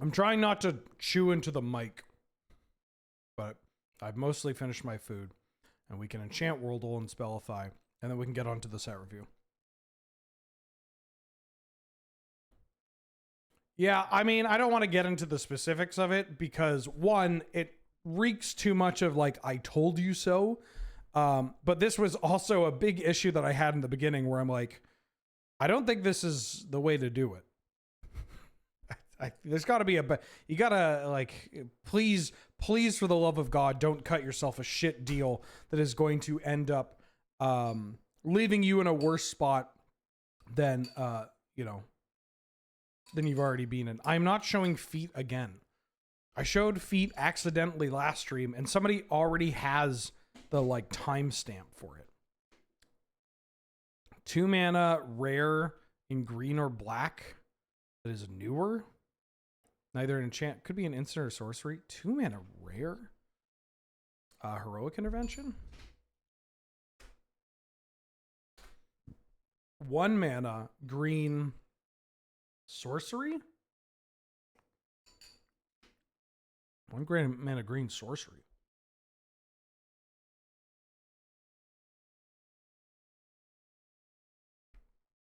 I'm trying not to chew into the mic, but I've mostly finished my food, and we can enchant Worldle and Spellify, and then we can get on to the set review. Yeah, I mean, I don't want to get into the specifics of it because, one, it reeks too much of like, I told you so. But this was also a big issue that I had in the beginning where I'm like, I don't think this is the way to do it. There's got to be you gotta like, please, for the love of God, don't cut yourself a shit deal that is going to end up leaving you in a worse spot than than you've already been in. I'm not showing feet again. I showed feet accidentally last stream, and somebody already has the like timestamp for it. 2 mana rare in green or black that is newer. Neither an enchant, could be an instant or sorcery. 2 mana rare. Heroic intervention. 1 mana green sorcery. 1 mana green sorcery.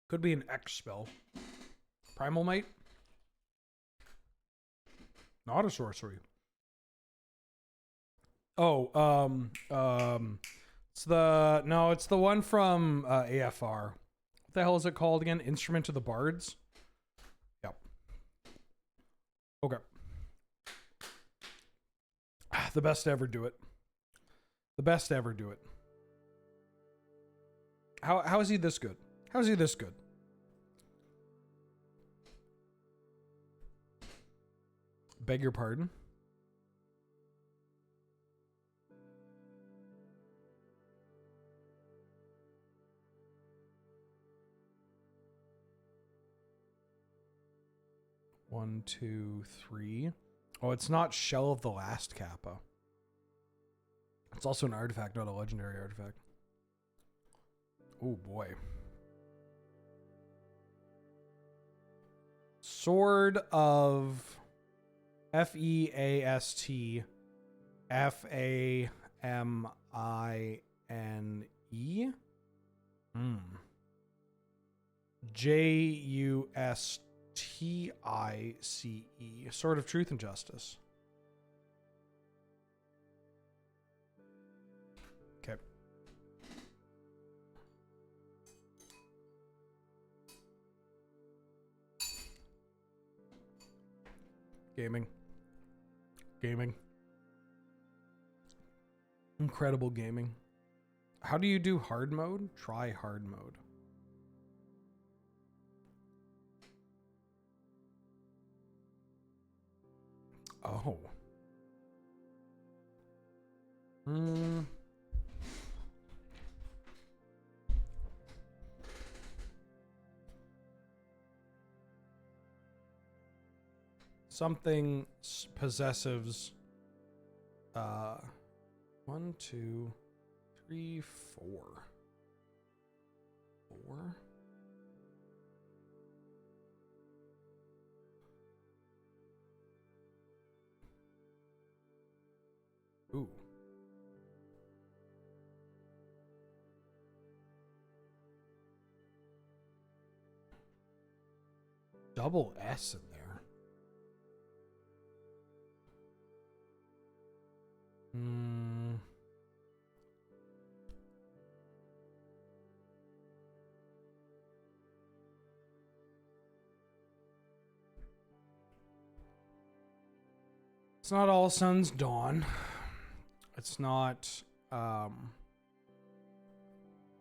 Could be an X spell. Primal Might. Not a sorcery. Oh, it's the one from AFR. What the hell is it called again? Instrument of the Bards. Yep. Okay. The best to ever do it. The best to ever do it. How is he this good? How is he this good? Beg your pardon. One, two, three. Oh, it's not Shell of the Last Kappa. It's also an artifact, not a legendary artifact. Oh boy. Sword of Feast Famine. Justice. Sword of Truth and Justice. Okay. Gaming. Incredible gaming. How do you do hard mode? Try hard mode. Oh. Something possessives. 1, 2, 3, 4. 4. Ooh. Double S in there. It's not All Suns Dawn. It's not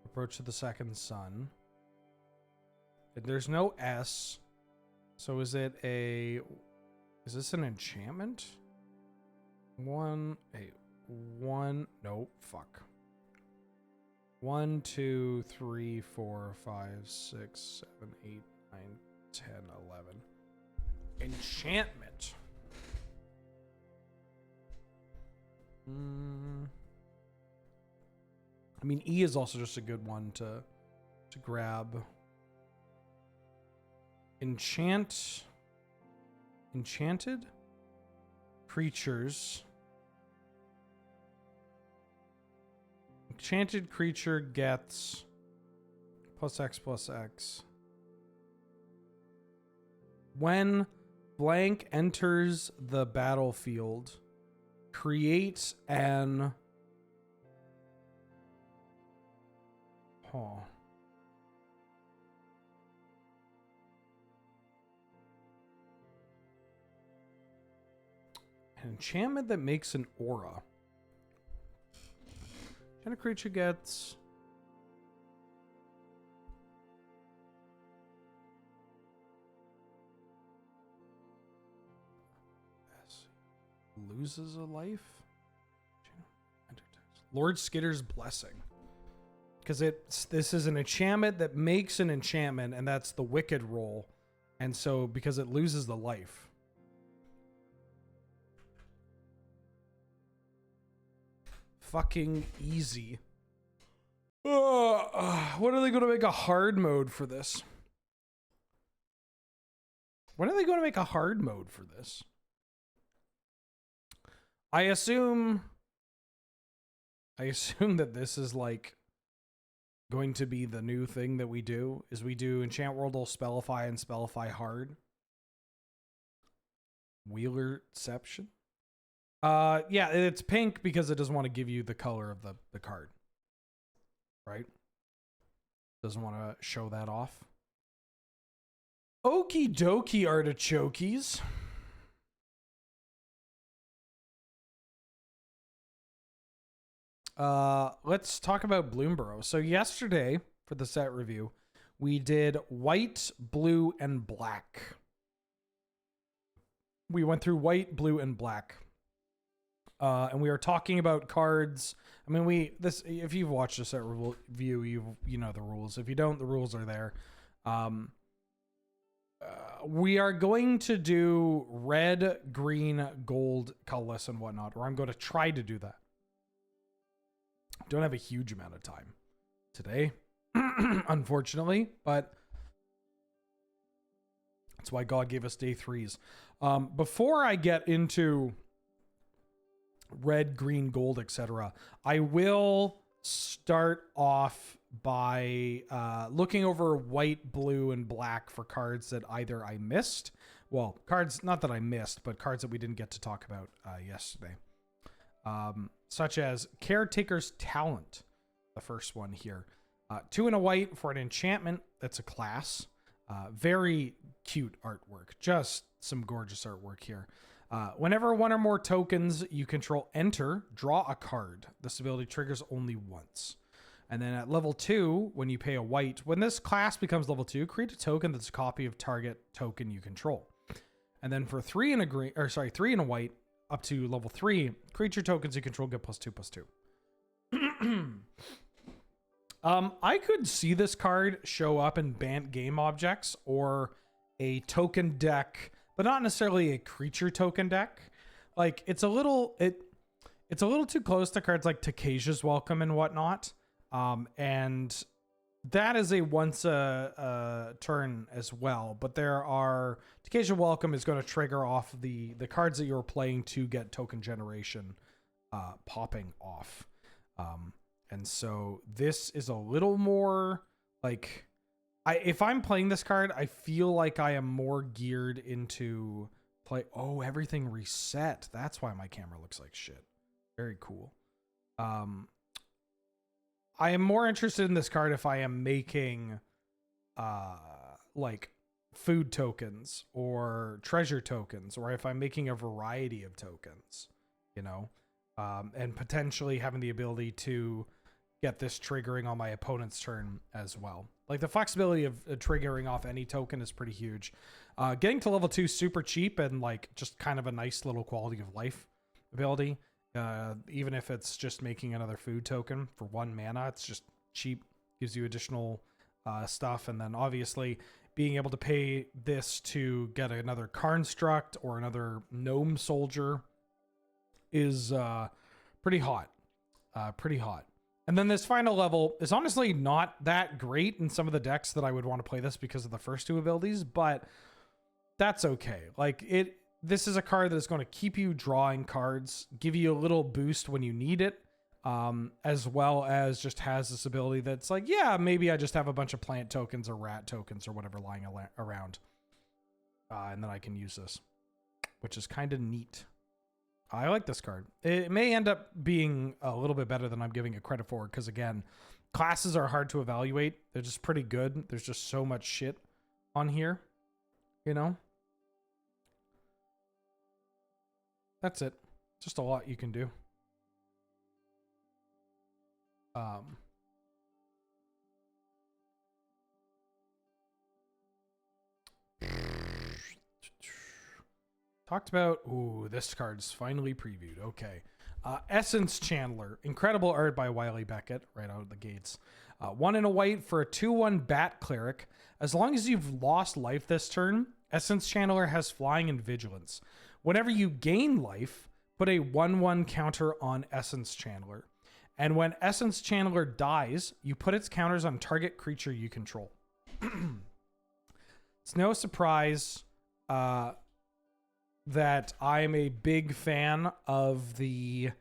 Approach to the Second Sun. There's no S. So is this an enchantment? No, fuck. 1, 2, 3, 4, 5, 6, 7, 8, 9, 10, 11. Enchantment. I mean, E is also just a good one to grab. Enchant. Enchanted creatures. Enchanted creature gets +X+X. When blank enters the battlefield, create an... Oh. An enchantment that makes an aura. And a creature gets... loses a life? Lord Skitter's Blessing. Because this is an enchantment that makes an enchantment, and that's the wicked roll. And so, because it loses the life. Fucking easy. When are they going to make a hard mode for this? When are they going to make a hard mode for this? I assume that this is like going to be the new thing that we do, is we do Enchant Worldle, Spellify, and Spellify hard. Wheelerception? Yeah, it's pink because it doesn't want to give you the color of the card. Right? Doesn't want to show that off. Okie dokie, artichokies. Let's talk about Bloomburrow. So yesterday, for the set review, we did white, blue, and black. We went through white, blue, and black. And we were talking about cards. I mean, if you've watched the set review, you know the rules. If you don't, the rules are there. We are going to do red, green, gold, colorless, and whatnot, or I'm going to try to do that. Don't have a huge amount of time today, unfortunately, but that's why God gave us day 3s. Before I get into red, green, gold, etc., I will start off by looking over white, blue, and black for cards that either I missed. Well, cards, not that I missed, but cards that we didn't get to talk about yesterday. Such as Caretaker's Talent, the first one here. 2 and a white for an enchantment. That's a class. Very cute artwork. Just some gorgeous artwork here. Whenever one or more tokens you control enter, draw a card. This ability triggers only once. And then at level 2, when you pay a white, when this class becomes level 2, create a token that's a copy of target token you control. And then for 3 and a white, up to level 3, creature tokens you control get +2/+2. I could see this card show up in banned game objects or a token deck, but not necessarily a creature token deck. Like it's a little too close to cards like Takesha's Welcome and whatnot. And that is a once a turn as well, but there are Takesha Welcome is going to trigger off the cards that you're playing to get token generation popping off. And so this is a little more like if I'm playing this card, I feel like I am more geared into play. Oh, everything reset. That's why my camera looks like shit. Very cool. I am more interested in this card if I am making like food tokens or treasure tokens, or if I'm making a variety of tokens, you know, and potentially having the ability to get this triggering on my opponent's turn as well. Like the flexibility of triggering off any token is pretty huge. Getting to level 2 super cheap and like just kind of a nice little quality of life ability. Even if it's just making another food token for 1 mana, it's just cheap, gives you additional stuff. And then obviously being able to pay this to get another Construct or another Gnome Soldier is pretty hot. Pretty hot. And then this final level is honestly not that great in some of the decks that I would want to play this because of the first 2 abilities, but that's okay. Like this is a card that's going to keep you drawing cards, give you a little boost when you need it, as well as just has this ability that's like, yeah, maybe I just have a bunch of plant tokens or rat tokens or whatever lying around. And then I can use this, which is kind of neat. I like this card. It may end up being a little bit better than I'm giving it credit for, because again, classes are hard to evaluate. They're just pretty good. There's just so much shit on here, you know? That's it. Just a lot you can do. Talked about, ooh, this card's finally previewed. Okay. Essence Channeler. Incredible art by Wiley Beckett right out of the gates. 1 and a white for a 2/1 Bat Cleric. As long as you've lost life this turn, Essence Channeler has flying and vigilance. Whenever you gain life, put a 1/1 counter on Essence Channeler. And when Essence Channeler dies, you put its counters on target creature you control. It's no surprise that I'm a big fan of the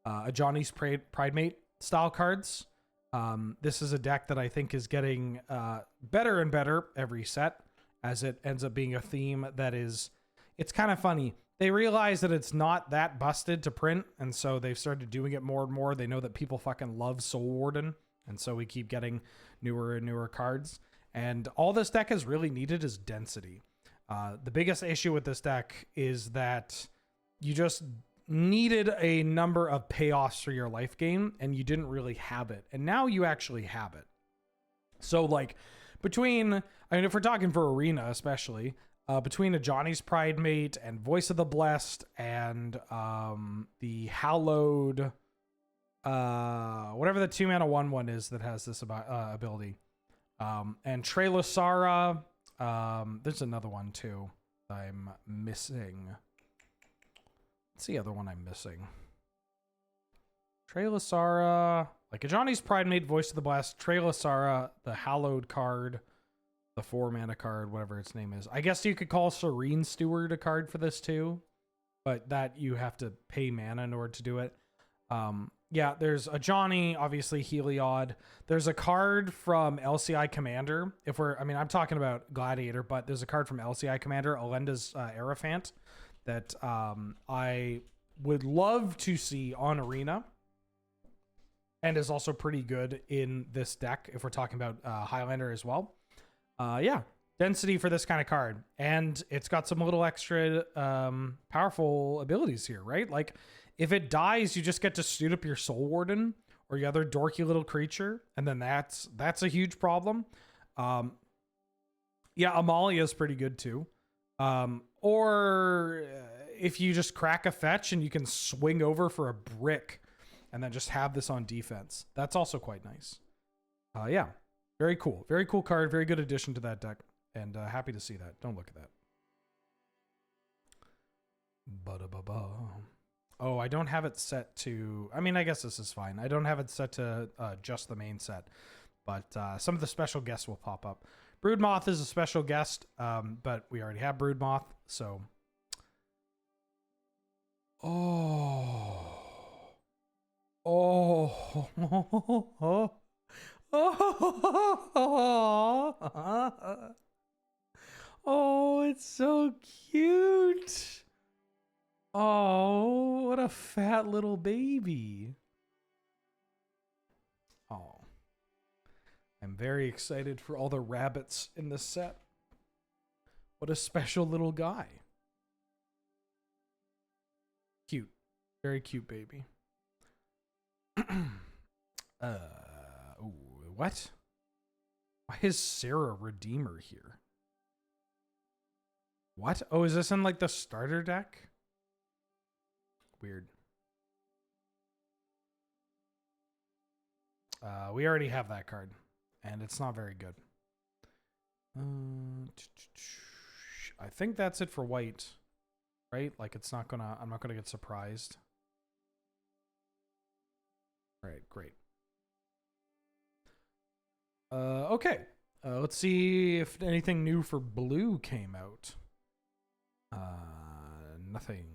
Ajani's Pridemate style cards. This is a deck that I think is getting better and better every set, as it ends up being a theme that is, it's kind of funny. They realize that it's not that busted to print, and so they've started doing it more and more. They know that people fucking love Soul Warden, and so we keep getting newer and newer cards. And all this deck has really needed is density. The biggest issue with this deck is that you just needed a number of payoffs for your life gain, and you didn't really have it. And now you actually have it. So, like, between, I mean, if we're talking for Arena especially, between Ajani's Pridemate and Voice of the Blessed and the Hallowed, whatever the 2-mana 1/1 is that has this ability, and Trelasara, there's another one too I'm missing. What's the other one I'm missing? Trelasara, like Ajani's Pridemate, Voice of the Blessed, Trelasara, the Hallowed card, the 4-mana card, whatever its name is. I guess you could call Serene Steward a card for this too, but that you have to pay mana in order to do it. Yeah, there's Ajani, obviously Heliod. There's a card from LCI Commander. I'm talking about Gladiator, but there's a card from LCI Commander, Alenda's Aerophant, that I would love to see on Arena, and is also pretty good in this deck if we're talking about Highlander as well. Yeah, density for this kind of card, and it's got some little extra powerful abilities here, right? Like, if it dies, you just get to suit up your Soul Warden or your other dorky little creature, and then that's a huge problem. Yeah, Amalia is pretty good too. Or if you just crack a fetch and you can swing over for a brick and then just have this on defense, that's also quite nice. Yeah, very cool. Very cool card. Very good addition to that deck, and happy to see that. Don't look at that. Ba-da-ba-ba. Oh, I don't have it set to... I mean, I guess this is fine. I don't have it set to just the main set, but some of the special guests will pop up. Broodmoth is a special guest, but we already have Broodmoth, so... Oh... Oh... Oh, it's so cute. Oh, what a fat little baby. Oh. I'm very excited for all the rabbits in this set. What a special little guy. Cute. Very cute baby. Ooh, what? Why is Sarah Redeemer here? What? Oh, is this in like the starter deck? Weird. We already have that card, and it's not very good. I think that's it for white, right? Like I'm not gonna get surprised. All right, great. Okay. Let's see if anything new for blue came out. Nothing.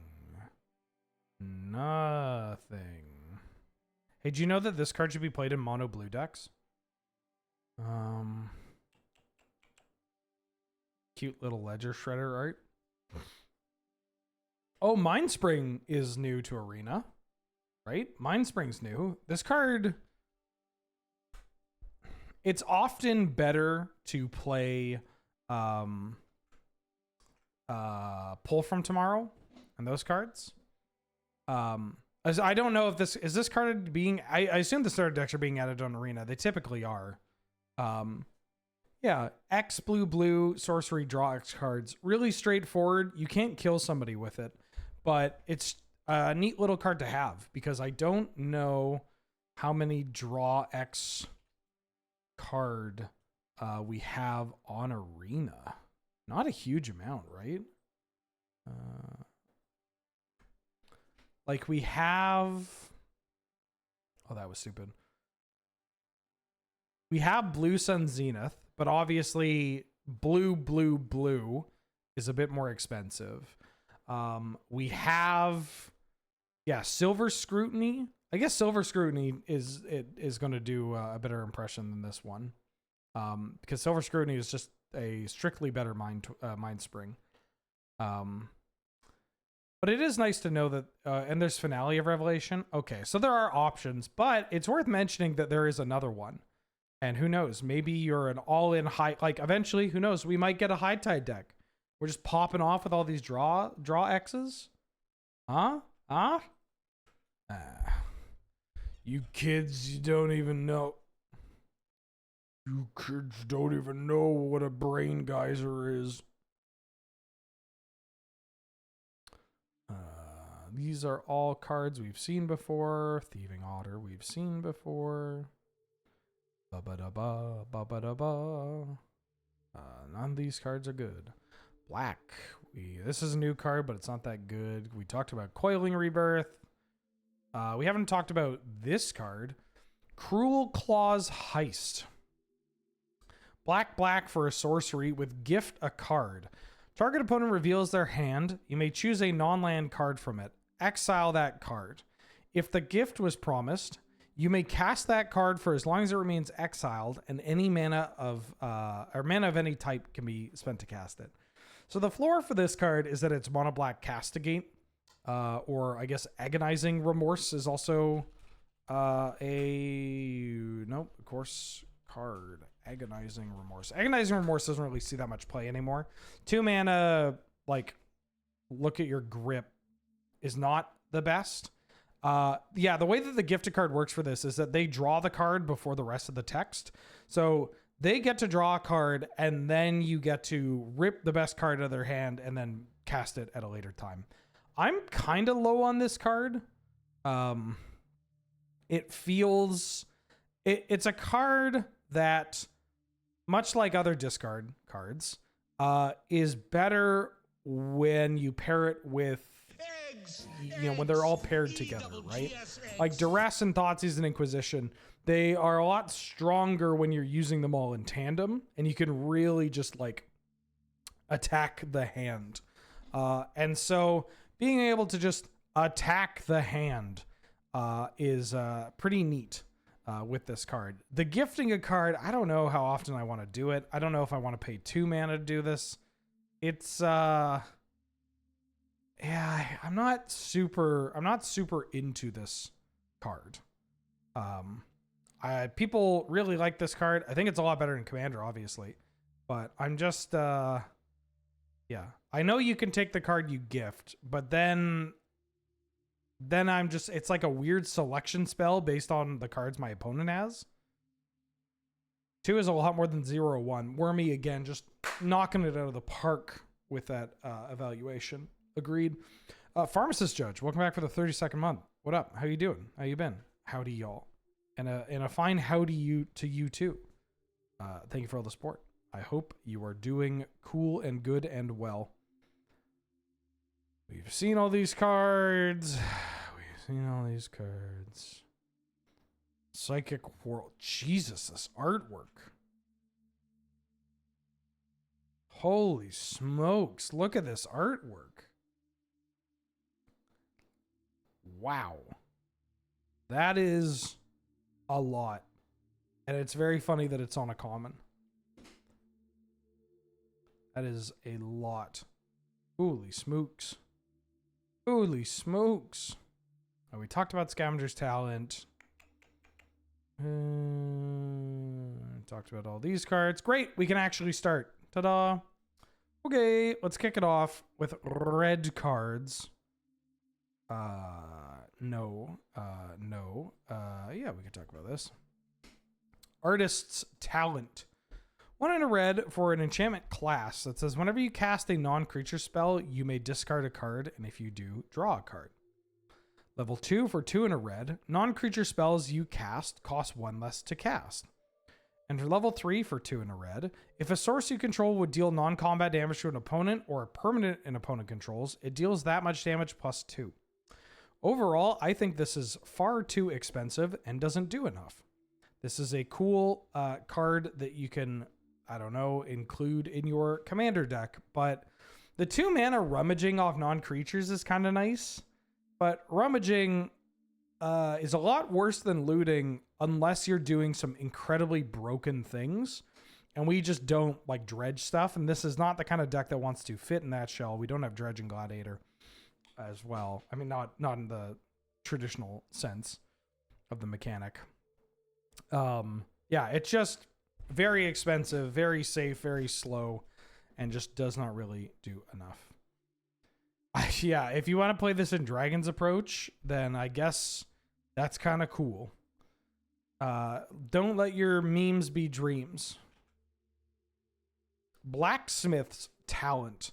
Nothing. Hey, do you know that this card should be played in mono blue decks? Cute little ledger shredder art. Oh, Mindspring is new to Arena, right? Mindspring's new. This card, it's often better to play Pull from Tomorrow and those cards. As I don't know if this card being, I assume the starter decks are being added on Arena. They typically are. Yeah, X blue sorcery draw X cards. Really straightforward. You can't kill somebody with it, but it's a neat little card to have because I don't know how many draw X card we have on Arena. Not a huge amount, right? Like we have, oh, that was stupid. We have Blue Sun Zenith, but obviously blue is a bit more expensive. We have, yeah, Silver Scrutiny. I guess Silver Scrutiny is going to do a better impression than this one. Because Silver Scrutiny is just a strictly better Mind Spring. But it is nice to know that, and there's Finale of Revelation. Okay, so there are options, but it's worth mentioning that there is another one. And who knows, maybe you're an all-in high, like eventually, who knows, we might get a High Tide deck. We're just popping off with all these draw X's. Huh? You kids, you don't even know. You kids don't even know what a brain geyser is. These are all cards we've seen before. Thieving Otter we've seen before. Ba-ba-da-ba, ba-ba-da-ba. None of these cards are good. Black. This is a new card, but it's not that good. We talked about Coiling Rebirth. We haven't talked about this card. Cruel Claws Heist. Black for a sorcery with gift a card. Target opponent reveals their hand. You may choose a non-land card from it. Exile that card. If the gift was promised, you may cast that card for as long as it remains exiled, and any mana of any type can be spent to cast it. So the floor for this card is that it's mono black Castigate, or I guess Agonizing Remorse is also of course, card. Agonizing Remorse. Agonizing Remorse doesn't really see that much play anymore. 2 mana, like, look at your grip is not the best. Yeah, the way that the gifted card works for this is that they draw the card before the rest of the text. So they get to draw a card, and then you get to rip the best card out of their hand and then cast it at a later time. I'm kind of low on this card. It feels... It's a card that, much like other discard cards, is better when you pair it with, when they're all paired together, right? Like Duress and Thoughtseize and Inquisition, they are a lot stronger when you're using them all in tandem, and you can really just like attack the hand. And so being able to just attack the hand is pretty neat. With this card. The gifting a card, I don't know how often I want to do it. I don't know if I want to pay 2 mana to do this. It's yeah, I'm not super into this card. People really like this card. I think it's a lot better in Commander, obviously. But I'm just yeah. I know you can take the card you gift, but then I'm just, it's like a weird selection spell based on the cards my opponent has. 2 is a lot more than 0 or 1. Wormy, again, just knocking it out of the park with that evaluation. Agreed. Pharmacist Judge, welcome back for the 32nd month. What up? How you doing? How you been? Howdy, y'all. And a fine howdy to you too. Thank you for all the support. I hope you are doing cool and good and well. We've seen all these cards. Psychic World. Jesus, this artwork. Holy smokes. Look at this artwork. Wow. That is a lot. And it's very funny that it's on a common. That is a lot. Holy smokes. Holy smokes. Oh, we talked about Scavenger's Talent. Talked about all these cards. Great. We can actually start. Ta-da. Okay, let's kick it off with red cards. No. Yeah, we can talk about this. Artist's Talent. 1 in a red for an enchantment class that says whenever you cast a non-creature spell, you may discard a card, and if you do, draw a card. Level 2 for 2 in a red. Non-creature spells you cast cost 1 less to cast. And for level 3 for 2 in a red, if a source you control would deal non-combat damage to an opponent or a permanent an opponent controls, it deals that much damage plus 2. Overall, I think this is far too expensive and doesn't do enough. This is a cool card that you can, I don't know, include in your commander deck, but the 2 mana rummaging off non-creatures is kind of nice, but rummaging is a lot worse than looting unless you're doing some incredibly broken things, and we just don't like dredge stuff, and this is not the kind of deck that wants to fit in that shell. We don't have dredge and Gladiator as well. I mean, not in the traditional sense of the mechanic. Yeah, it's just very expensive, very safe, very slow, and just does not really do enough. Yeah, if you want to play this in Dragon's Approach, then I guess that's kind of cool. Don't let your memes be dreams. Blacksmith's Talent.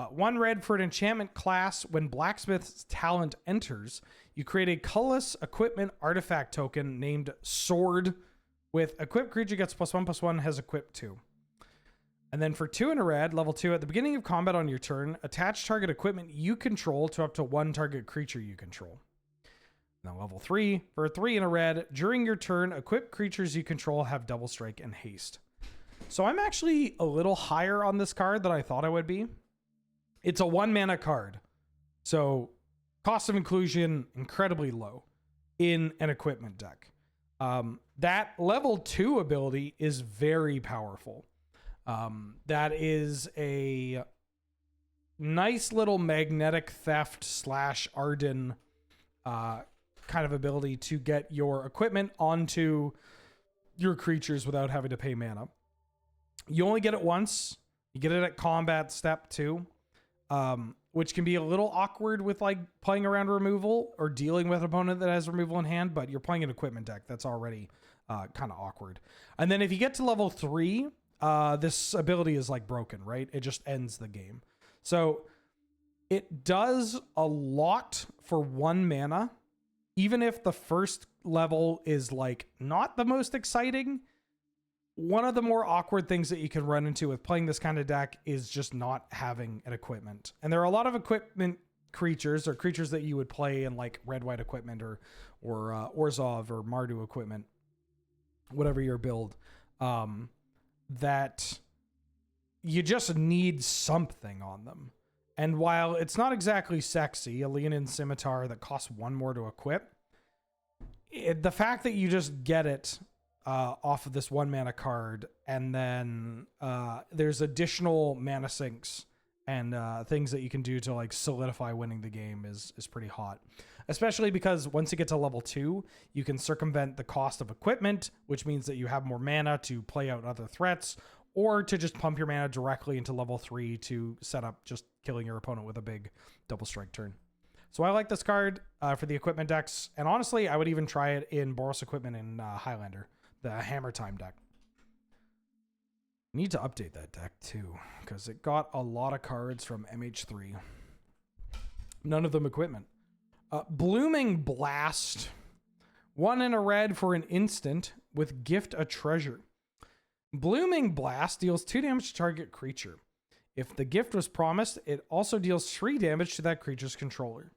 1 red for an enchantment class. When Blacksmith's Talent enters, you create a colorless equipment artifact token named Sword with equipped creature gets +1/+1, has equipped 2. And then for 2 in a red, level 2, at the beginning of combat on your turn, attach target equipment you control to up to 1 target creature you control. Now level 3, for 3 in a red, during your turn, equipped creatures you control have double strike and haste. So I'm actually a little higher on this card than I thought I would be. It's a 1 mana card. So cost of inclusion, incredibly low in an equipment deck. That level 2 ability is very powerful. That is a nice little magnetic theft / Arden kind of ability to get your equipment onto your creatures without having to pay mana. You only get it once. You get it at combat step 2, which can be a little awkward with like playing around removal or dealing with an opponent that has removal in hand, but you're playing an equipment deck. That's already kind of awkward. And then if you get to level 3, this ability is like broken, right? It just ends the game. So it does a lot for 1 mana, even if the first level is like not the most exciting. One of the more awkward things that you can run into with playing this kind of deck is just not having an equipment. And there are a lot of equipment creatures or creatures that you would play in like red-white equipment or Orzhov or Mardu equipment, whatever your build, that you just need something on them. And while it's not exactly sexy, a Leonin Scimitar that costs 1 more to equip, the fact that you just get it off of this 1 mana card, and then there's additional mana sinks and things that you can do to like solidify winning the game is pretty hot. Especially because once you get to level 2, you can circumvent the cost of equipment, which means that you have more mana to play out other threats, or to just pump your mana directly into level 3 to set up just killing your opponent with a big double strike turn. So I like this card for the equipment decks, and honestly, I would even try it in Boros equipment in Highlander, the Hammer Time deck. Need to update that deck too, because it got a lot of cards from MH3. None of them equipment. Blooming Blast. 1 in a red for an instant with Gift a Treasure. Blooming Blast deals 2 damage to target creature. If the gift was promised, it also deals 3 damage to that creature's controller.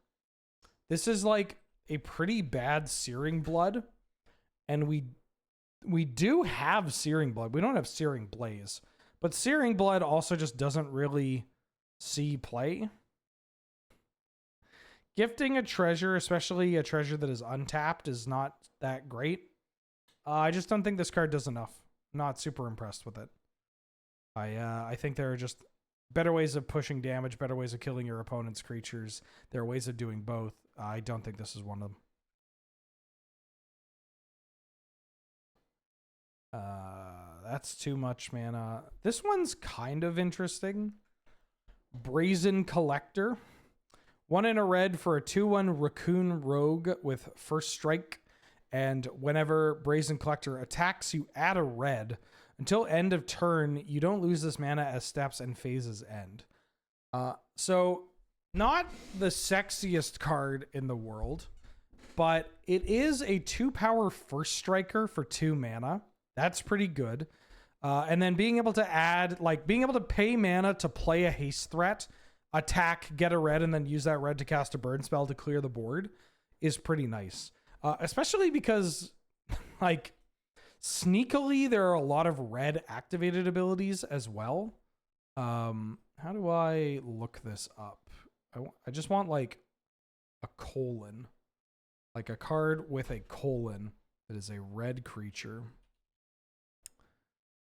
This is like a pretty bad Searing Blood, and we do have Searing Blood. We don't have Searing Blaze, but Searing Blood also just doesn't really see play. Gifting a treasure, especially a treasure that is untapped, is not that great. I just don't think this card does enough. I'm not super impressed with it. I think there are just better ways of pushing damage, better ways of killing your opponent's creatures. There are ways of doing both. I don't think this is one of them. That's too much mana. This one's kind of interesting. Brazen Collector. 1 in a red for a 2/1 Raccoon Rogue with first strike. And whenever Brazen Collector attacks, you add a red. Until end of turn, you don't lose this mana as steps and phases end. So not the sexiest card in the world, but it is a 2-power first striker for 2 mana. That's pretty good. And then being able to add, like being able to pay mana to play a haste threat, attack, get a red, and then use that red to cast a burn spell to clear the board is pretty nice. Especially because, like, sneakily, there are a lot of red activated abilities as well. How do I look this up? I just want, like, a colon. Like a card with a colon that is a red creature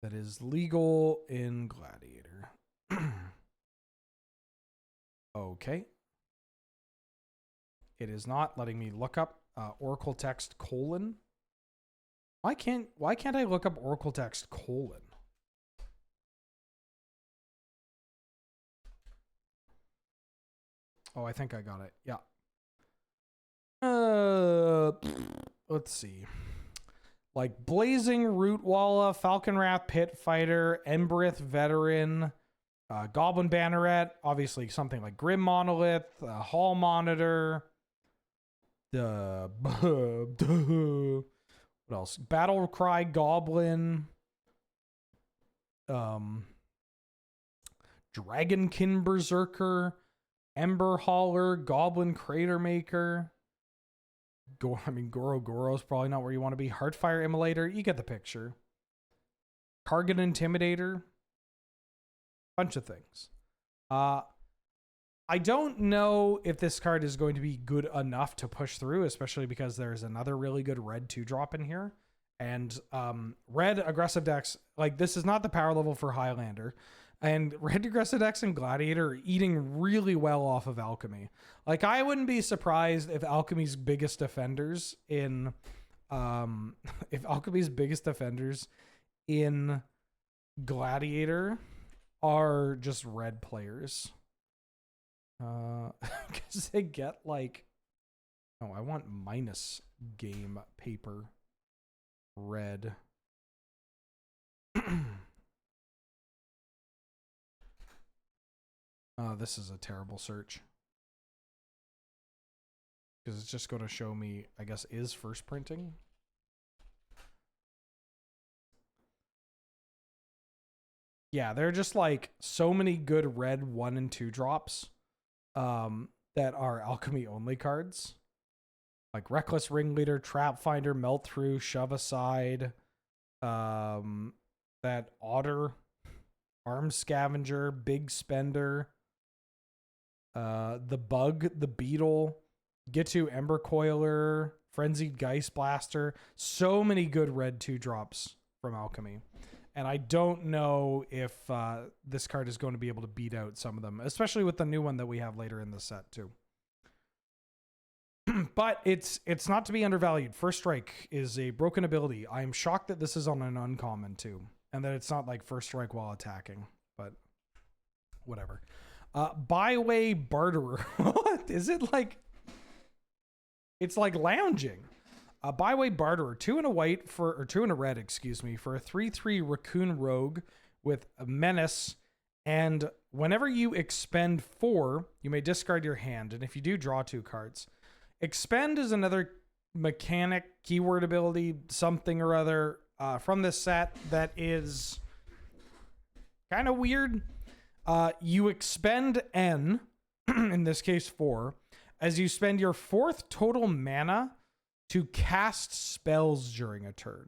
that is legal in Gladiator. Okay. It is not letting me look up Oracle text colon. Why can't I look up Oracle text colon? Oh, I think I got it. Yeah. Let's see. Like Blazing Rootwalla, Falconwrath Pit Fighter, Embereth Veteran, Goblin Banneret, obviously something like Grim Monolith, Hall Monitor, what else? Battle Cry Goblin, Dragonkin Berserker, Ember Hauler, Goblin Crater Maker. Goro Goro's probably not where you want to be. Heartfire Immolator, you get the picture. Kargan Intimidator. Bunch of things. I don't know if this card is going to be good enough to push through, especially because there's another really good red 2-drop in here. And red aggressive decks, like this is not the power level for Highlander. And red aggressive decks and Gladiator are eating really well off of Alchemy. Like I wouldn't be surprised if Alchemy's biggest defenders in Gladiator are just red players. Because they get like, oh, I want minus game paper red. This is a terrible search. Because it's just going to show me, I guess, is first printing. Yeah, there are just like so many good red 1 and 2 drops that are Alchemy only cards. Like Reckless Ringleader, Trap Finder, Melt Through, Shove Aside, that Otter, Arm Scavenger, Big Spender, the Bug, the Beetle, Get to Ember Coiler, Frenzied Geist Blaster. So many good red 2 drops from Alchemy. And I don't know if this card is going to be able to beat out some of them, especially with the new one that we have later in the set too. But it's not to be undervalued. First Strike is a broken ability. I'm shocked that this is on an uncommon too, and that it's not like First Strike while attacking, but whatever. Byway Barterer. What? Is it like... It's like lounging. Byway Barterer, 2 and a white for, or 2 and a red, excuse me, for a 3/3 Raccoon Rogue with a Menace. And whenever you expend 4, you may discard your hand. And if you do, draw 2 cards. Expend is another mechanic, keyword ability, something or other from this set that is kind of weird. You expend N, in this case 4, as you spend your 4th total mana to cast spells during a turn.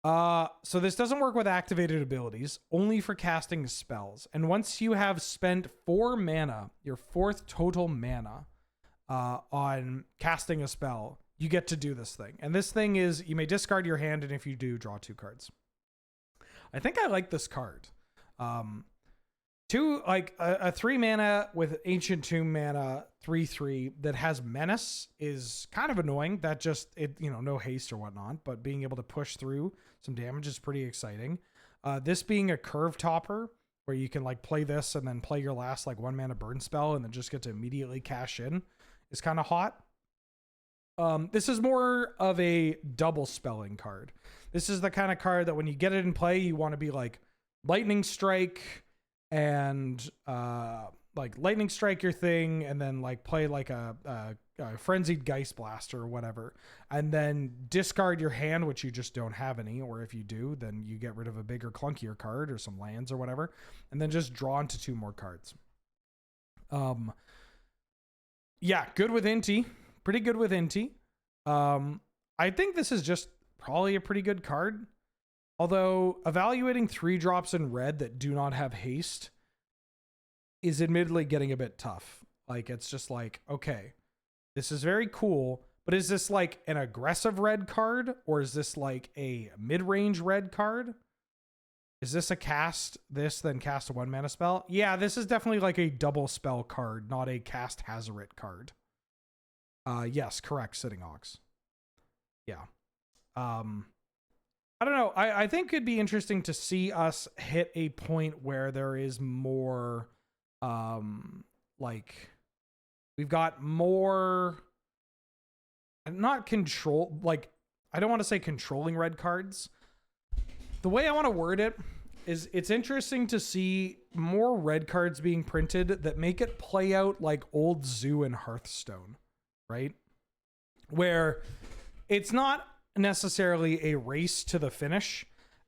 So this doesn't work with activated abilities, only for casting spells. And once you have spent 4 mana, your 4th total mana, on casting a spell, you get to do this thing. And this thing is, you may discard your hand, and if you do, draw 2 cards. I think I like this card. A 3 mana with Ancient Tomb mana, 3/3 that has Menace is kind of annoying. That just, no haste or whatnot, but being able to push through some damage is pretty exciting. This being a curve topper, where you can like play this and then play your last like 1 mana burn spell and then just get to immediately cash in, is kind of hot. This is more of a double spelling card. This is the kind of card that when you get it in play, you want to be like Lightning Strike and like Lightning Strike your thing, and then like play like a Frenzied Geist Blaster or whatever, and then discard your hand, which you just don't have any, or if you do, then you get rid of a bigger, clunkier card or some lands or whatever, and then just draw into 2 more cards. Yeah, good with Inti. Pretty good with Inti. I think this is just probably a pretty good card. Although evaluating 3 drops in red that do not have haste is admittedly getting a bit tough. Like, it's just like, okay, this is very cool, but is this like an aggressive red card, or is this like a mid-range red card? Is this a cast this, then cast a 1 mana spell? Yeah, this is definitely like a double spell card, not a cast Hazaret card. Yes, correct, Sitting Ox. Yeah. I don't know. I think it'd be interesting to see us hit a point where there is more, like, we've got more, not control, like, I don't want to say controlling red cards. The way I want to word it is, it's interesting to see more red cards being printed that make it play out like old Zoo and Hearthstone, right? Where it's not necessarily a race to the finish,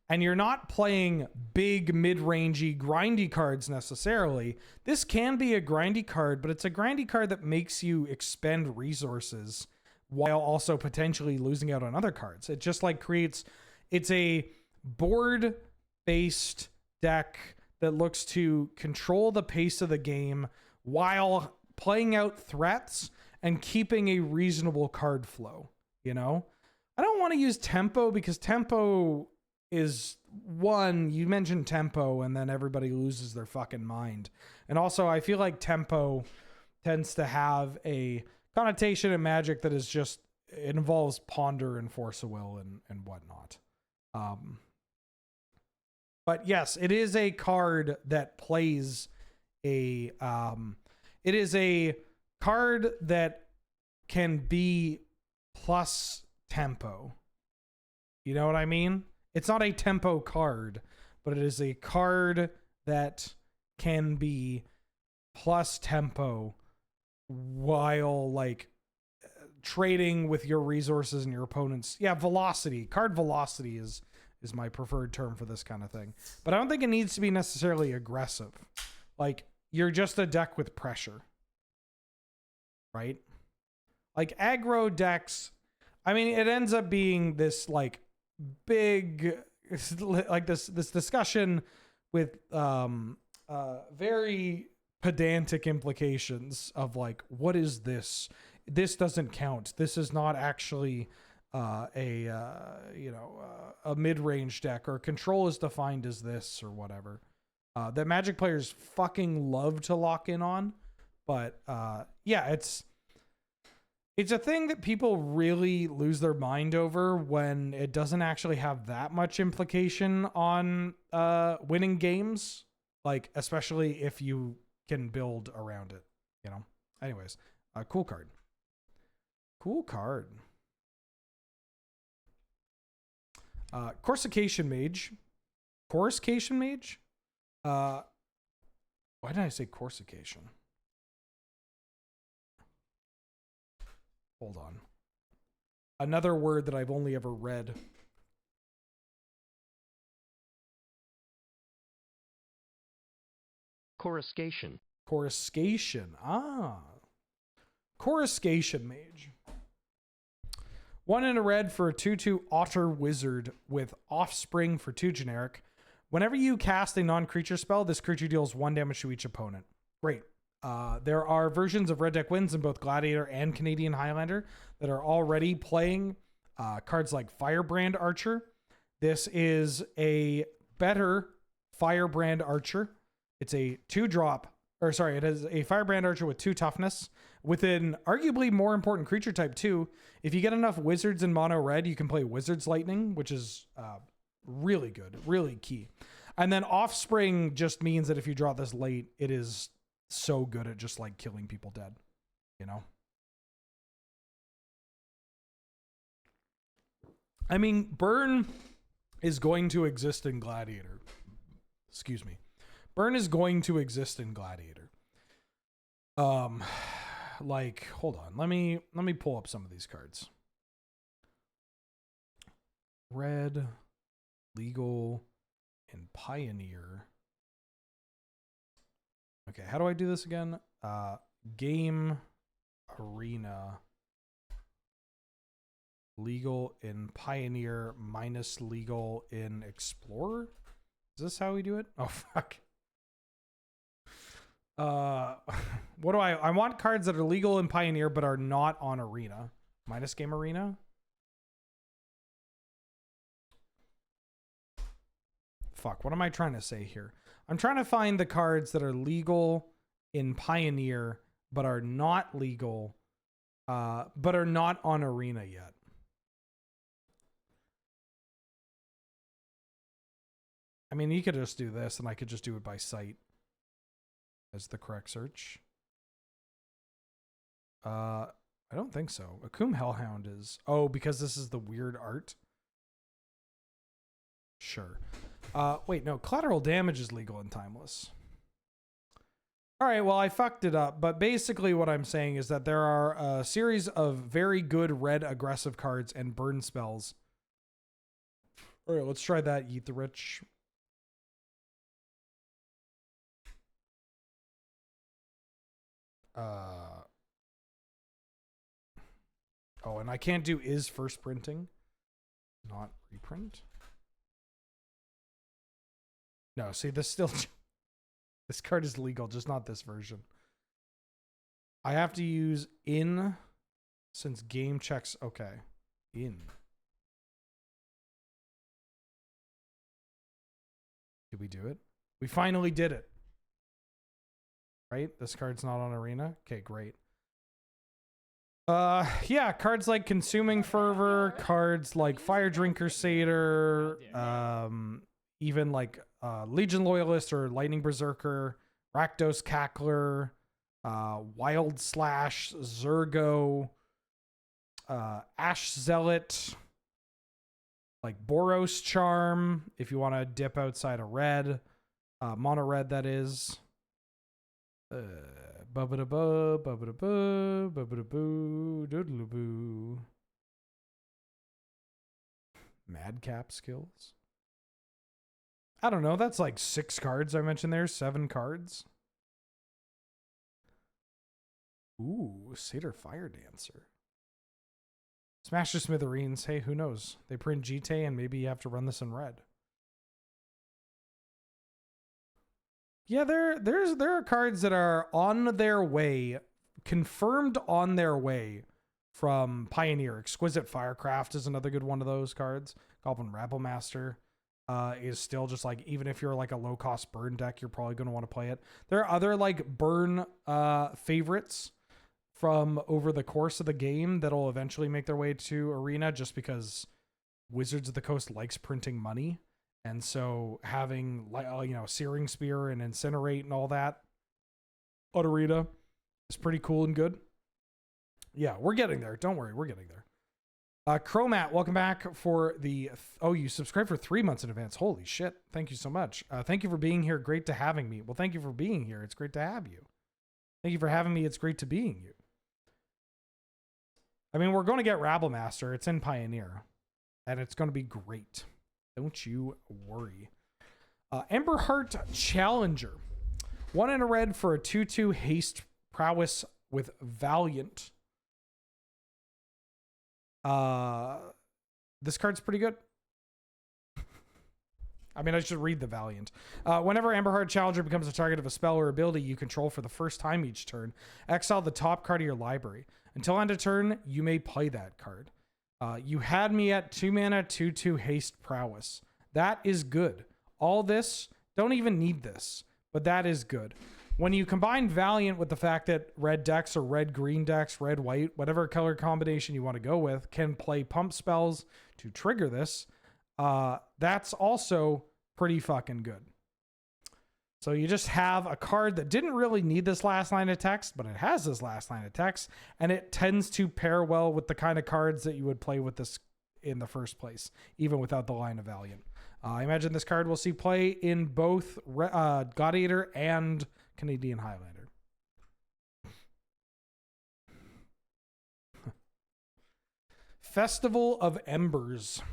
and you're not playing big mid-rangey grindy cards necessarily. This can be a grindy card, but it's a grindy card that makes you expend resources while also potentially losing out on other cards. It just like it's a board based deck that looks to control the pace of the game while playing out threats and keeping a reasonable card flow, I don't want to use tempo, because tempo is one, you mentioned tempo and then everybody loses their fucking mind. And also I feel like tempo tends to have a connotation in Magic that is just, it involves ponder and force of will and whatnot. But yes, it is a card that plays it is a card that can be plus tempo. You know what I mean? It's not a tempo card, but it is a card that can be plus tempo while like trading with your resources and your opponents. Yeah, velocity. Card velocity is my preferred term for this kind of thing. But I don't think it needs to be necessarily aggressive. Like, you're just a deck with pressure. Right? Like, aggro decks, I mean, it ends up being this like big, like this discussion with very pedantic implications of like, what is this? This doesn't count. This is not actually a mid-range deck, or control is defined as this or whatever. That Magic players fucking love to lock in on, but yeah, it's a thing that people really lose their mind over when it doesn't actually have that much implication on winning games, like especially if you can build around it, Anyways, cool card. Cool card. Coruscation Mage. Coruscation Mage? Why did I say Coruscation? Hold on. Another word that I've only ever read. Coruscation. Coruscation. Ah. Coruscation Mage. 1 in a red for a 2/2 Otter Wizard with Offspring for 2 generic. Whenever you cast a non-creature spell, this creature deals 1 damage to each opponent. Great. There are versions of Red Deck Wins in both Gladiator and Canadian Highlander that are already playing cards like Firebrand Archer. This is a better Firebrand Archer. It's a 2-drop, or sorry, it is a Firebrand Archer with 2 toughness with an arguably more important creature type too. If you get enough wizards in mono red, you can play Wizard's Lightning, which is really good, really key. And then Offspring just means that if you draw this late, it is so good at just like killing people dead, you know? I mean, burn is going to exist in Gladiator. Excuse me. Burn is going to exist in Gladiator. Like, hold on. Let me pull up some of these cards. Red, Legal, and Pioneer. Okay, how do I do this again? Game, Arena, Legal in Pioneer minus Legal in Explorer. Is this how we do it? Oh, fuck. What do I want cards that are legal in Pioneer but are not on Arena. Minus Game Arena. Fuck, what am I trying to say here? I'm trying to find the cards that are legal in Pioneer but are not legal, but are not on Arena yet. I mean, you could just do this and I could just do it by sight as the correct search. I don't think so. Akum Hellhound is... Oh, because this is the weird art? Sure. Wait, no. Collateral Damage is legal and timeless. All right, well, I fucked it up. But basically what I'm saying is that there are a series of very good red aggressive cards and burn spells. All right, let's try that. Eat the Rich. Oh, and I can't do is first printing, not reprint. No, see, this still, this card is legal, just not this version. I have to use in since game checks. Okay, in. Did we do it? We finally did it. Right? This card's not on Arena. Okay, great. Yeah, cards like Consuming Fervor, cards like Fire Drinker Satyr, even like Legion Loyalist or Lightning Berserker, Rakdos Cackler, Wild Slash, Zergo, Ash Zealot, like Boros Charm, if you want to dip outside of red, mono red that is. Bubba-da-boo, bubba-da-boo, bubba-da-boo, doodle-boo. Madcap skills. I don't know. That's like 6 cards I mentioned there. 7 cards. Ooh, Satyr Fire Dancer. Smash the Smithereens. Hey, who knows? They print GT and maybe you have to run this in red. Yeah, there are cards that are on their way, confirmed on their way from Pioneer. Exquisite Firecraft is another good one of those cards. Goblin Rabblemaster is still just like, even if you're like a low cost burn deck, you're probably going to want to play it. There are other like burn favorites from over the course of the game that'll eventually make their way to Arena just because Wizards of the Coast likes printing money. And so having, you know, Searing Spear and Incinerate and all that on Arena is pretty cool and good. Yeah, we're getting there. Don't worry, we're getting there. Chromat, welcome back for the... Oh, you subscribed for 3 months in advance. Holy shit. Thank you so much. Thank you for being here. Great to having me. Well, thank you for being here. It's great to have you. Thank you for having me. It's great to being you. I mean, we're going to get Rabblemaster. It's in Pioneer. And it's going to be great. Don't you worry. Emberheart Challenger. 1 and a red for a 2/2 haste prowess with Valiant. This card's pretty good. I mean, I should read the Valiant. Whenever Emberheart Challenger becomes the target of a spell or ability you control for the first time each turn, exile the top card of your library. Until end of turn, you may play that card. You had me at 2 mana, 2/2 haste prowess. That is good. All this, don't even need this, but that is good. When you combine Valiant with the fact that red decks or red-green decks, red-white, whatever color combination you want to go with, can play pump spells to trigger this, that's also pretty fucking good. So you just have a card that didn't really need this last line of text, but it has this last line of text, and it tends to pair well with the kind of cards that you would play with this in the first place, even without the line of Valiant. I imagine this card will see play in both Gladiator and Canadian Highlander. Festival of Embers.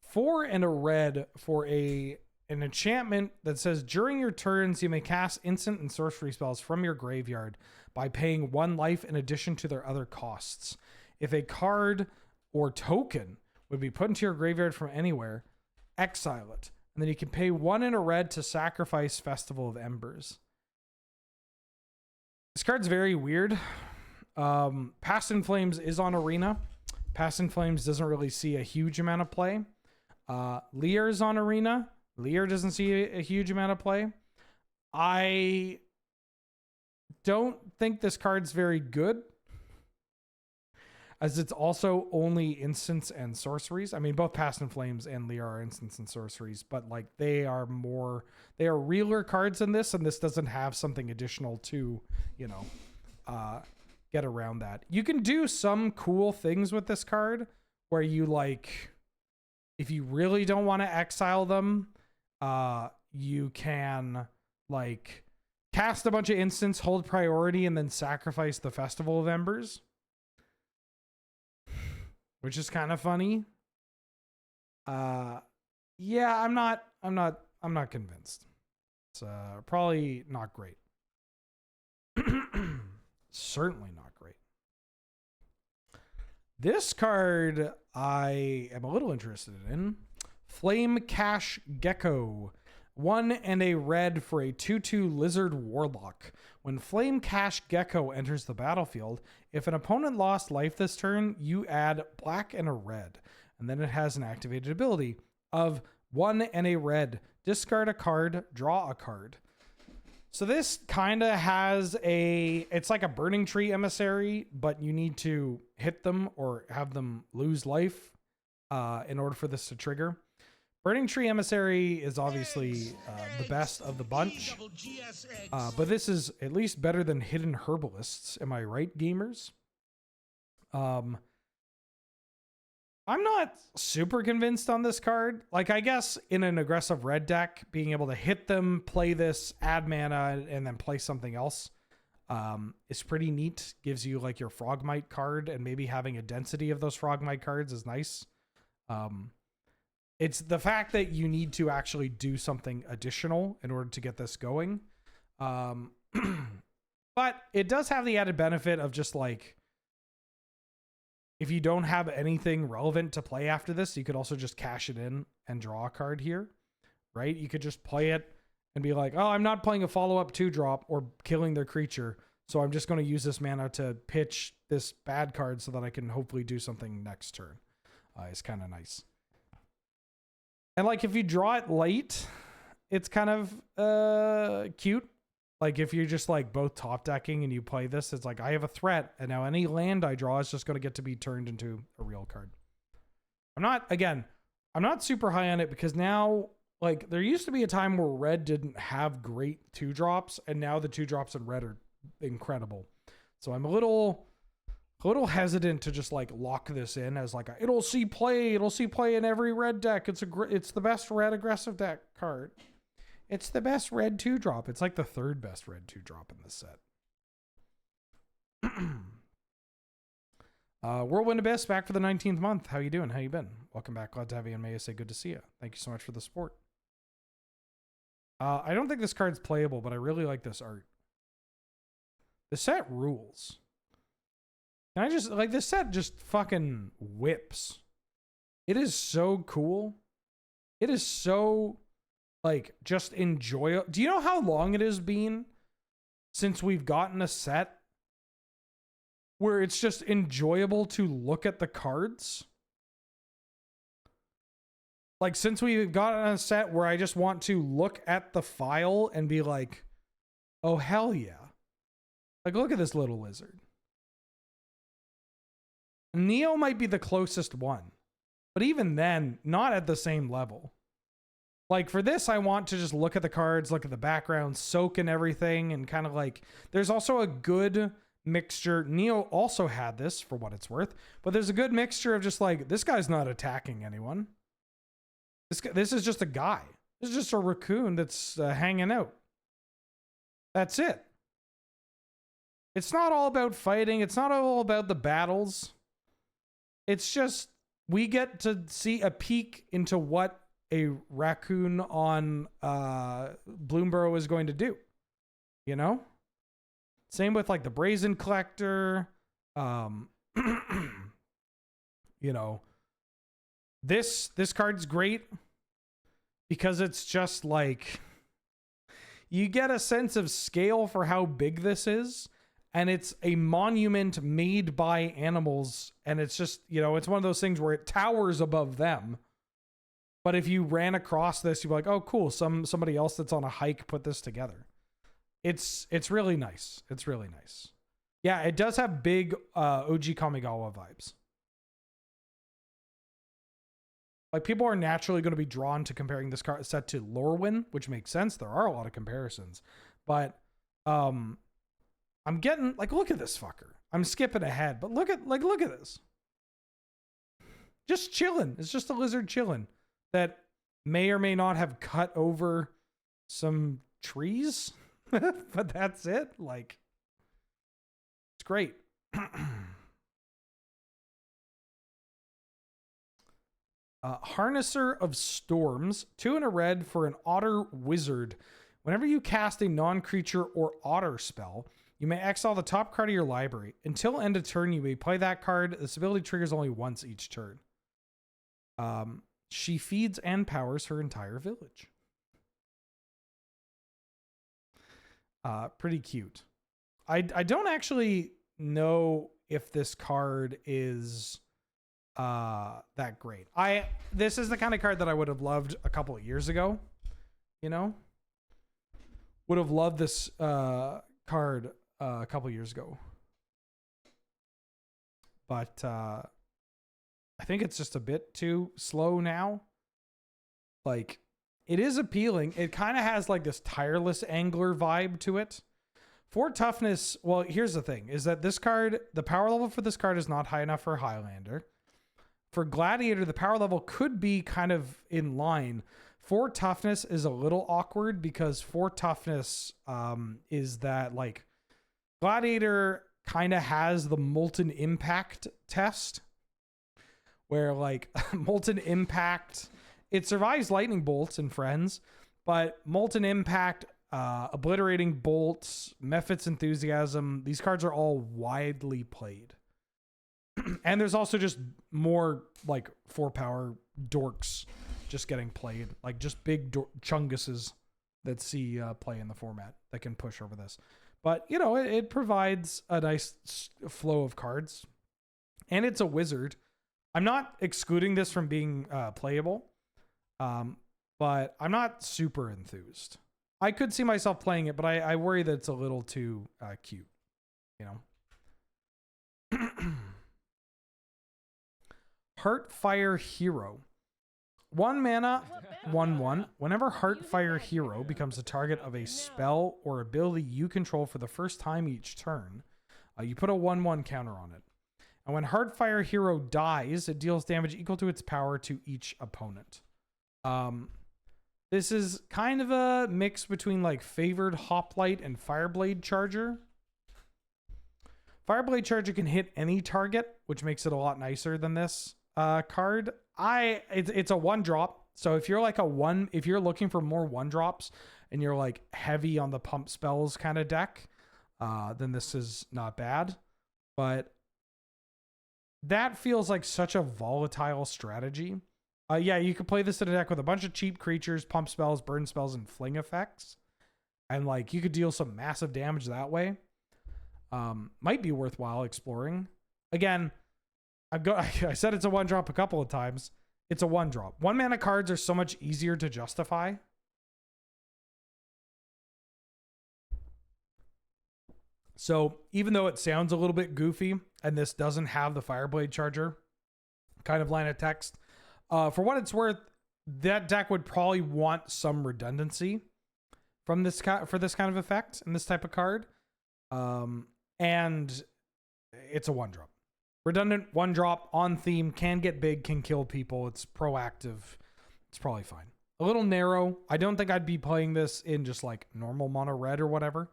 4 and a red for an enchantment that says during your turns you may cast instant and sorcery spells from your graveyard by paying 1 life in addition to their other costs. If a card or token would be put into your graveyard from anywhere, exile it, and then you can pay 1 and a red to sacrifice Festival of Embers. This card's very weird. Past in Flames is on Arena. Past in Flames doesn't really see a huge amount of play. Lear's on Arena. Lear doesn't see a huge amount of play. I don't think this card's very good, as it's also only instants and sorceries. I mean, both Past in Flames and Lear are instants and sorceries, but like they are realer cards in this, and this doesn't have something additional to, get around that. You can do some cool things with this card where you like, if you really don't want to exile them, you can like cast a bunch of instants, hold priority, and then sacrifice the Festival of Embers, which is kind of funny. Yeah, I'm not convinced. It's probably not great. Certainly not great. This card I am a little interested in. Flame Cash Gecko. 1 and a red for a 2/2 Lizard Warlock. When Flame Cash Gecko enters the battlefield, if an opponent lost life this turn, you add black and a red. And then it has an activated ability of 1 and a red. Discard a card, draw a card. So this kind of has it's like a Burning Tree Emissary, but you need to hit them or have them lose life in order for this to trigger. Burning Tree Emissary is obviously the best of the bunch, but this is at least better than Hidden Herbalists. Am I right, gamers? I'm not super convinced on this card. Like, I guess in an aggressive red deck, being able to hit them, play this, add mana, and then play something else is pretty neat. Gives you like your Frogmite card, and maybe having a density of those Frogmite cards is nice. It's the fact that you need to actually do something additional in order to get this going. But it does have the added benefit of just like, if you don't have anything relevant to play after this, you could also just cash it in and draw a card here, right? You could just play it and be like, oh, I'm not playing a follow-up 2-drop or killing their creature, so I'm just going to use this mana to pitch this bad card so that I can hopefully do something next turn. It's kind of nice. And like, if you draw it late, it's kind of cute. Like, if you're just like both top decking and you play this, it's like, I have a threat, and now any land I draw is just going to get to be turned into a real card. I'm not super high on it, because now, like, there used to be a time where red didn't have great 2-drops, and now the 2-drops in red are incredible. So I'm a little hesitant to just like lock this in as like it'll see play in every red deck. It's the best red aggressive deck card. It's the best red 2-drop. It's like the 3rd best red 2-drop in this set. Whirlwind Abyss, back for the 19th month. How you doing? How you been? Welcome back. Glad to have you on May. Say good to see you. Thank you so much for the support. I don't think this card's playable, but I really like this art. The set rules. And I just like, this set just fucking whips. It is so cool. It is so like just enjoy. Do you know how long it has been since we've gotten a set where it's just enjoyable to look at the cards? Like, since we've gotten a set where I just want to look at the file and be like, oh, hell yeah. Like, look at this little lizard. Neo might be the closest one, but even then, not at the same level. Like, for this, I want to just look at the cards, look at the background, soak in everything, and kind of like, there's also a good mixture. Neo also had this, for what it's worth, but there's a good mixture of just like, this guy's not attacking anyone. This is just a guy. This is just a raccoon that's hanging out. That's it. It's not all about fighting. It's not all about the battles. It's just, we get to see a peek into what a raccoon on Bloomburrow is going to do. You know? Same with like the Brazen Collector. You know, this card's great because it's just like, you get a sense of scale for how big this is, and it's a monument made by animals, and it's just, you know, it's one of those things where it towers above them. But if you ran across this, you'd be like, oh cool, somebody else that's on a hike put this together. It's really nice. It's really nice. Yeah, it does have big OG Kamigawa vibes. Like, people are naturally going to be drawn to comparing this card set to Lorwyn, which makes sense. There are a lot of comparisons. But I'm getting, like, look at this fucker. I'm skipping ahead, but look at this. Just chilling. It's just a lizard chilling that may or may not have cut over some trees. But that's it. Like, it's great. Harnesser of Storms, 2 and a red for an otter wizard. Whenever you cast a non-creature or otter spell, you may exile the top card of your library. Until end of turn, you may play that card. This ability triggers only once each turn. She feeds and powers her entire village. Pretty cute. I don't actually know if this card is that great. This is the kind of card that I would have loved a couple of years ago. You know? Would have loved this card a couple of years ago. But I think it's just a bit too slow now. Like, it is appealing. It kind of has like this tireless angler vibe to it. For toughness, well, here's the thing, is that this card, the power level for this card is not high enough for Highlander. For Gladiator, the power level could be kind of in line. 4 toughness is a little awkward because 4 toughness is that, like, Gladiator kind of has the Molten Impact test, where, like, Molten Impact, it survives Lightning Bolts and Friends, but Molten Impact, Obliterating Bolts, Mephit's Enthusiasm, these cards are all widely played. And there's also just more, like, 4 power dorks just getting played, like just big chunguses that see play in the format that can push over this. But, you know, it provides a nice flow of cards, and it's a wizard. I'm not excluding this from being playable, but I'm not super enthused. I could see myself playing it, but I worry that it's a little too cute, you know. Heartfire Hero. 1 mana, 1/1. Whenever Heartfire Hero becomes the target of a spell or ability you control for the first time each turn, you put a 1/1 counter on it. And when Heartfire Hero dies, it deals damage equal to its power to each opponent. This is kind of a mix between like Favored Hoplite and Fireblade Charger. Fireblade Charger can hit any target, which makes it a lot nicer than this card. It's a 1-drop. So if you're like if you're looking for more 1-drops and you're like heavy on the pump spells kind of deck, then this is not bad. But that feels like such a volatile strategy Yeah, you could play this in a deck with a bunch of cheap creatures, pump spells, burn spells, and fling effects. And like you could deal some massive damage that way. Might be worthwhile exploring. Again, I said it's a 1-drop a couple of times. It's a 1-drop. 1 mana cards are so much easier to justify. So even though it sounds a little bit goofy, and this doesn't have the Fireblade Charger kind of line of text, for what it's worth, that deck would probably want some redundancy from this for this kind of effect and this type of card. And it's a 1-drop. Redundant 1-drop on theme, can get big, can kill people. It's proactive. It's probably fine. A little narrow. I don't think I'd be playing this in just like normal mono red or whatever.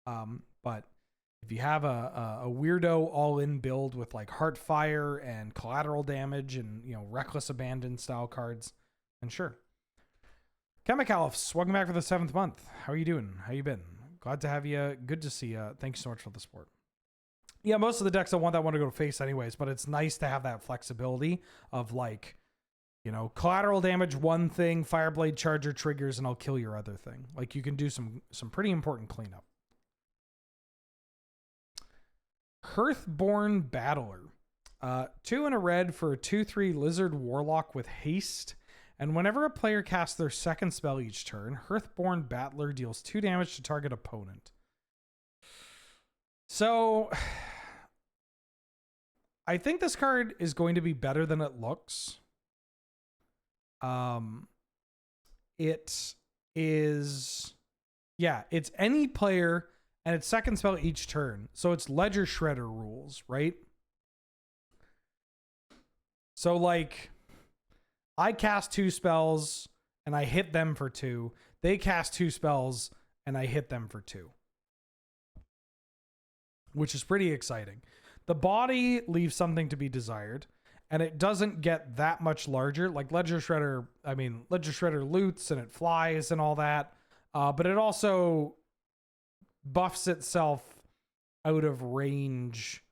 But if you have a weirdo all-in build with like Heartfire and collateral damage and, you know, Reckless Abandon style cards, then sure. Chemicalfs, welcome back for the 7th month. How are you doing? How you been? Glad to have you. Good to see you. Thank you so much for the support. Yeah, most of the decks I want that one to go to face anyways, but it's nice to have that flexibility of like, you know, collateral damage one thing, Fireblade Charger triggers, and I'll kill your other thing. Like you can do some pretty important cleanup. Hearthborn Battler. 2 and a red for a 2/3 Lizard Warlock with haste. And whenever a player casts their second spell each turn, Hearthborn Battler deals 2 damage to target opponent. So I think this card is going to be better than it looks. It is, yeah, it's any player and it's second spell each turn. So it's Ledger Shredder rules, right? So like I cast 2 spells and I hit them for 2. They cast 2 spells and I hit them for 2. Which is pretty exciting. The body leaves something to be desired, and it doesn't get that much larger. Like Ledger Shredder, I mean, Ledger Shredder loots and it flies and all that, but it also buffs itself out of range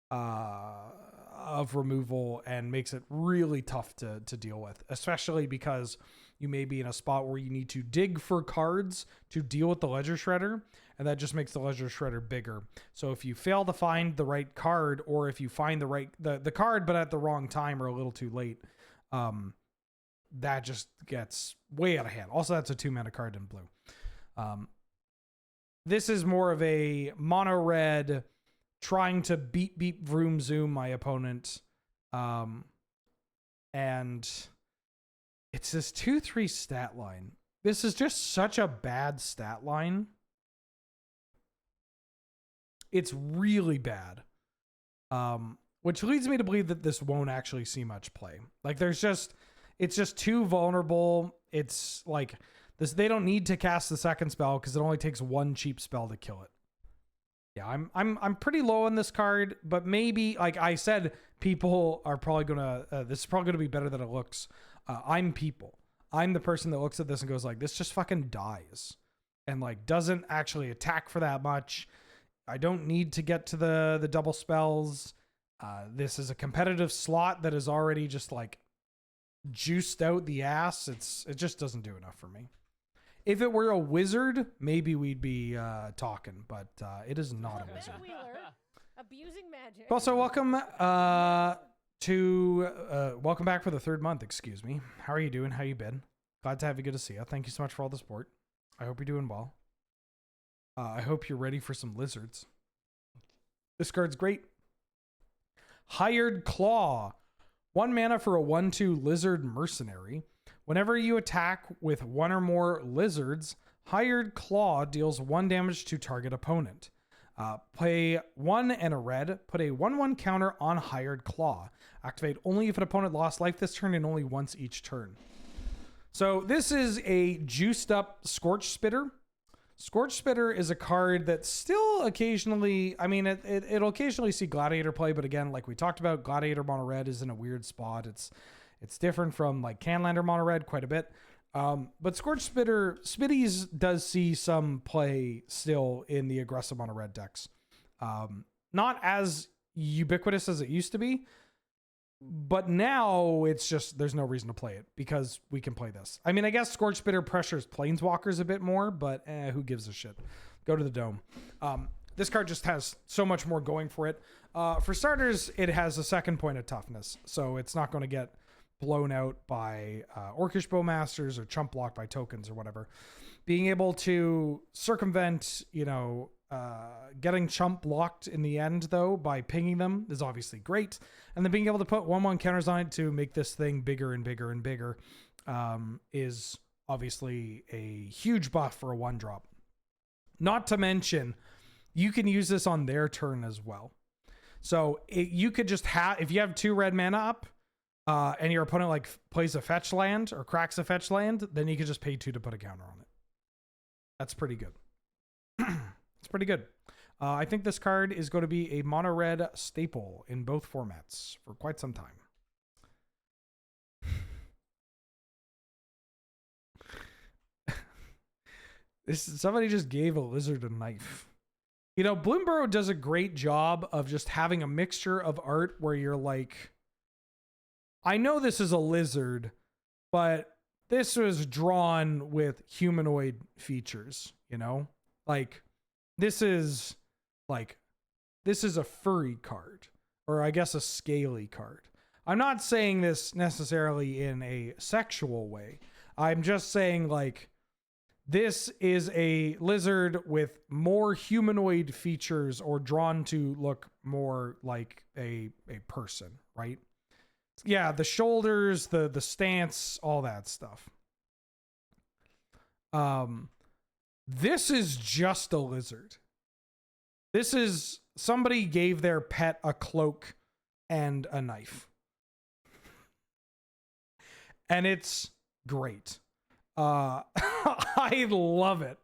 of removal and makes it really tough to deal with, especially because you may be in a spot where you need to dig for cards to deal with the Ledger Shredder, and that just makes the Ledger Shredder bigger. So if you fail to find the right card, or if you find the card but at the wrong time or a little too late, that just gets way out of hand. Also, that's a 2-mana card in blue. This is more of a mono red trying to beat vroom zoom my opponent. And it's this 2/3 stat line. This is just such a bad stat line. It's really bad. Which leads me to believe that this won't actually see much play. Like it's just too vulnerable. It's like this, they don't need to cast the second spell because it only takes 1 cheap spell to kill it. Yeah, I'm pretty low on this card, but maybe, like I said, people are probably gonna this is probably gonna be better than it looks. I'm people. I'm the person that looks at this and goes like, this just fucking dies, and like doesn't actually attack for that much. I don't need to get to the double spells. This is a competitive slot that is already just like juiced out the ass. It just doesn't do enough for me. If it were a wizard, maybe we'd be talking, but it is not a wizard. Abusing magic. Also, welcome welcome back for the 3rd month. Excuse me. How are you doing? How you been? Glad to have you. Good to see you. Thank you so much for all the support. I hope you're doing well. I hope you're ready for some lizards. This card's great. Hired Claw. 1 mana for a 1/2 lizard mercenary. Whenever you attack with 1 or more lizards, Hired Claw deals 1 damage to target opponent. Play 1 and a red. Put a 1/1 counter on Hired Claw. Activate only if an opponent lost life this turn and only once each turn. So this is a juiced up Scorch Spitter. Scorch Spitter is a card that still occasionally, I mean, it'll occasionally see Gladiator play, but again, like we talked about, Gladiator mono red is in a weird spot. It's different from like Canlander mono red quite a bit. But Scorch Spitter, Spitties does see some play still in the aggressive mono red decks. Not as ubiquitous as it used to be, But now it's just, there's no reason to play it because we can play this. I mean, I guess Scorch Spitter pressures Planeswalkers a bit more, but who gives a shit? Go to the Dome. This card just has so much more going for it. For starters, it has a 2nd point of toughness, so it's not going to get blown out by Orcish Bowmasters or chump blocked by tokens or whatever. Being able to circumvent, getting chump blocked in the end, though, by pinging them is obviously great. And then being able to put 1/1 counters on it to make this thing bigger and bigger and bigger is obviously a huge buff for a 1-drop. Not to mention, you can use this on their turn as well. So you could just have, if you have 2 red mana up, and your opponent like plays a fetch land or cracks a fetch land, then you could just pay 2 to put a counter on it. That's pretty good. It's pretty good. I think this card is going to be a mono red staple in both formats for quite some time. Somebody just gave a lizard a knife. Bloomburrow does a great job of just having a mixture of art where you're like, I know this is a lizard, but this was drawn with humanoid features, Like, this is a furry card, or I guess a scaly card. I'm not saying this necessarily in a sexual way. I'm just saying, like, this is a lizard with more humanoid features or drawn to look more like a person, right? Yeah, the shoulders, the stance, all that stuff. This is just a lizard. This is somebody gave their pet a cloak and a knife. And it's great. I love it.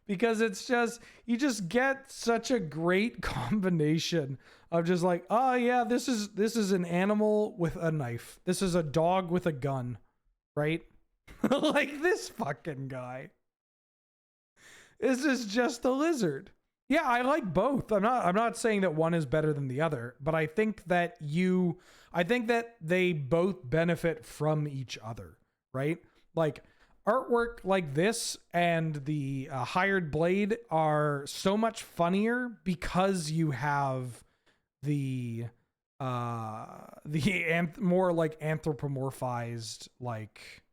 Because it's just, you just get such a great combination of just like, oh yeah, this is an animal with a knife. This is a dog with a gun, right? Like this fucking guy. This is just a lizard. Yeah, I like both. I'm not saying that one is better than the other, but I think that they both benefit from each other, right? Like artwork like this and the hired blade are so much funnier because you have the more like anthropomorphized, like,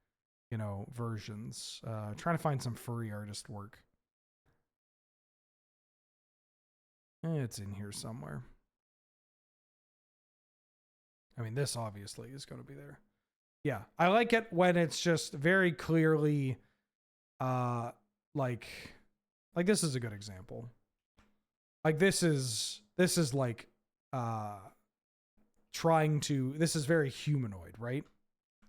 versions. Trying to find some furry artist work. It's in here somewhere. I mean, this obviously is going to be there. Yeah, I like it when it's just very clearly, like this is a good example. Like this is like, this is very humanoid, right?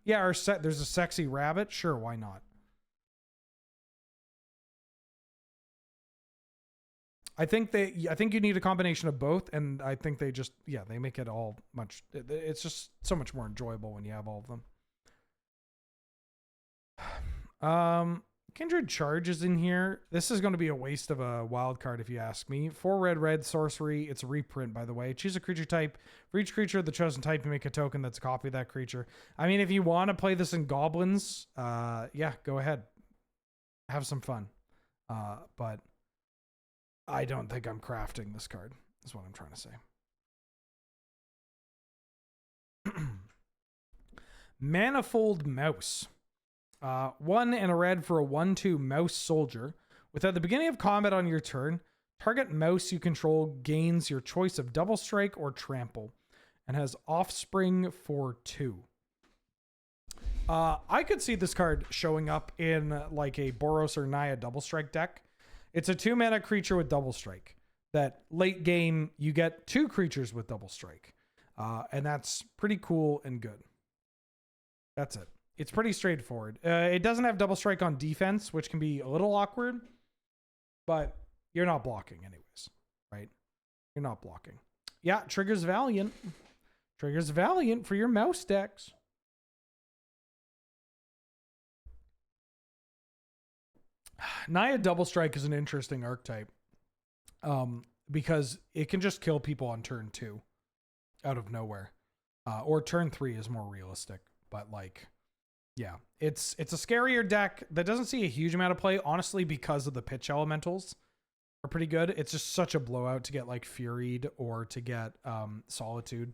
Yeah, there's a sexy rabbit. Sure, why not? I think you need a combination of both, and I think they make it all it's just so much more enjoyable when you have all of them. Kindred Charge is in here. This is going to be a waste of a wild card if you ask me. 4 red sorcery. It's a reprint, by the way. Choose a creature type. For each creature of the chosen type, you make a token that's a copy of that creature. I mean, if you want to play this in goblins, yeah, go ahead. Have some fun. But I don't think I'm crafting this card, is what I'm trying to say. Manifold Mouse. 1 and a red for a 1/2 mouse soldier. At the beginning of combat on your turn, target mouse you control gains your choice of double strike or trample and has offspring for 2. I could see this card showing up in like a Boros or Naya double strike deck. It's a 2-mana creature with double strike that late game you get 2 creatures with double strike. And that's pretty cool and good. That's it. It's pretty straightforward. It doesn't have double strike on defense, which can be a little awkward, but you're not blocking anyways, right? You're not blocking. Yeah, triggers Valiant. Triggers Valiant for your mouse decks. Naya double strike is an interesting archetype, because it can just kill people on turn 2 out of nowhere. Or turn 3 is more realistic. But like, yeah, it's a scarier deck that doesn't see a huge amount of play, honestly, because of the pitch elementals are pretty good. It's just such a blowout to get like Furied or to get Solitude.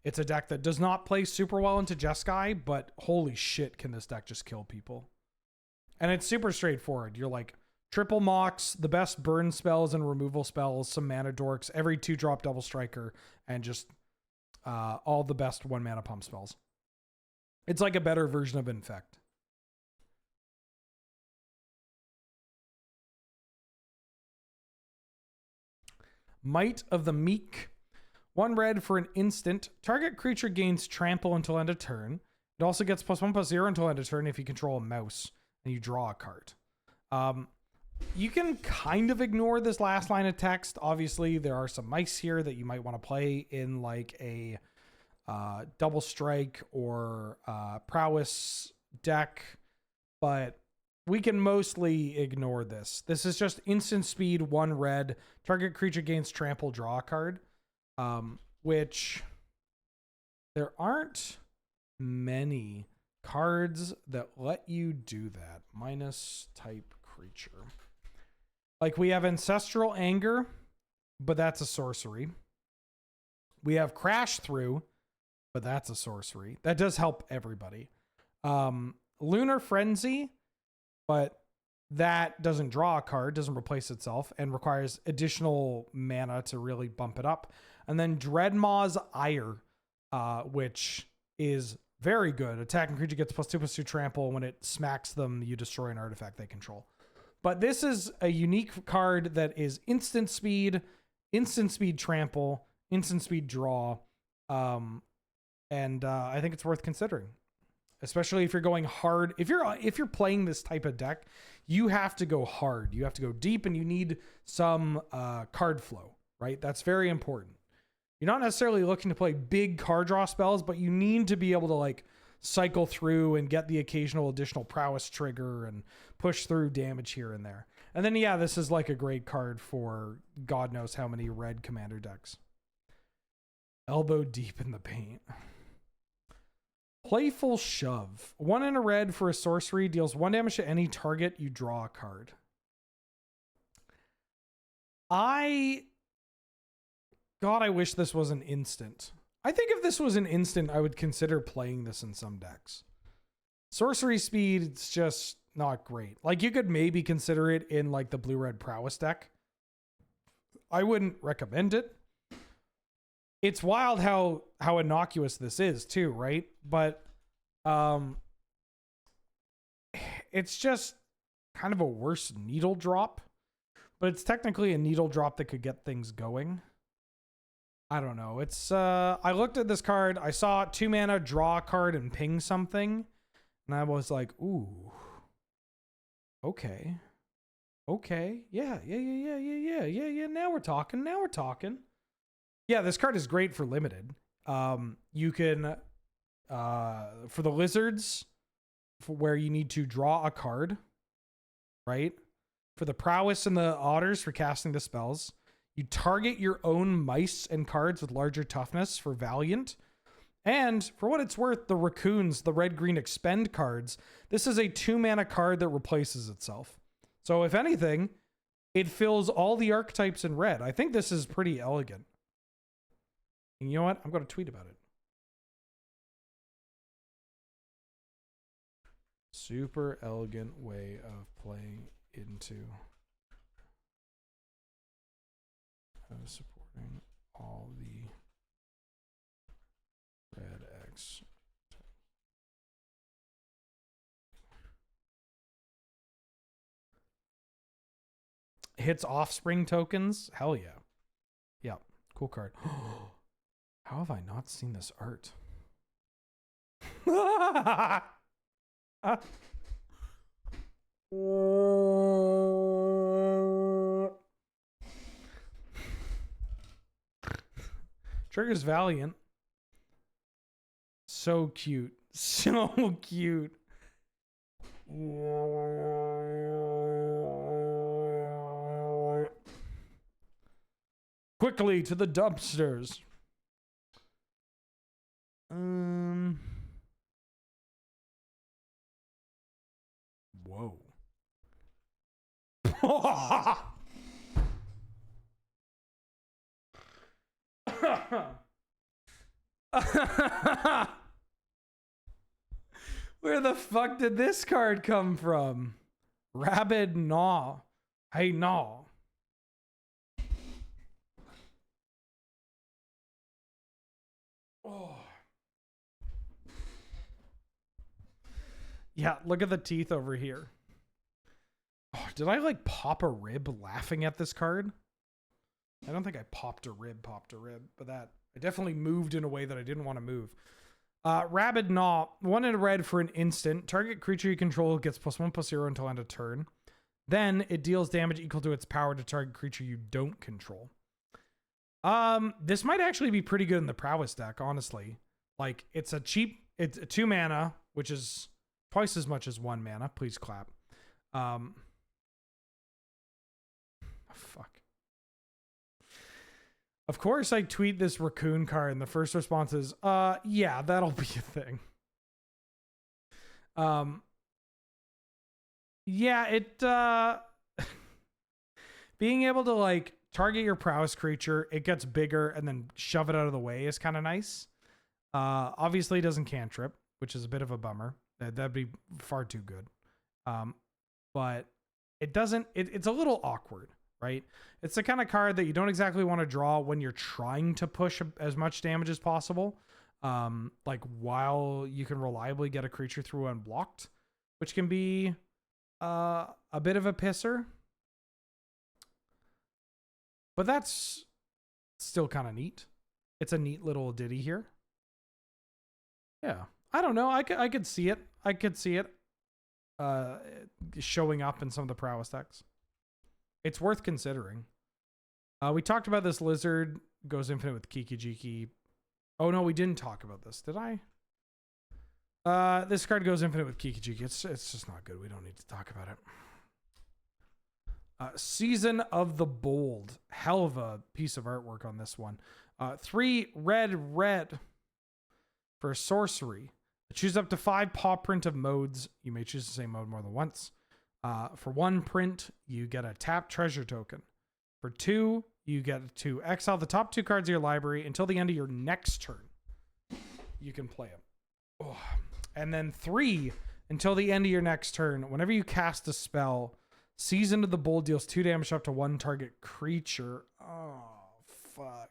It's a deck that does not play super well into Jeskai, but holy shit, can this deck just kill people? And it's super straightforward. You're like triple Mox, the best burn spells and removal spells, some mana dorks, every 2-drop double striker, and just all the best 1 mana pump spells. It's like a better version of Infect. Might of the Meek. 1 red for an instant. Target creature gains trample until end of turn. It also gets +1/+0 until end of turn if you control a mouse and you draw a card. You can kind of ignore this last line of text. Obviously, there are some mice here that you might want to play in like a double strike or prowess deck, but we can mostly ignore this. This is just instant speed, 1 red. Target creature gains trample, draw a card. Which there aren't many cards that let you do that. Minus type creature. Like we have Ancestral Anger, but that's a sorcery. We have Crash Through, but that's a sorcery. That does help everybody. Lunar Frenzy, but that doesn't draw a card, doesn't replace itself, and requires additional mana to really bump it up. And then Dreadmaw's Ire, which is very good. Attacking creature gets +2/+2 trample. When it smacks them, you destroy an artifact they control. But this is a unique card that is instant speed trample, instant speed draw. And I think it's worth considering, especially if you're going hard. If you're playing this type of deck, you have to go hard. You have to go deep, and you need some card flow, right? That's very important. You're not necessarily looking to play big card draw spells, but you need to be able to like cycle through and get the occasional additional prowess trigger and push through damage here and there. And then, yeah, this is like a great card for God knows how many red commander decks. Elbow deep in the paint. Playful Shove. 1 in a red for a sorcery, deals 1 damage to any target, you draw a card. God, I wish this was an instant. I think if this was an instant, I would consider playing this in some decks. Sorcery speed, it's just not great. Like, you could maybe consider it in like the blue-red prowess deck. I wouldn't recommend it. It's wild how innocuous this is too, right? But it's just kind of a worse needle drop. But it's technically a needle drop that could get things going. I don't know. It's I looked at this card, I saw 2 mana, draw a card and ping something, and I was like, ooh. Okay. Yeah. Now we're talking. Yeah, this card is great for limited. You can for the lizards, for where you need to draw a card, right? For the prowess and the otters for casting the spells. You target your own mice and cards with larger toughness for Valiant. And for what it's worth, the raccoons, the red-green expend cards, this is a 2 mana card that replaces itself. So if anything, it fills all the archetypes in red. I think this is pretty elegant. And you know what? I'm going to tweet about it. Super elegant way of playing into supporting all the red X. Hits offspring tokens. Hell yeah. Yeah. Cool card. How have I not seen this art? Triggers Valiant. So cute. So cute. Quickly to the dumpsters. Whoa. Where the fuck did this card come from? Rabid Gnaw. Hey, Gnaw. Oh. Yeah, look at the teeth over here. Oh, did I like pop a rib laughing at this card? I don't think I popped a rib, but that I definitely moved in a way that I didn't want to move. Rabid Gnaw, 1 in a red for an instant. Target creature you control gets +1/+0 until end of turn. Then it deals damage equal to its power to target creature you don't control. This might actually be pretty good in the prowess deck, honestly. Like, it's a 2 mana, which is twice as much as 1 mana. Please clap. Fuck. Of course, I tweet this raccoon card, and the first response is, yeah, that'll be a thing. Yeah, it, being able to, like, target your prowess creature, it gets bigger, and then shove it out of the way is kind of nice. Obviously, it doesn't cantrip, which is a bit of a bummer. That'd be far too good. But it doesn't, it's a little awkward, right? It's the kind of card that you don't exactly want to draw when you're trying to push as much damage as possible. Like, while you can reliably get a creature through unblocked, which can be a bit of a pisser. But that's still kind of neat. It's a neat little ditty here. Yeah. I don't know. I could see it. I could see it showing up in some of the prowess decks. It's worth considering. We talked about this lizard goes infinite with Kiki-Jiki. Oh no, we didn't talk about this, did I? This card goes infinite with Kiki-Jiki. It's just not good. We don't need to talk about it. Season of the Bold. Hell of a piece of artwork on this one. 3 red for sorcery. Choose up to 5 paw print of modes. You may choose the same mode more than once. For 1 print, you get a tap treasure token. For 2, you get to exile the top 2 cards of your library until the end of your next turn. You can play them. Oh. And then 3, until the end of your next turn, whenever you cast a spell, Season of the Bold deals 2 damage up to 1 target creature. Oh, fuck.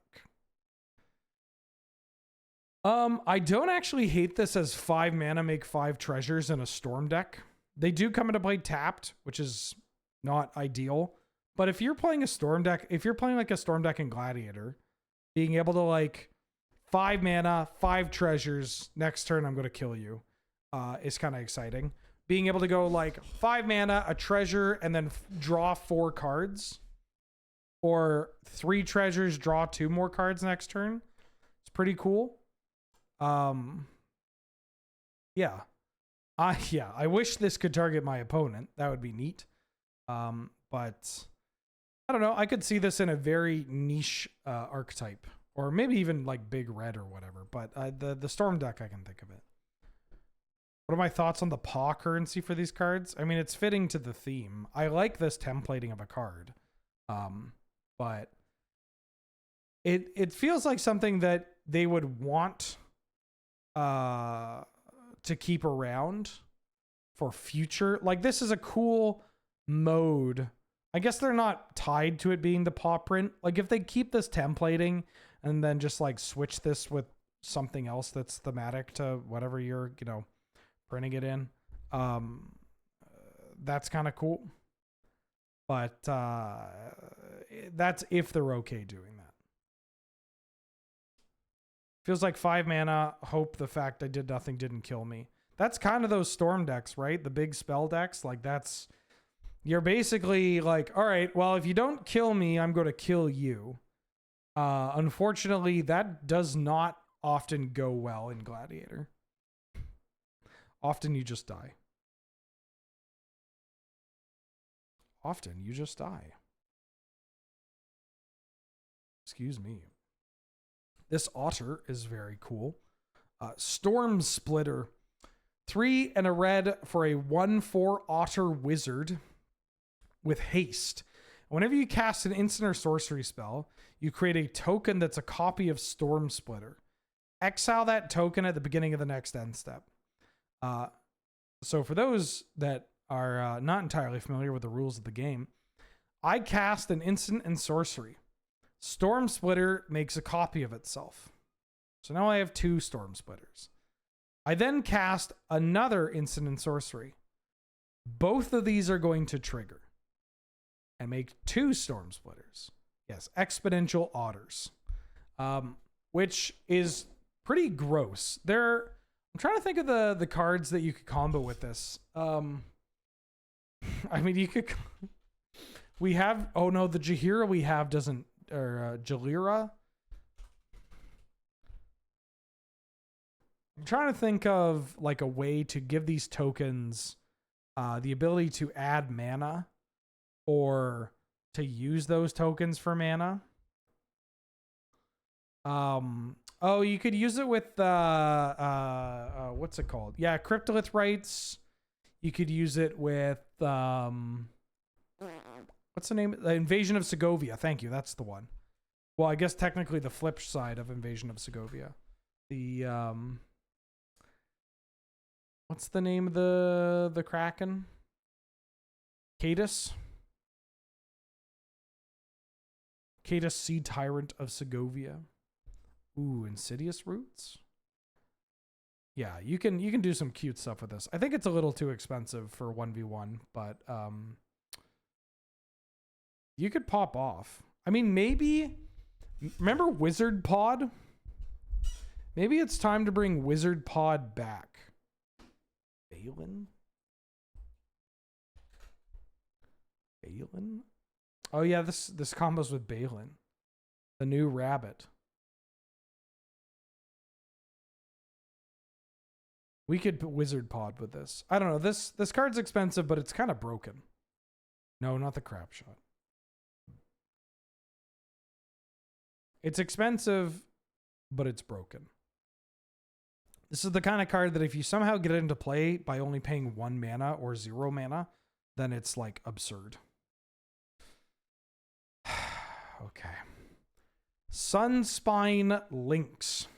I don't actually hate this as 5 mana make 5 treasures in a storm deck. They do come into play tapped, which is not ideal. But if you're playing a storm deck, if you're playing like a storm deck in Gladiator, being able to like 5 mana, 5 treasures, next turn I'm going to kill you, is kind of exciting. Being able to go like 5 mana, a treasure, and then draw 4 cards. Or 3 treasures, draw 2 more cards next turn. It's pretty cool. Yeah. I wish this could target my opponent. That would be neat. But I don't know. I could see this in a very niche archetype, or maybe even like big red or whatever. But the storm deck, I can think of it. What are my thoughts on the paw currency for these cards? I mean, it's fitting to the theme. I like this templating of a card, but it feels like something that they would want to keep around for future. Like, this is a cool mode. I guess they're not tied to it being the paw print. Like, if they keep this templating and then just like switch this with something else that's thematic to whatever you're, printing it in, that's kind of cool. But that's if they're okay doing that. Feels like 5 mana, hope the fact I did nothing didn't kill me. That's kind of those storm decks, right? The big spell decks. Like, that's, you're basically like, all right, well, if you don't kill me, I'm going to kill you. Unfortunately, that does not often go well in Gladiator. Often you just die. Often you just die. Excuse me. This otter is very cool. Storm Splitter. 3 and a red for a 1/4 otter wizard with haste. Whenever you cast an instant or sorcery spell, you create a token that's a copy of Storm Splitter. Exile that token at the beginning of the next end step. So for those that are not entirely familiar with the rules of the game, I cast an instant and sorcery. Storm Splitter makes a copy of itself. So now I have 2 Storm Splitters. I then cast another instant and sorcery. Both of these are going to trigger and make 2 Storm Splitters. Yes, exponential otters, which is pretty gross. I'm trying to think of the cards that you could combo with this. I mean, you could. We have. Oh no, the Jaheira we have doesn't. Or Jalira. I'm trying to think of like a way to give these tokens the ability to add mana or to use those tokens for mana. Oh, you could use it with what's it called? Yeah, Cryptolith Rites. You could use it with what's the name? The Invasion of Segovia. Thank you. That's the one. Well, I guess technically the flip side of Invasion of Segovia. The what's the name of the Kraken? Cadus. Cadus, Sea Tyrant of Segovia. Ooh, Insidious Roots. Yeah, you can do some cute stuff with this. I think it's a little too expensive for 1v1, but you could pop off. I mean, maybe remember Wizard Pod? Maybe it's time to bring Wizard Pod back. Balin? Balin? Oh yeah, this combos with Balin. The new rabbit. We could put Wizard Pod with this. I don't know. This card's expensive, but it's kind of broken. No, not the crap shot. It's expensive, but it's broken. This is the kind of card that if you somehow get it into play by only paying 1 mana or 0 mana, then it's like absurd. Okay. Sunspine Lynx.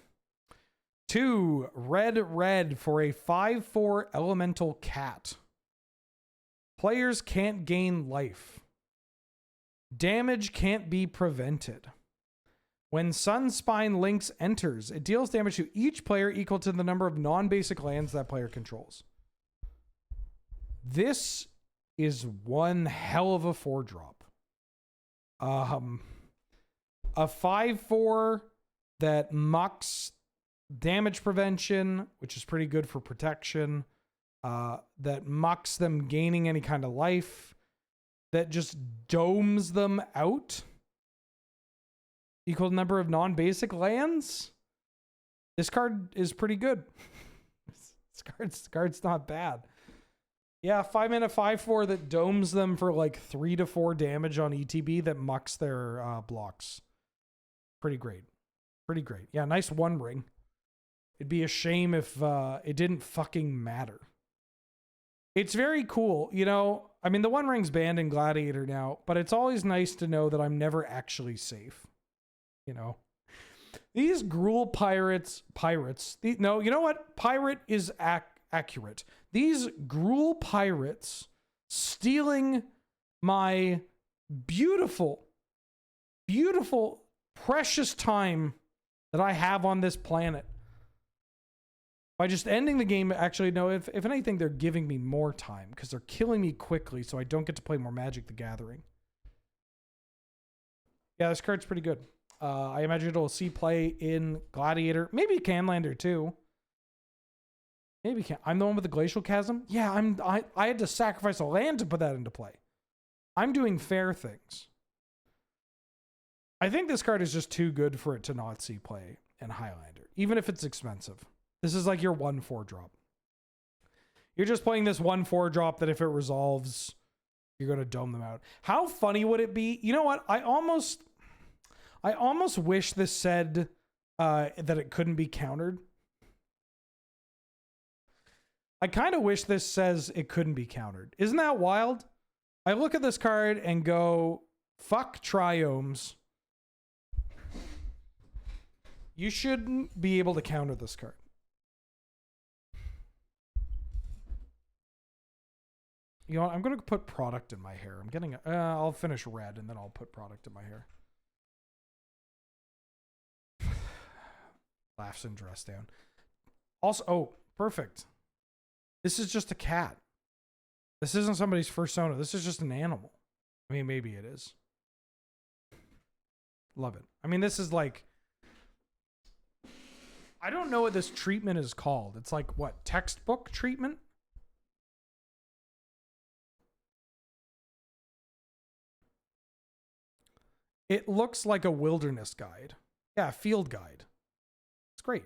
2 red for a 5/4 elemental cat. Players can't gain life. Damage can't be prevented. When Sunspine Lynx enters, it deals damage to each player equal to the number of non-basic lands that player controls. This is one hell of a 4-drop. A 5/4 that mucks damage prevention, which is pretty good for protection, that mucks them gaining any kind of life, that just domes them out, equal to number of non-basic lands. This card is pretty good. This card's not bad. Yeah, 5 mana 5/4 that domes them for like 3 to 4 damage on ETB that mucks their blocks. Pretty great. Pretty great. Yeah, nice 1 ring. It'd be a shame if it didn't fucking matter. It's very cool. You know, I mean, the 1 ring's banned in Gladiator now, but it's always nice to know that I'm never actually safe. You know, these Gruul pirates, no, you know what? Pirate is accurate. These Gruul pirates stealing my beautiful, precious time that I have on this planet. By just ending the game, actually, no, if anything, they're giving me more time because they're killing me quickly so I don't get to play more Magic the Gathering. Yeah, this card's pretty good. I imagine it'll see play in Gladiator. Maybe Canlander too. Maybe can. I'm the one with the Glacial Chasm. Yeah, I had to sacrifice a land to put that into play. I'm doing fair things. I think this card is just too good for it to not see play in Highlander, even if it's expensive. This is like your 1/4 drop. You're just playing this 1/4 drop that if it resolves, you're going to dome them out. How funny would it be? You know what? I almost wish this said that it couldn't be countered. I kind of wish this says it couldn't be countered. Isn't that wild? I look at this card and go, fuck triomes. You shouldn't be able to counter this card. You know what? I'm going to put product in my hair. I'm getting, I'll finish red and then I'll put product in my hair. Laughs and dress down. Also, oh, perfect. This is just a cat. This isn't somebody's fursona. This is just an animal. I mean, maybe it is. Love it. I mean, this is like, I don't know what this treatment is called. It's like, what, textbook treatment? It looks like a wilderness guide. Yeah, field guide. It's great.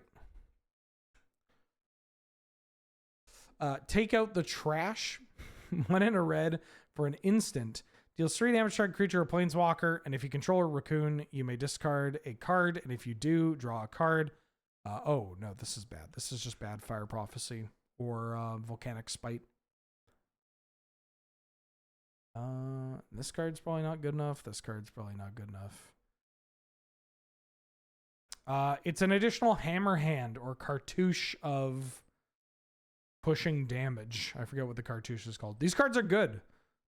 Take out the trash. 1 in a red for an instant. Deals 3 damage to a creature or planeswalker. And if you control a raccoon, you may discard a card. And if you do, draw a card. Oh, no, this is bad. This is just bad Fire Prophecy or Volcanic Spite. This card's probably not good enough. This card's probably not good enough. It's an additional hammer hand or cartouche of pushing damage. I forget what the cartouche is called. These cards are good.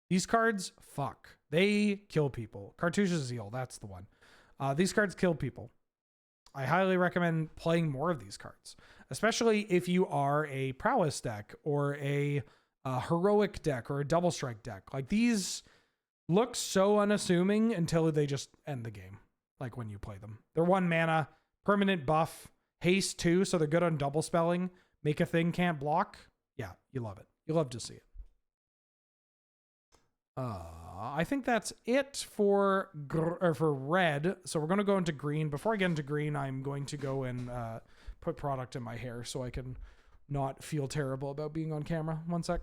These cards, fuck. They kill people. Cartouche Zeal, that's the one. These cards kill people. I highly recommend playing more of these cards, especially if you are a prowess deck or a heroic deck or a double strike deck. Like, these look so unassuming until they just end the game. Like when you play them. They're 1 mana, permanent buff, haste 2, so they're good on double spelling. Make a thing can't block. Yeah, you love it. You love to see it. I think that's it for red. So we're going to go into green. Before I get into green, I'm going to go and put product in my hair so I can not feel terrible about being on camera. 1 sec.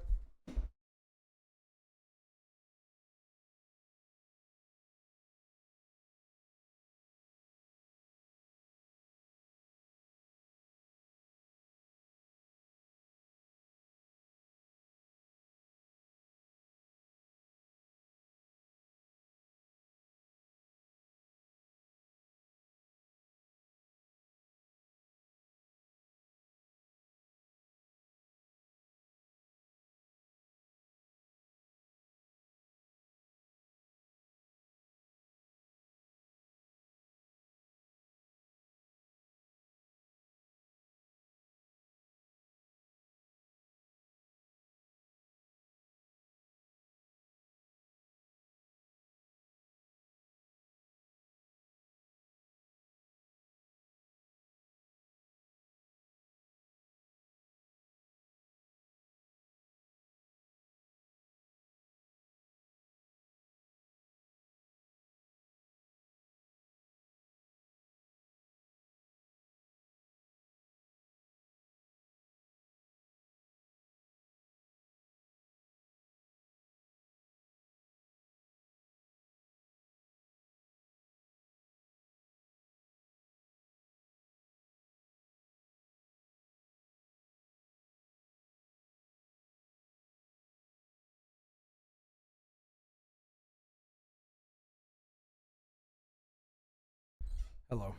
Hello.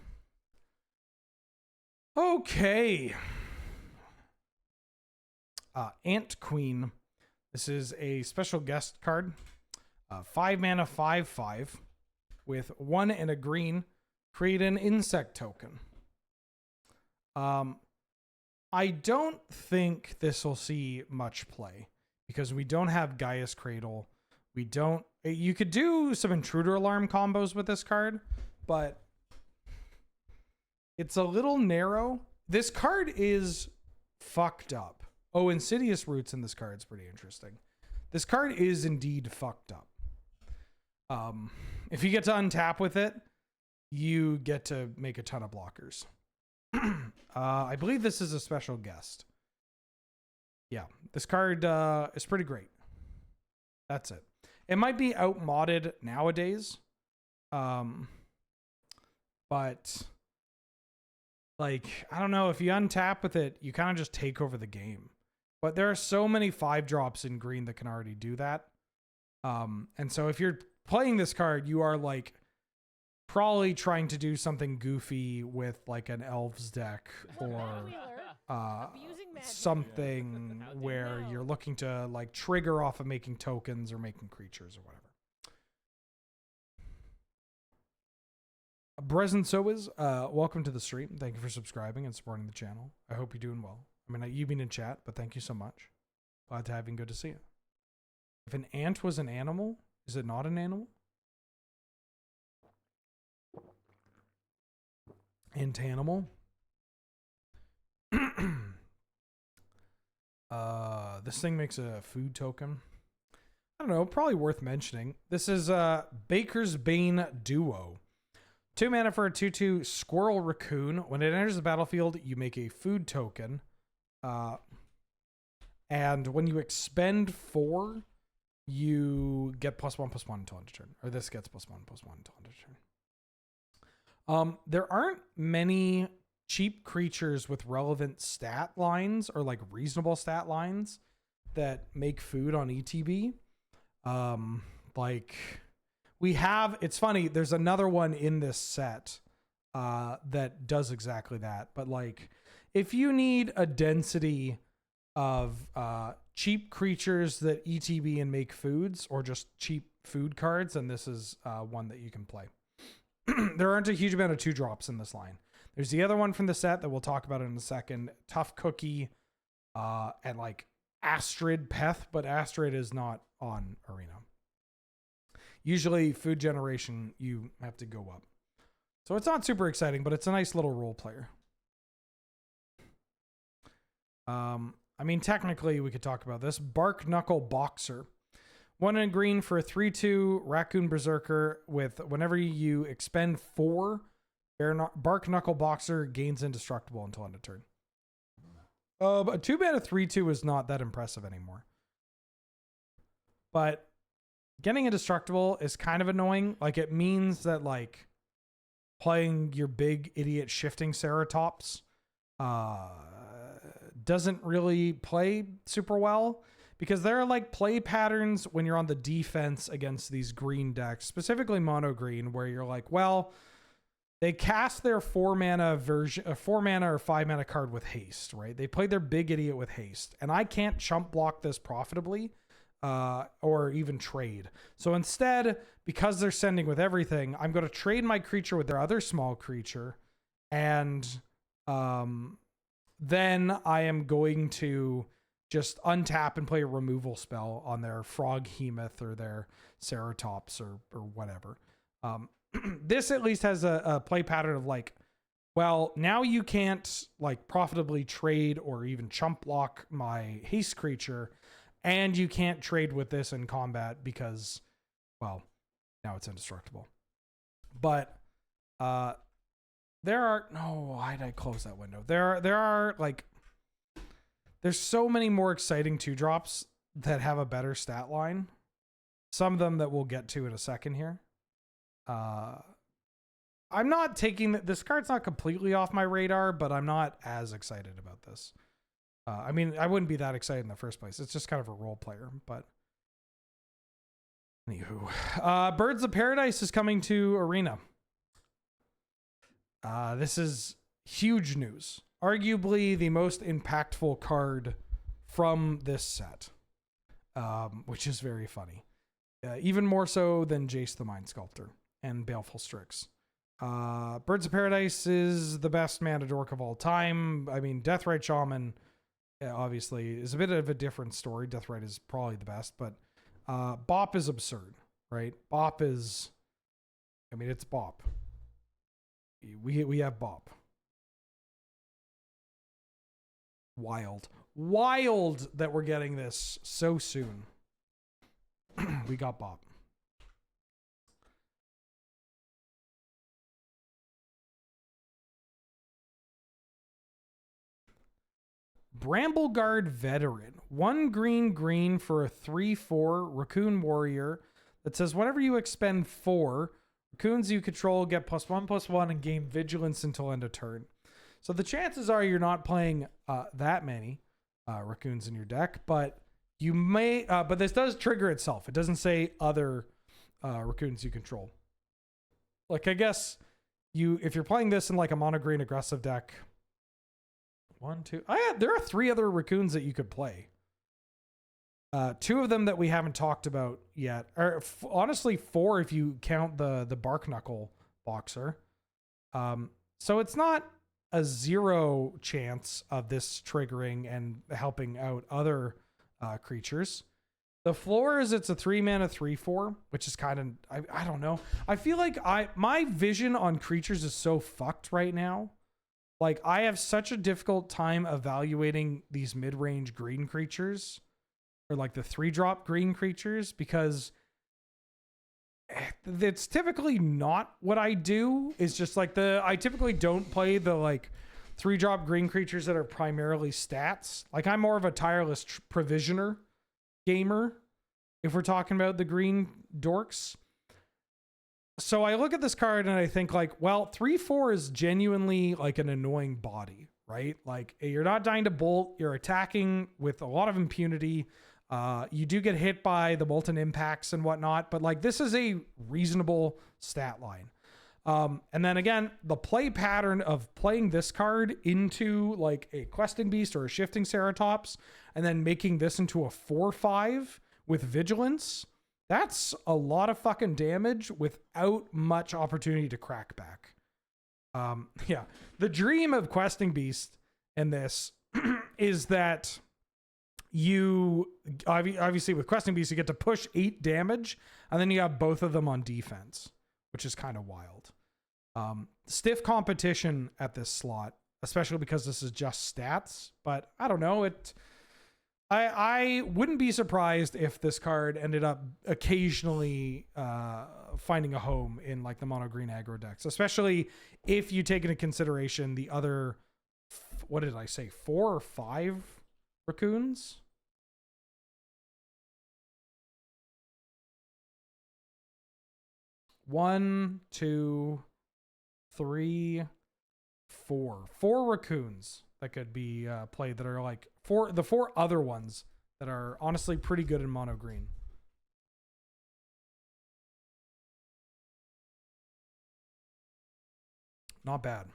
Okay. Ant Queen. This is a special guest card. 5 mana, 5/5 with 1 and a green. Create an insect token. I don't think this will see much play because we don't have Gaia's Cradle. We don't. You could do some intruder alarm combos with this card, but it's a little narrow. This card is fucked up. Oh, Insidious Roots in this card is pretty interesting. This card is indeed fucked up. If you get to untap with it, you get to make a ton of blockers. I believe this is a special guest. Yeah, this card is pretty great. That's it. It might be outmodded nowadays. But like, I don't know, if you untap with it, you kind of just take over the game. But there are so many 5-drops in green that can already do that. And so if you're playing this card, you are like probably trying to do something goofy with like an elves deck or something where you're looking to like trigger off of making tokens or making creatures or whatever. Brezen Sowiz, welcome to the stream. Thank you for subscribing and supporting the channel. I hope you're doing well. I mean, you've been in chat, but thank you so much. Glad to have you and good to see you. If an ant was an animal, is it not an animal? Antanimal. This thing makes a food token. I don't know, probably worth mentioning. This is Baker's Bane Duo. 2 mana for a 2/2 Squirrel Raccoon. When it enters the battlefield, you make a food token. And when you expend 4, you get +1/+1 until end of turn. Or this gets +1/+1 until end of turn. There aren't many cheap creatures with relevant stat lines or like reasonable stat lines that make food on ETB. Like we have, it's funny, there's another one in this set that does exactly that. But like if you need a density of cheap creatures that ETB and make foods, or just cheap food cards, and this is one that you can play. There aren't a huge amount of 2-drops in this line. There's the other one from the set that we'll talk about in a second, Tough Cookie, and like Astrid Peth, but Astrid is not on Arena. Usually food generation, you have to go up. So it's not super exciting, but it's a nice little role player. I mean, technically we could talk about this. Bark Knuckle Boxer. 1 in green for a 3/2 Raccoon Berserker with whenever you expend 4, Bark Knuckle Boxer gains indestructible until end of turn. But 2 mana 3/2 is not that impressive anymore. But getting indestructible is kind of annoying. Like it means that like playing your big idiot shifting Ceratops doesn't really play super well. Because there are like play patterns when you're on the defense against these green decks, specifically mono green, where you're like, well, they cast their 4 mana version, a 4 mana or 5 mana card with haste, right? They played their big idiot with haste, and I can't chump block this profitably, or even trade. So instead, because they're sending with everything, I'm going to trade my creature with their other small creature, and then I am going to just untap and play a removal spell on their Froghemoth or their Ceratops or whatever. This at least has a play pattern of like, well, now you can't like profitably trade or even chump block my haste creature, and you can't trade with this in combat because, well, now it's indestructible. But there are why'd I close that window? There are like, there's so many more exciting 2-drops that have a better stat line. Some of them that we'll get to in a second here. I'm not taking this card's not completely off my radar, but I'm not as excited about this. I mean, I wouldn't be that excited in the first place. It's just kind of a role player, but anywho. Birds of Paradise is coming to Arena. This is huge news. Arguably the most impactful card from this set, which is very funny. Even more so than Jace the Mind Sculptor and Baleful Strix. Birds of Paradise is the best mana dork of all time. I mean, Deathrite Shaman, obviously, is a bit of a different story. Deathrite is probably the best, but Bop is absurd, right? Bop is, I mean, it's Bop. We have Bop. Wild that we're getting this so soon. We got Bop. Brambleguard Veteran. 1 green for a 3/4 Raccoon Warrior that says whenever you expend 4, raccoons you control get +1/+1 and gain vigilance until end of turn. So the chances are you're not playing that many. raccoons in your deck, but you may, but this does trigger itself. It doesn't say other raccoons you control. Like, I guess if you're playing this in like a mono green aggressive deck, there are 3 other raccoons that you could play. 2 of them that we haven't talked about yet, or honestly 4 if you count the bark knuckle boxer. So it's not a 0 chance of this triggering and helping out other creatures. The floor is it's a 3 mana 3/4, which is kind of, I don't know. I feel like my vision on creatures is so fucked right now. Like, I have such a difficult time evaluating these mid-range green creatures, or like the 3-drop green creatures, because it's typically not what I do. It's just like I typically don't play the like 3-drop green creatures that are primarily stats. Like, I'm more of a tireless provisioner gamer if we're talking about the green dorks. So I look at this card and I think like, well, 3/4 is genuinely like an annoying body, right? Like, you're not dying to bolt, you're attacking with a lot of impunity. You do get hit by the molten impacts and whatnot, but like, this is a reasonable stat line. And then again, the play pattern of playing this card into like a questing beast or a shifting ceratops, and then making this into a 4/5 with vigilance, that's a lot of fucking damage without much opportunity to crack back. Yeah, the dream of questing beast in this is that you obviously with questing beast you get to push 8 damage, and then you have both of them on defense, which is kind of wild. Stiff competition at this slot, especially because this is just stats, but I don't know, I wouldn't be surprised if this card ended up occasionally finding a home in like the mono green aggro decks, especially if you take into consideration the other, what did I say, 4 or 5 raccoons? One, two, 3, 4 raccoons that could be played that are like the 4 other ones that are honestly pretty good in mono green. Not bad.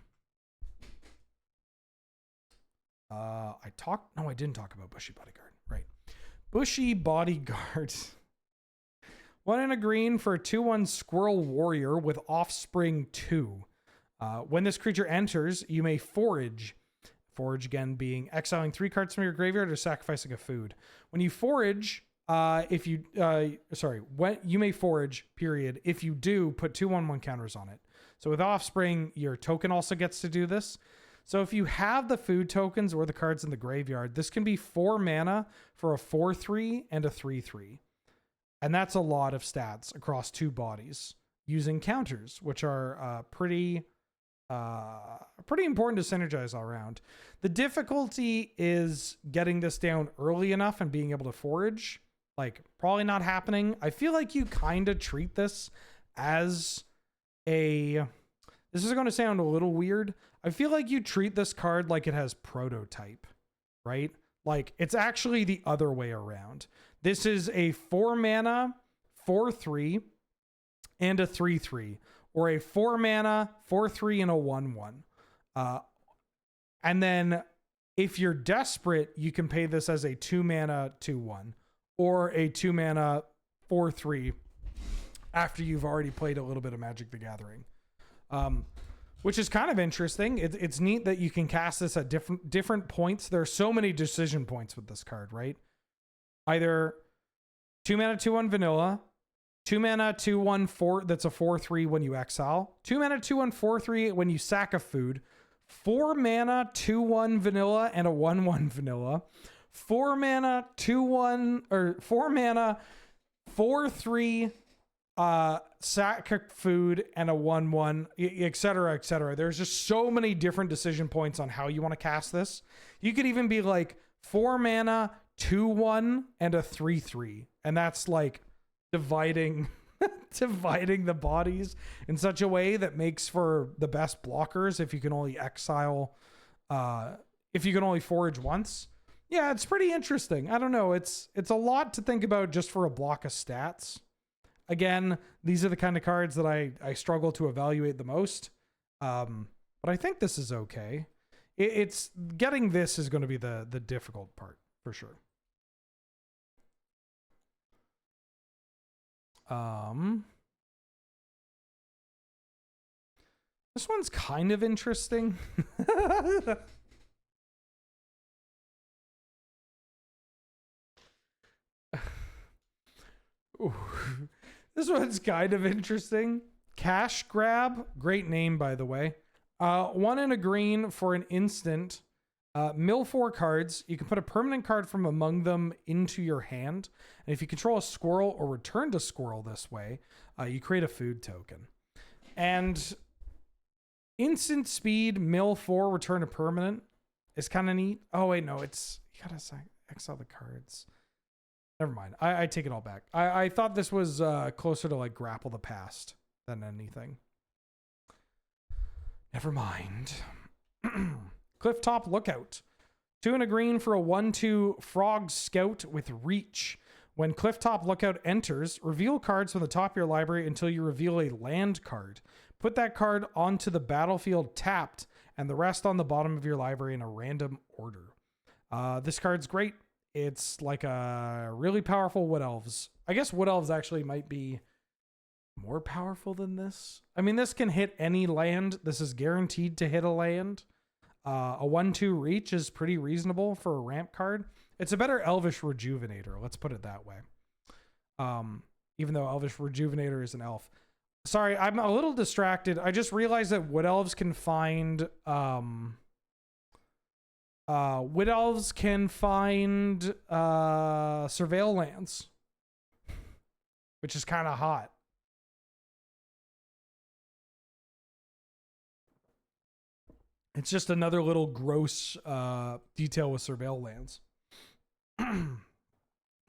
I didn't talk about Bushy Bodyguard. Right. Bushy Bodyguard. 1 in a green for a 2/1 Squirrel Warrior with Offspring 2. When this creature enters, you may forage. Forage again being exiling 3 cards from your graveyard or sacrificing a food. When you forage, when you may forage, period. If you do, put 2/1/1 counters on it. So with Offspring, your token also gets to do this. So if you have the food tokens or the cards in the graveyard, this can be 4 mana for a 4/3 and a 3/3. And that's a lot of stats across 2 bodies using counters, which are pretty important to synergize all around. The difficulty is getting this down early enough and being able to forage. Like, probably not happening. I feel like you kind of treat this as this is going to sound a little weird. I feel like you treat this card like it has prototype, right? Like, it's actually the other way around. This is a 4 mana 4/3 and a 3/3, or a 4 mana 4/3 and a 1/1. And then if you're desperate, you can pay this as a 2 mana 2/1 or a 2 mana 4/3 after you've already played a little bit of Magic the Gathering. Which is kind of interesting. It's neat that you can cast this at different points. There are so many decision points with this card, right? Either 2 mana 2/1 vanilla, 2 mana 2/1 4 that's a 4/3 when you exile, 2 mana 2/1 4/3 when you sack a food, 4 mana 2/1 vanilla and a 1/1 vanilla, 4 mana 2/1 or 4 mana 4/3 sack a food and a 1/1, etc., etc. There's just so many different decision points on how you want to cast this. You could even be like 4 mana 2/1 and a 3/3, and that's like dividing the bodies in such a way that makes for the best blockers if you can only exile, if you can only forage once. Yeah, it's pretty interesting. I don't know. It's a lot to think about just for a block of stats. Again, these are the kind of cards that I struggle to evaluate the most. But I think this is okay. It's getting this is going to be the difficult part for sure. This one's kind of interesting. Ooh. This one's kind of interesting. Cash Grab, great name by the way. 1 and a green for an instant. Mill 4 cards. You can put a permanent card from among them into your hand. And if you control a squirrel or return to squirrel this way, you create a food token. And instant speed, mill 4, return a permanent is kind of neat. Oh, wait, no, it's, you gotta exile the cards. Never mind. I take it all back. I thought this was closer to like Grapple the Past than anything. Never mind. Clifftop Lookout. 2 and a green for a 1/2 Frog Scout with Reach. When Clifftop Lookout enters, reveal cards from the top of your library until you reveal a land card. Put that card onto the battlefield tapped and the rest on the bottom of your library in a random order. This card's great. It's like a really powerful Wood Elves. I guess Wood Elves actually might be more powerful than this. I mean, this can hit any land. This is guaranteed to hit a land. A 1/2 Reach is pretty reasonable for a ramp card. It's a better Elvish Rejuvenator. Let's put it that way. Even though Elvish Rejuvenator is an elf. Sorry, I'm a little distracted. I just realized that Wood Elves can find surveil lands, which is kind of hot. It's just another little gross detail with surveil lands,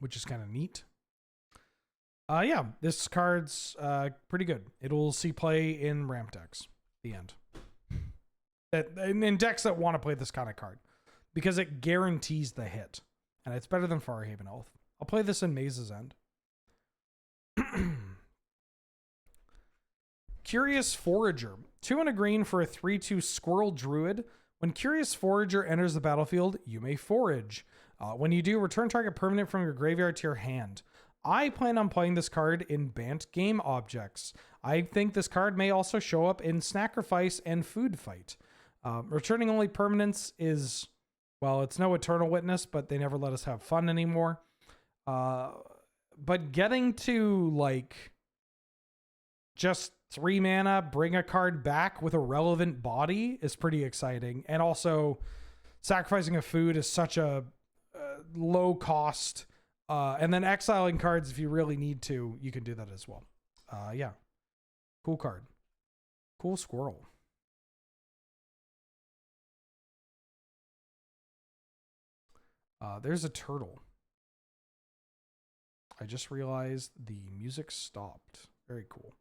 which is kind of neat. Yeah, this card's pretty good. It'll see play in ramp decks. The end. In decks that want to play this kind of card, because it guarantees the hit, and it's better than Farhaven Elf. I'll play this in Maze's End. Curious Forager. 2 and a green for a 3/2 Squirrel Druid. When Curious Forager enters the battlefield, you may forage. When you do, return target permanent from your graveyard to your hand. I plan on playing this card in Bant game objects. I think this card may also show up in Snackerfice and Food Fight. Returning only permanents is, well, it's no Eternal Witness, but they never let us have fun anymore. But getting to, like, just 3 mana, bring a card back with a relevant body is pretty exciting. And also, sacrificing a food is such a low cost. And then exiling cards, if you really need to, you can do that as well. Yeah. Cool card. Cool squirrel. There's a turtle. I just realized the music stopped. Very cool.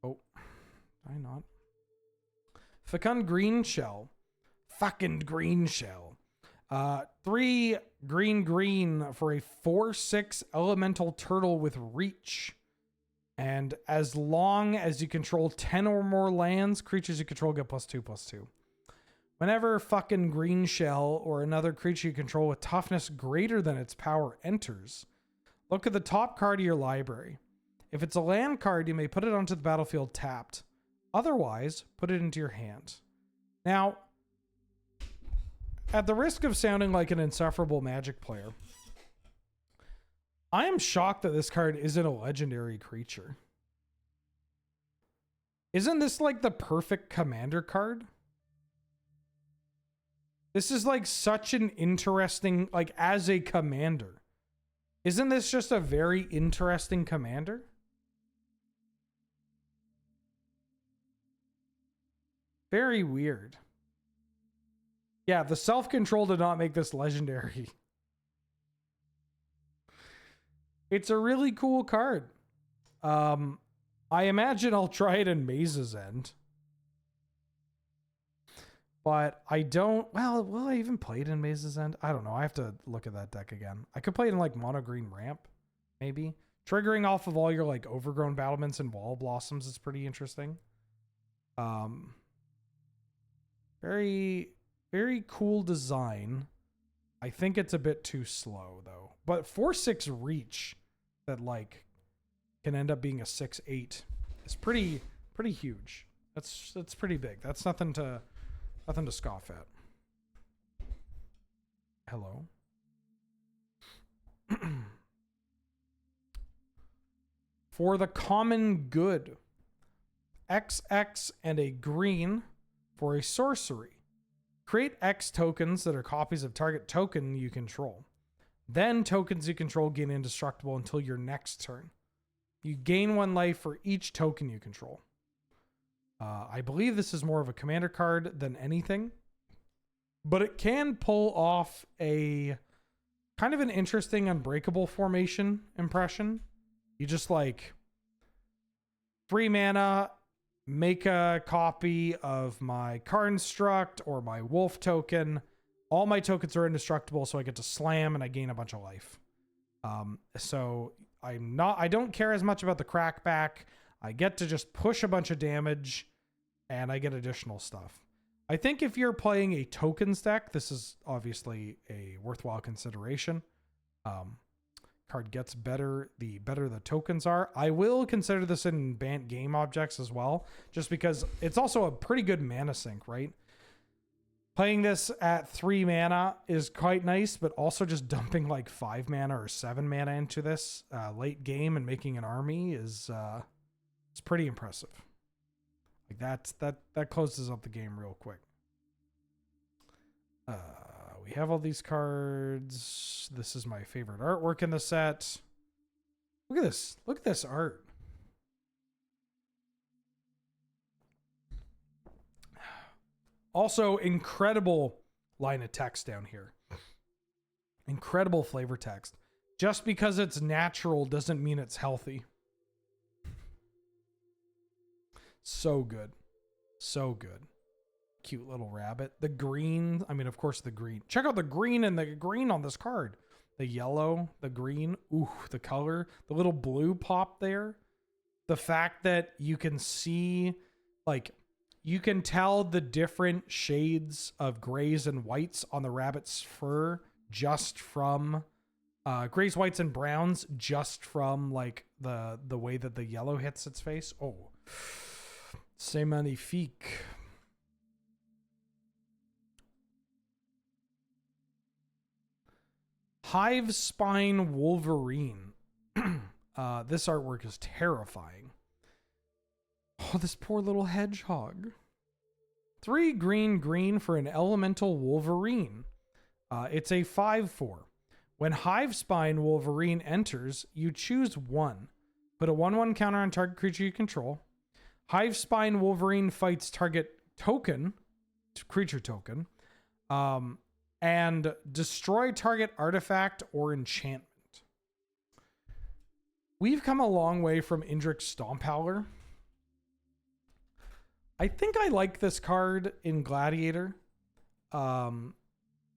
Oh, did I not? Fecund Green Shell. Fecund Green Shell. 3 green for a 4/6 elemental turtle with reach. And as long as you control 10 or more lands, creatures you control get +2/+2. Whenever Fecund Green Shell or another creature you control with toughness greater than its power enters, look at the top card of your library. If it's a land card, you may put it onto the battlefield tapped. Otherwise, put it into your hand. Now, at the risk of sounding like an insufferable Magic player, I am shocked that this card isn't a legendary creature. Isn't this like the perfect commander card? This is like such an interesting, like as a commander. Isn't this just a very interesting commander? Very weird. Yeah, the self-control did not make this legendary. It's a really cool card. I imagine I'll try it in Maze's End. But I don't, well, will I even play it in Maze's End? I don't know. I have to look at that deck again. I could play it in like mono green ramp, maybe. Triggering off of all your like overgrown battlements and wall blossoms is pretty interesting. Very, very cool design. I think it's a bit too slow though. But 4/6 reach that like can end up being a 6/8 is pretty huge. That's pretty big. That's nothing to scoff at. Hello. For the common good. XX and a green for a sorcery. Create X tokens that are copies of target token you control. Then tokens you control gain indestructible until your next turn. You gain 1 life for each token you control. I believe this is more of a commander card than anything, but it can pull off a kind of an interesting unbreakable formation impression. You just like 3 mana, make a copy of my Karnstruct or my Wolf token. All my tokens are indestructible, so I get to slam and I gain a bunch of life. So I don't care as much about the crackback. I get to just push a bunch of damage and I get additional stuff. I think if you're playing a tokens deck, this is obviously a worthwhile consideration. Card gets better the better the tokens are. I will consider this in banned game objects as well, just because it's also a pretty good mana sink, right? Playing this at 3 mana is quite nice, but also just dumping like 5 mana or 7 mana into this late game and making an army is it's pretty impressive. Like that closes up the game real quick. We have all these cards. This is my favorite artwork in the set. Look at this. Look at this art. Also, incredible line of text down here. Incredible flavor text. Just because it's natural doesn't mean it's healthy. So good. So good. Cute little rabbit. The green. I mean, of course, the green. Check out the green and the green on this card. The yellow, the green. Ooh, the color. The little blue pop there. The fact that you can see, like, you can tell the different shades of grays and whites on the rabbit's fur just from grays, whites, and browns just from like the way that the yellow hits its face. Oh, c'est magnifique. Hive Spine Wolverine. This artwork is terrifying. Oh, this poor little hedgehog. 3 green for an elemental Wolverine. It's a 5/4. When Hive Spine Wolverine enters, you choose 1. Put a 1/1 counter on target creature you control. Hive Spine Wolverine fights target token, creature token, and destroy target artifact or enchantment. We've come a long way from Indrik's Stomp Howler. I think I like this card in Gladiator.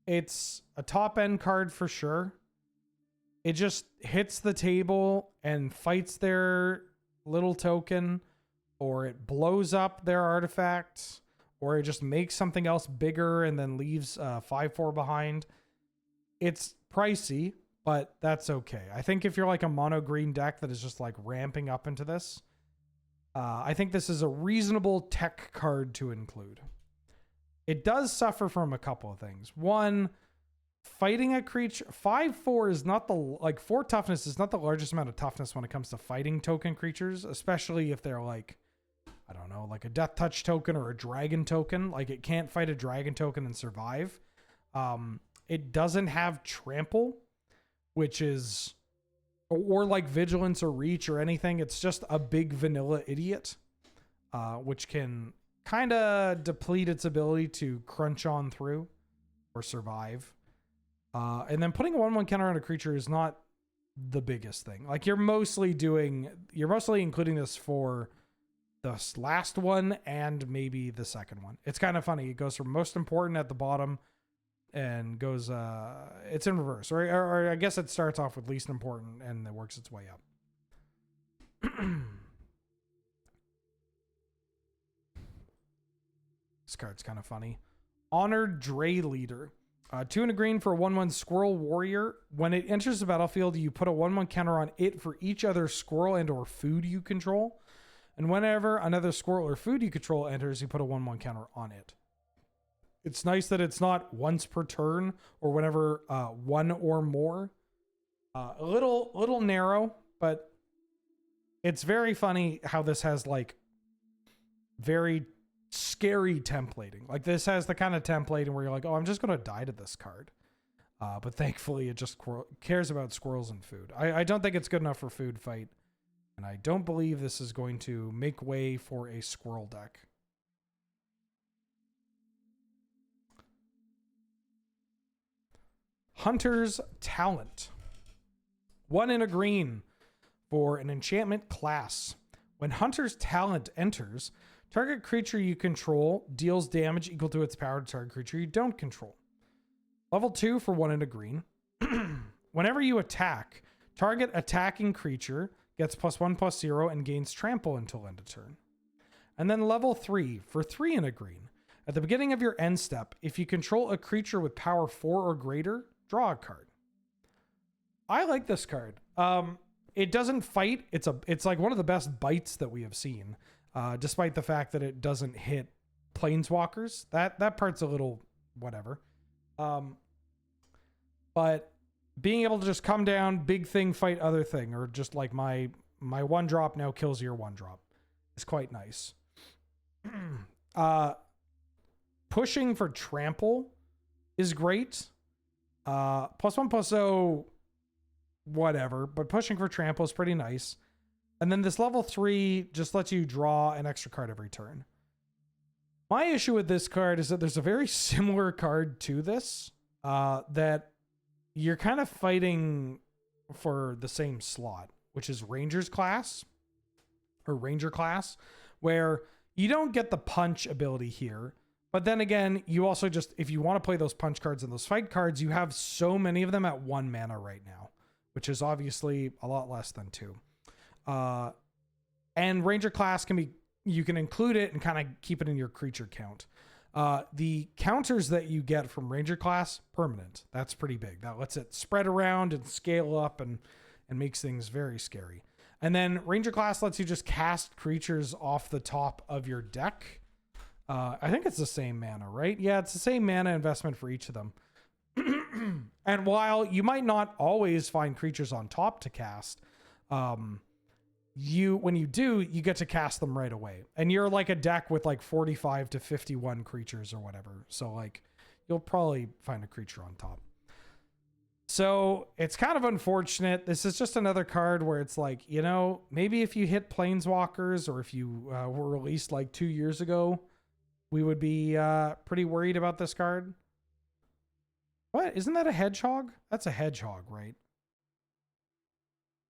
It's a top end card for sure. It just hits the table and fights their little token, or it blows up their artifacts, or it just makes something else bigger and then leaves 5/4 behind. It's pricey, but that's okay. I think if you're like a mono green deck that is just like ramping up into this, I think this is a reasonable tech card to include. It does suffer from a couple of things. One, fighting a creature, 5/4 is not the, like 4 toughness is not the largest amount of toughness when it comes to fighting token creatures, especially if they're like, I don't know, like a death touch token or a dragon token. Like it can't fight a dragon token and survive. It doesn't have trample, which is, or like vigilance or reach or anything. It's just a big vanilla idiot, which can kind of deplete its ability to crunch on through or survive. And then putting a 1/1 counter on a creature is not the biggest thing. Like you're mostly including this for this last one and maybe the second one. It's kind of funny. It goes from most important at the bottom and goes, it's in reverse. Or I guess it starts off with least important and it works its way up. This card's kind of funny. Honored Dray Leader. 2 and a green for a 1/1 squirrel warrior. When it enters the battlefield, you put a 1/1 counter on it for each other squirrel and or food you control. And whenever another squirrel or food you control enters, you put a 1/1 counter on it. It's nice that it's not once per turn or whenever one or more. A little narrow, but it's very funny how this has like very scary templating. Like this has the kind of templating where you're like, oh, I'm just going to die to this card. But thankfully it just cares about squirrels and food. I don't think it's good enough for food fight. And I don't believe this is going to make way for a squirrel deck. Hunter's Talent. 1 in a green for an enchantment class. When Hunter's Talent enters, target creature you control deals damage equal to its power to target creature you don't control. Level 2 for 1 in a green. Whenever you attack, target attacking creature gets +1/+0 and gains trample until end of turn. And then level 3 for 3 in a green. At the beginning of your end step, if you control a creature with power 4 or greater, draw a card. I like this card. It doesn't fight. It's like one of the best bites that we have seen, despite the fact that it doesn't hit planeswalkers. That part's a little whatever. But being able to just come down, big thing, fight other thing, or just like my 1-drop now kills your 1-drop is quite nice. Pushing for trample is great. +1/+0, whatever, but pushing for trample is pretty nice. And then this level 3 just lets you draw an extra card every turn. My issue with this card is that there's a very similar card to this, that you're kind of fighting for the same slot, which is Ranger class, where you don't get the punch ability here. But then again, you also just, if you want to play those punch cards and those fight cards, you have so many of them at 1 mana right now, which is obviously a lot less than 2. And Ranger class you can include it and kind of keep it in your creature count. The counters that you get from Ranger class, permanent. That's pretty big. That lets it spread around and scale up and makes things very scary. And then Ranger class lets you just cast creatures off the top of your deck. I think it's the same mana, right? Yeah, it's the same mana investment for each of them. And while you might not always find creatures on top to cast, when you do, you get to cast them right away. And you're like a deck with like 45 to 51 creatures or whatever. So like you'll probably find a creature on top. So it's kind of unfortunate. This is just another card where it's like, maybe if you hit planeswalkers or if you were released like 2 years ago, we would be pretty worried about this card. What? Isn't that a hedgehog? That's a hedgehog, right?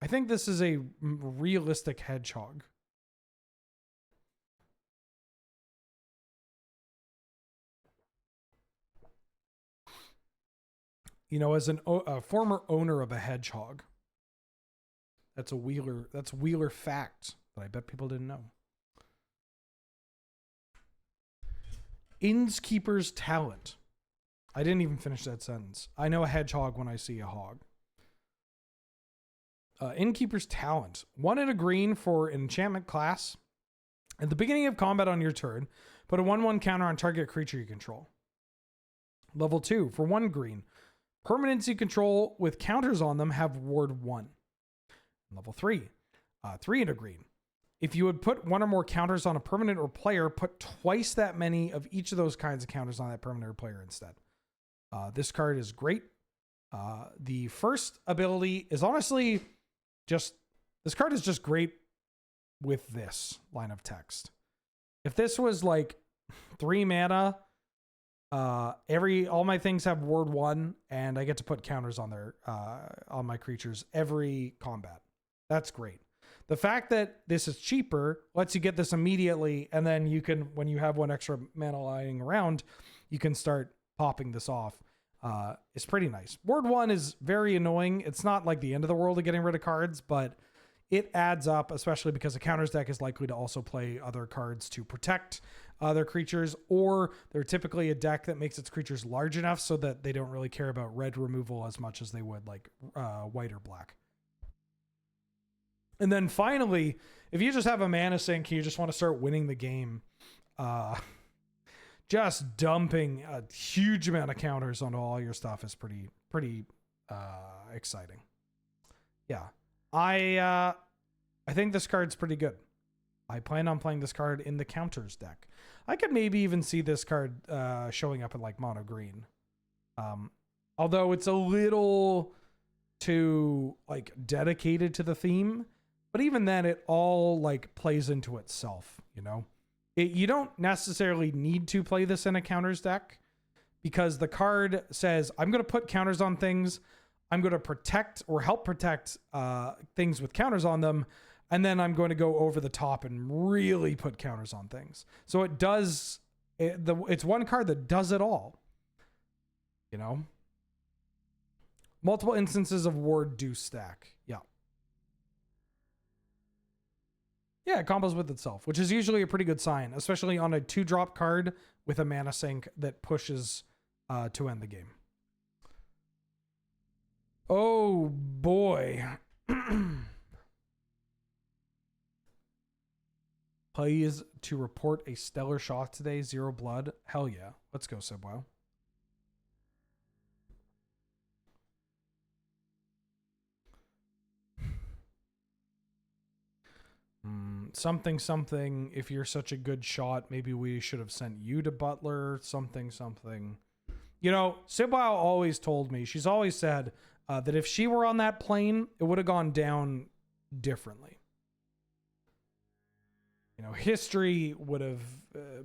I think this is a realistic hedgehog. As a former owner of a hedgehog, that's Wheeler fact that I bet people didn't know. Innkeeper's Talent. I didn't even finish that sentence. I know a hedgehog when I see a hog. Innkeeper's Talent. 1 in a green for an enchantment class. At the beginning of combat on your turn, put a 1/1 counter on target creature you control. Level 2 for 1 green. Permanents you control with counters on them have ward 1. Level 3. 3 in a green. If you would put 1 or more counters on a permanent or player, put twice that many of each of those kinds of counters on that permanent or player instead. This card is great. The first ability is honestly this card is just great with this line of text. If this was like 3 mana, all my things have ward 1 and I get to put counters on on my creatures every combat. That's great. the fact that this is cheaper lets you get this immediately, and then you can, when you have one extra mana lying around, you can start popping this off. It's pretty nice. Ward 1 is very annoying. It's not like the end of the world of getting rid of cards, but it adds up, especially because a counters deck is likely to also play other cards to protect other creatures, or they're typically a deck that makes its creatures large enough so that they don't really care about red removal as much as they would like white or black. And then finally, if you just have a mana sink, you just want to start winning the game, just dumping a huge amount of counters onto all your stuff is pretty exciting. Yeah. I think this card's pretty good. I plan on playing this card in the counters deck. I could maybe even see this card showing up in like mono green. Although it's a little too like dedicated to the theme, but even then it all like plays into itself, you know? You don't necessarily need to play this in a counters deck because the card says, I'm going to put counters on things. I'm going to protect or help protect things with counters on them. And then I'm going to go over the top and really put counters on things. So it does, it's one card that does it all, you know? Multiple instances of ward do stack. Yeah. Yeah, it combos with itself, which is usually a pretty good sign, especially on a 2-drop card with a mana sink that pushes to end the game. Oh boy. Please to report a stellar shot today, 0 blood. Hell yeah. Let's go, Sibwow. Something, if you're such a good shot, maybe we should have sent you to Butler, something. You know, Sibwow always told me, she's always said that if she were on that plane, it would have gone down differently. You know, history would have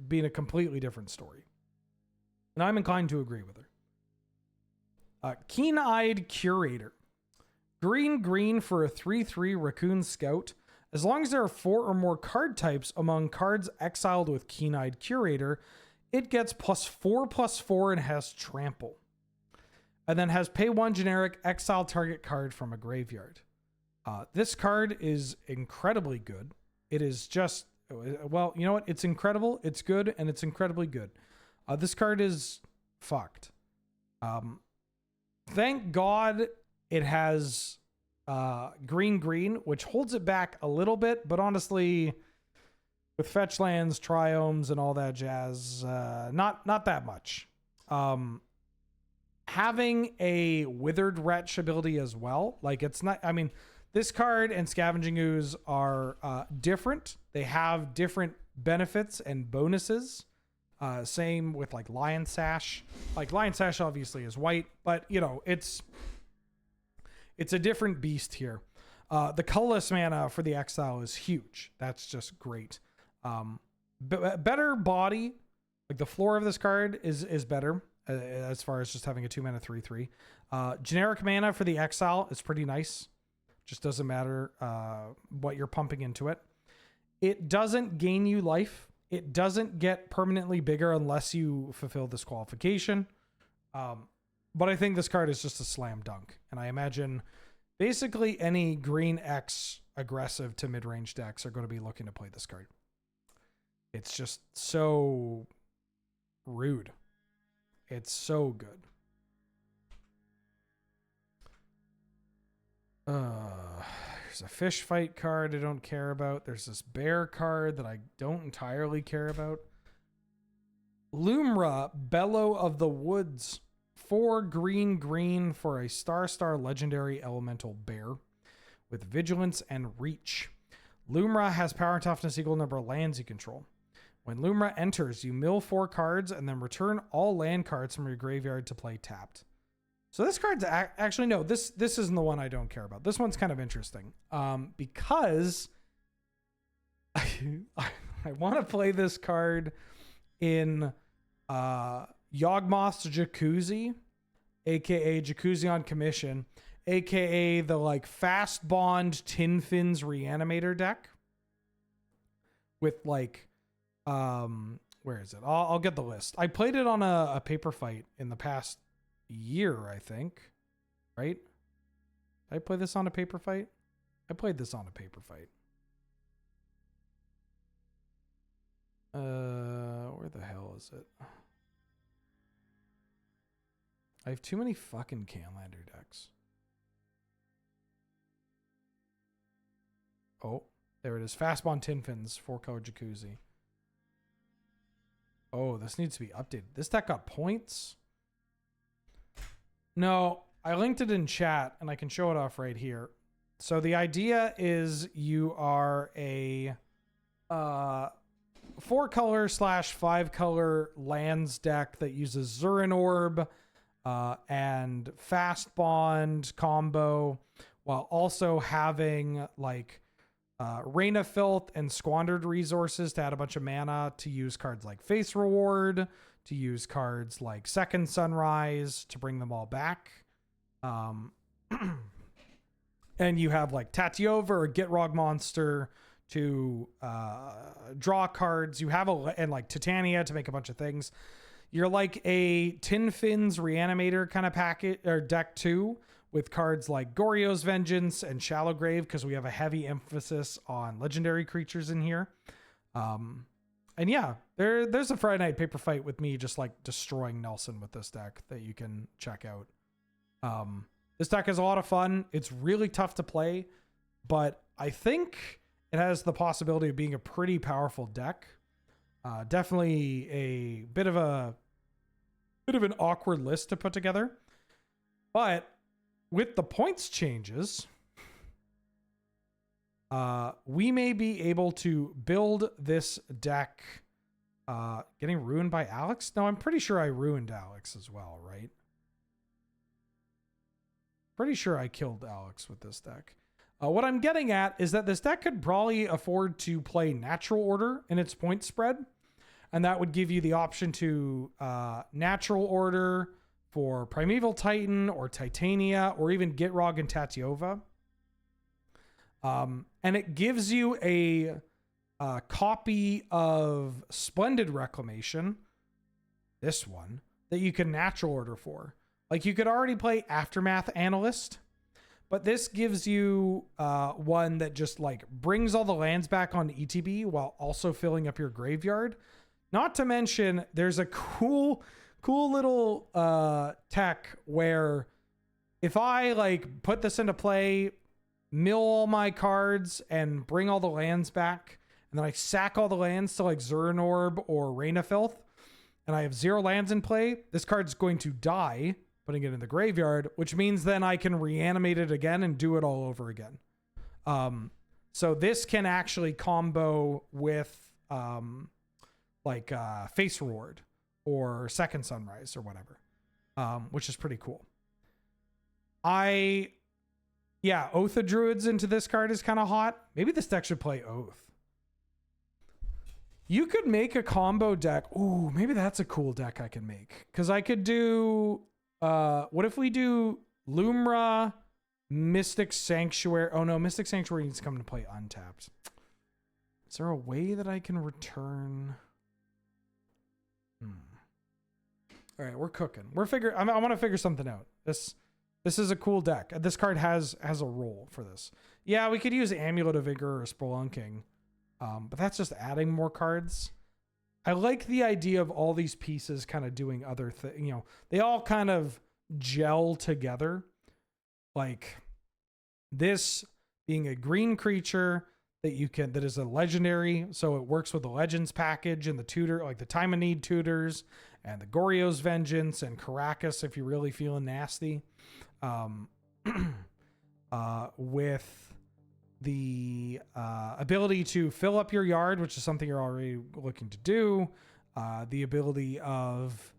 been a completely different story. And I'm inclined to agree with her. Keen-Eyed Curator. Green for a 3/3 Raccoon Scout. As long as there are 4 or more card types among cards exiled with Keen-Eyed Curator, it gets +4/+4 and has Trample. And then has pay 1 generic, exile target card from a graveyard. This card is incredibly good. It is just, well, you know what? It's incredible, it's good, and it's incredibly good. This card is fucked. Thank God it has green, which holds it back a little bit, but honestly, with fetch lands, triomes, and all that jazz, not that much. Having a Withered Wretch ability as well, like it's not, I mean, this card and Scavenging Ooze are different. They have different benefits and bonuses. Same with like Lion Sash. Like Lion Sash obviously is white, but you know, it's a different beast here. The colorless mana for the exile is huge. That's just great. Better body, like the floor of this card is better as far as just having a 2-mana 3/3. Generic mana for the exile is pretty nice. Just doesn't matter what you're pumping into it. It doesn't gain you life. It doesn't get permanently bigger unless you fulfill this qualification. But I think this card is just a slam dunk. And I imagine basically any green X aggressive to mid-range decks are going to be looking to play this card. It's just so rude. It's so good. There's a fish fight card I don't care about. There's this bear card that I don't entirely care about. Lumra, Bellow of the Woods. 4 green for a star legendary elemental bear with vigilance and reach. Lumra has power and toughness equal number of lands you control. When Lumra enters, you mill 4 cards and then return all land cards from your graveyard to play tapped. So this card's actually, no, this isn't the one I don't care about. This one's kind of interesting because I want to play this card in Yawgmoth's Jacuzzi, aka Jacuzzi on Commission. aka the like Fast Bond Tin Fins Reanimator deck with like where is it? I'll get the list. I played it on a paper fight in the past year, I think. Right? Did I play this on a paper fight? I played this on a paper fight. Where the hell is it? I have too many fucking Canlander decks. Oh, there it is. Fastbond Tin Fins, 4-color Jacuzzi. Oh, this needs to be updated. This deck got points? No, I linked it in chat and I can show it off right here. So the idea is you are a 4-color / 5-color lands deck that uses Zurin Orb and Fast Bond combo while also having like Rain of Filth and Squandered Resources to add a bunch of mana, to use cards like Face Reward, to use cards like Second Sunrise to bring them all back. And you have like Tatiova or Gitrog Monster to draw cards. You have and like Titania to make a bunch of things. You're like a Tin Fins Reanimator kind of packet or deck too, with cards like Goryo's Vengeance and Shallow Grave, because we have a heavy emphasis on legendary creatures in here. And yeah, there's a Friday Night Paper Fight with me just like destroying Nelson with this deck that you can check out. This deck is a lot of fun. It's really tough to play, but I think it has the possibility of being a pretty powerful deck. Definitely a bit of an awkward list to put together, but with the points changes, we may be able to build this deck. Getting ruined by Alex? No, I'm pretty sure I ruined Alex as well, right? Pretty sure I killed Alex with this deck. What I'm getting at is that this deck could probably afford to play Natural Order in its point spread. And that would give you the option to Natural Order for Primeval Titan or Titania or even Gitrog and Tatiova. And it gives you a copy of Splendid Reclamation, this one, that you can Natural Order for. Like you could already play Aftermath Analyst, but this gives you one that just like brings all the lands back on ETB while also filling up your graveyard. Not to mention, there's a cool little tech where if I like put this into play, mill all my cards and bring all the lands back, and then I sack all the lands to like Zurin Orb or Rain of Filth, and I have 0 lands in play, this card's going to die, putting it in the graveyard, which means then I can reanimate it again and do it all over again. So this can actually combo with Face Reward or Second Sunrise or whatever, which is pretty cool. Oath of Druids into this card is kind of hot. Maybe this deck should play Oath. You could make a combo deck. Ooh, maybe that's a cool deck I can make. Because I could do... what if we do Lumra, Mystic Sanctuary? Oh no, Mystic Sanctuary needs to come to play untapped. Is there a way that I can return... All right, we're cooking. I want to figure something out. This is a cool deck. This card has a role for this. Yeah, we could use Amulet of Vigor or Spelunking, but that's just adding more cards. I like the idea of all these pieces kind of doing other things. You know, they all kind of gel together. Like this being a green creature that is a legendary, so it works with the Legends package and the tutor, like the Time of Need tutors and the Goryo's Vengeance and Caracas if you're really feeling nasty. With the ability to fill up your yard, which is something you're already looking to do. The ability of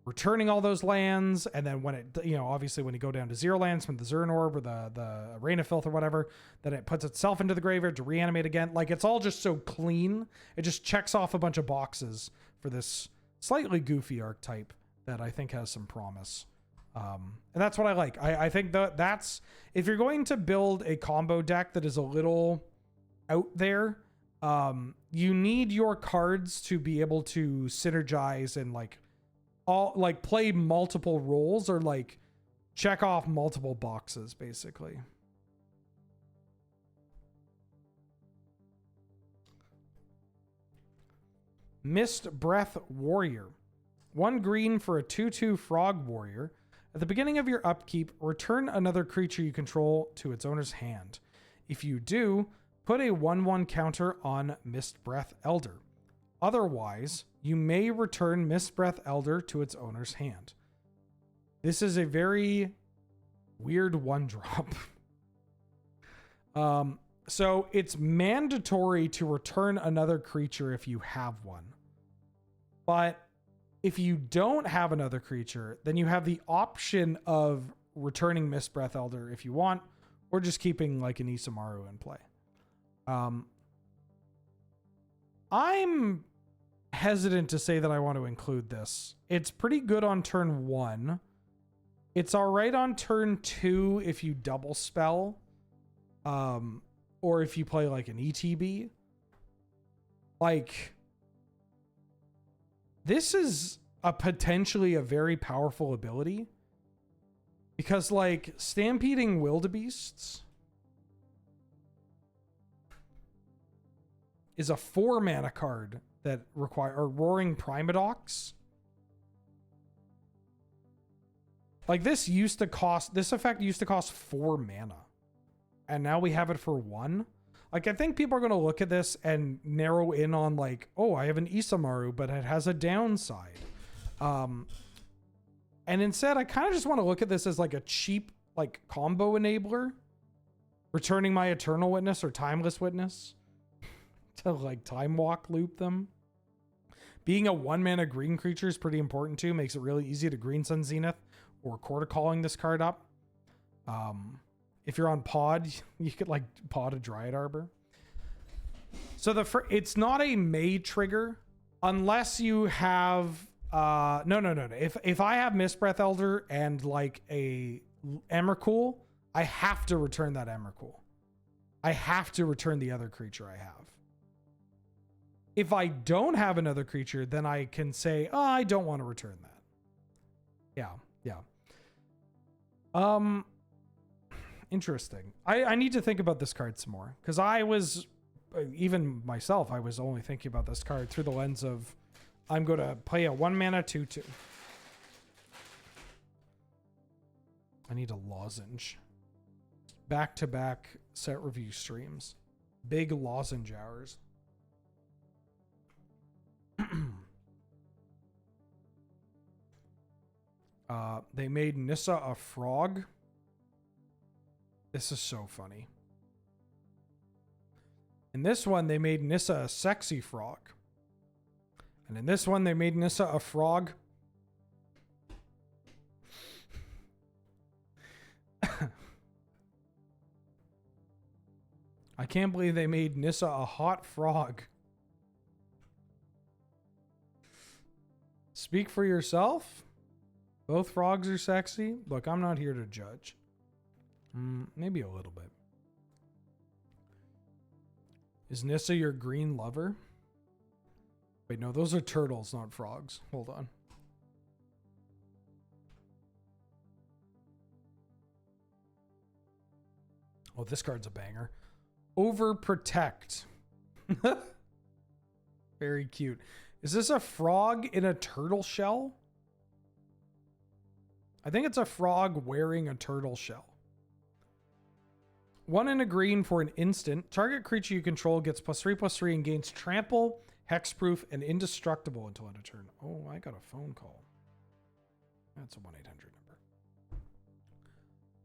returning all those lands, and then when it, obviously when you go down to 0 lands from the Zurin Orb or the Rain of Filth or whatever, then it puts itself into the graveyard to reanimate again. Like it's all just so clean. It just checks off a bunch of boxes for this slightly goofy archetype that I think has some promise. And that's what I like. I think that's, if you're going to build a combo deck that is a little out there, you need your cards to be able to synergize and play multiple roles, or like check off multiple boxes, basically. Mist Breath Warrior. 1 green for a 2/2 frog warrior. At the beginning of your upkeep, return another creature you control to its owner's hand. If you do, put a 1/1 counter on Mist Breath Elder. Otherwise, you may return Mist Breath Elder to its owner's hand. This is a very weird 1-drop. So it's mandatory to return another creature if you have one. But if you don't have another creature, then you have the option of returning Mist Breath Elder if you want, or just keeping like an Isamaru in play. I'm hesitant to say that I want to include this. It's pretty good on turn 1. It's all right on turn 2 if you double spell, or if you play like an ETB. Like, this is potentially a very powerful ability, because like Stampeding Wildebeests is a 4 mana card that or Roaring Primadox. Like this effect used to cost 4 mana. And now we have it for 1. Like, I think people are going to look at this and narrow in on like, oh, I have an Isamaru, but it has a downside. And instead, I kind of just want to look at this as like a cheap like combo enabler. Returning my Eternal Witness or Timeless Witness to like time walk loop them. Being a 1 mana green creature is pretty important too. Makes it really easy to Green Sun Zenith or Quarter Calling this card up. If you're on pod, you could like pod a Dryad Arbor. So it's not a May trigger unless you have no. If I have Mist Breath Elder and like a Emrakul, I have to return that Emrakul. I have to return the other creature I have. If I don't have another creature, then I can say, oh, I don't want to return that. Yeah. Interesting. I need to think about this card some more, because I was, even myself, I was only thinking about this card through the lens of, I'm going to play a 1 mana 2/2. I need a lozenge. Back-to-back set review streams. Big lozenge hours. They made Nissa a frog. This is so funny. In this one, they made Nissa a sexy frog. And in this one, they made Nissa a frog. I can't believe they made Nissa a hot frog. Speak for yourself. Both frogs are sexy. Look, I'm not here to judge. Maybe a little bit. Is Nissa your green lover? Wait, no, those are turtles, not frogs. Hold on. Oh, this card's a banger. Overprotect. Very cute. Is this a frog in a turtle shell? I think it's a frog wearing a turtle shell. 1 and a green for an instant. Target creature you control gets +3/+3 and gains trample, hexproof, and indestructible until end of turn. Oh, I got a phone call. That's a 1-800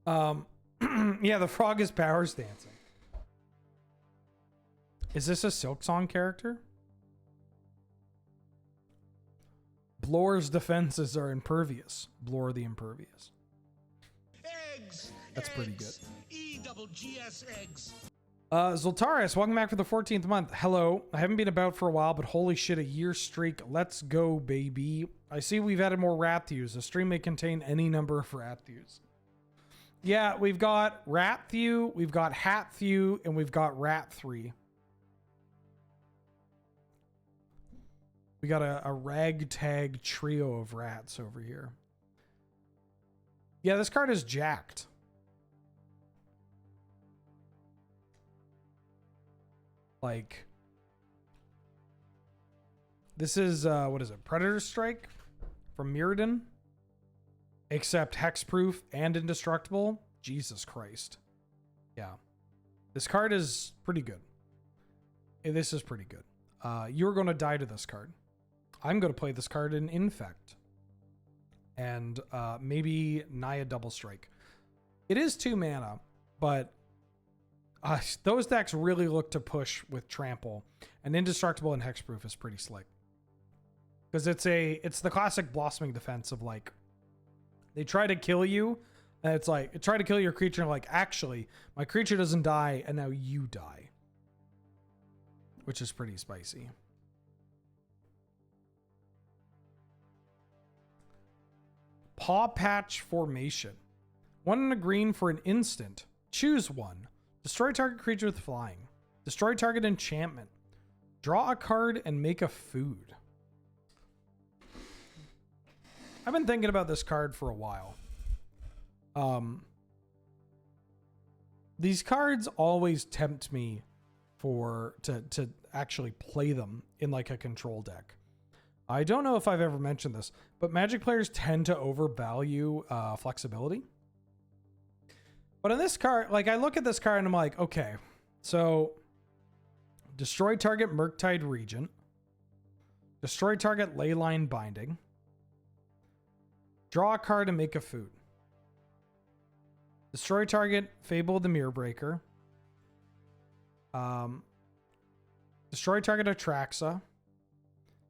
number. Yeah, the frog is powers dancing. Is this a Silksong character? Blor's defenses are impervious. Blor the Impervious. Eggs. That's pretty good. EGGS eggs. Zoltaris, welcome back for the 14th month. Hello. I haven't been about for a while, but holy shit, a year streak. Let's go, baby. I see we've added more Rathews. The stream may contain any number of Rathews. Yeah, we've got Rathew, we've got Hathew, and we've got Rat3. We got a ragtag trio of rats over here. Yeah, this card is jacked. Like, this is, what is it? Predator Strike from Mirrodin? Except hexproof and indestructible. Jesus Christ. Yeah. This card is pretty good. This is pretty good. You're going to die to this card. I'm going to play this card in Infect. And maybe Naya Double Strike. It is 2 mana, but those decks really look to push with Trample. And Indestructible and Hexproof is pretty slick. Because it's the classic Blossoming defense of like, they try to kill you, and it's like, try to kill your creature, and like, actually, my creature doesn't die, and now you die. Which is pretty spicy. Paw Patch Formation. 1 and a green for an instant. Choose one. Destroy target creature with flying. Destroy target enchantment. Draw a card and make a food. I've been thinking about this card for a while. These cards always tempt me to actually play them in like a control deck. I don't know if I've ever mentioned this, but Magic players tend to overvalue flexibility. But in this card, like I look at this card and I'm like, okay, so destroy target Murktide Regent, destroy target Leyline Binding, draw a card and make a food, destroy target Fable the Mirrorbreaker, destroy target Atraxa.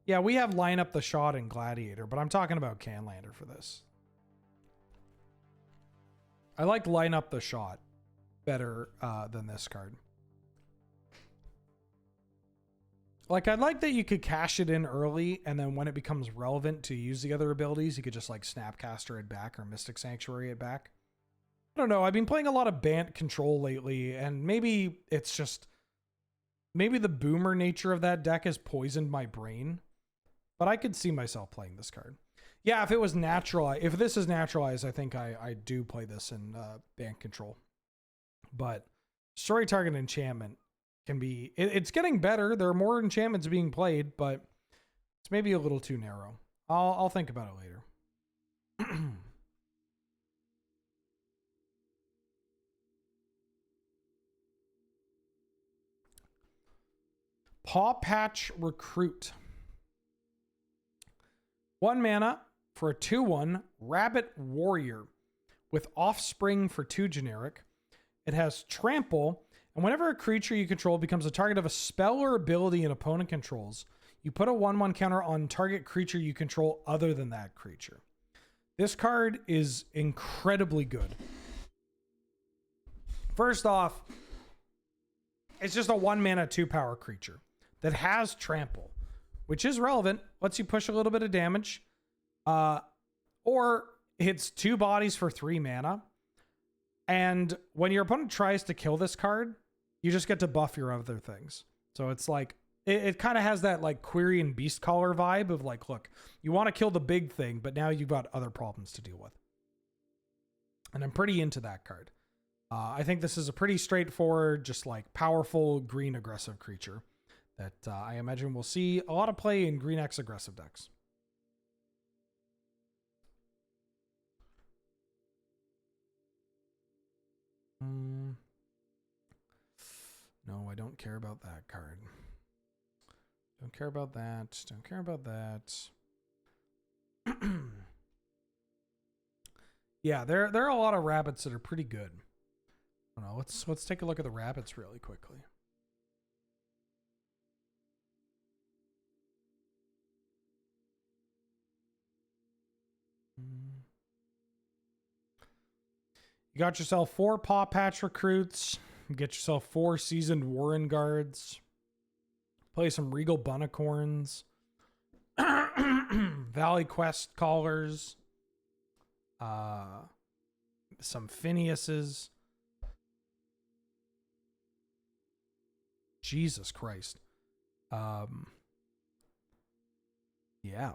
Yeah, we have Line Up the Shot in Gladiator, but I'm talking about Canlander for this. I like Line Up the Shot better than this card. Like, I like that you could cash it in early, and then when it becomes relevant to use the other abilities, you could just, like, Snapcaster it back or Mystic Sanctuary it back. I don't know. I've been playing a lot of Bant control lately, and maybe it's just... maybe the boomer nature of that deck has poisoned my brain. But I could see myself playing this card. Yeah, if it was naturalized, if this is naturalized, I think I do play this in Bant control. But Destroy Target Enchantment can be... it's getting better. There are more enchantments being played, but it's maybe a little too narrow. I'll think about it later. Paw Patch Recruit. 1 mana for a 2/1 Rabbit Warrior with Offspring for 2 generic. It has Trample, and whenever a creature you control becomes a target of a spell or ability an opponent controls, you put a 1/1 counter on target creature you control other than that creature. This card is incredibly good. First off, it's just a 1 mana 2-power creature that has Trample, which is relevant, lets you push a little bit of damage, or hits 2 bodies for 3 mana. And when your opponent tries to kill this card, you just get to buff your other things. So it's like, it kind of has that like Quirion Beastcaller vibe of like, look, you want to kill the big thing, but now you've got other problems to deal with. And I'm pretty into that card. I think this is a pretty straightforward, just like powerful green aggressive creature that I imagine we'll see a lot of play in Green X aggressive decks. No, I don't care about that card. Don't care about that. Don't care about that. Yeah, there are a lot of rabbits that are pretty good. I don't know. Let's take a look at the rabbits really quickly. You got yourself 4 Paw Patch Recruits. Get yourself 4 seasoned Warren guards. Play some Regal Bunnicorns. Valley Quest callers. Some Phineases. Jesus Christ. Yeah.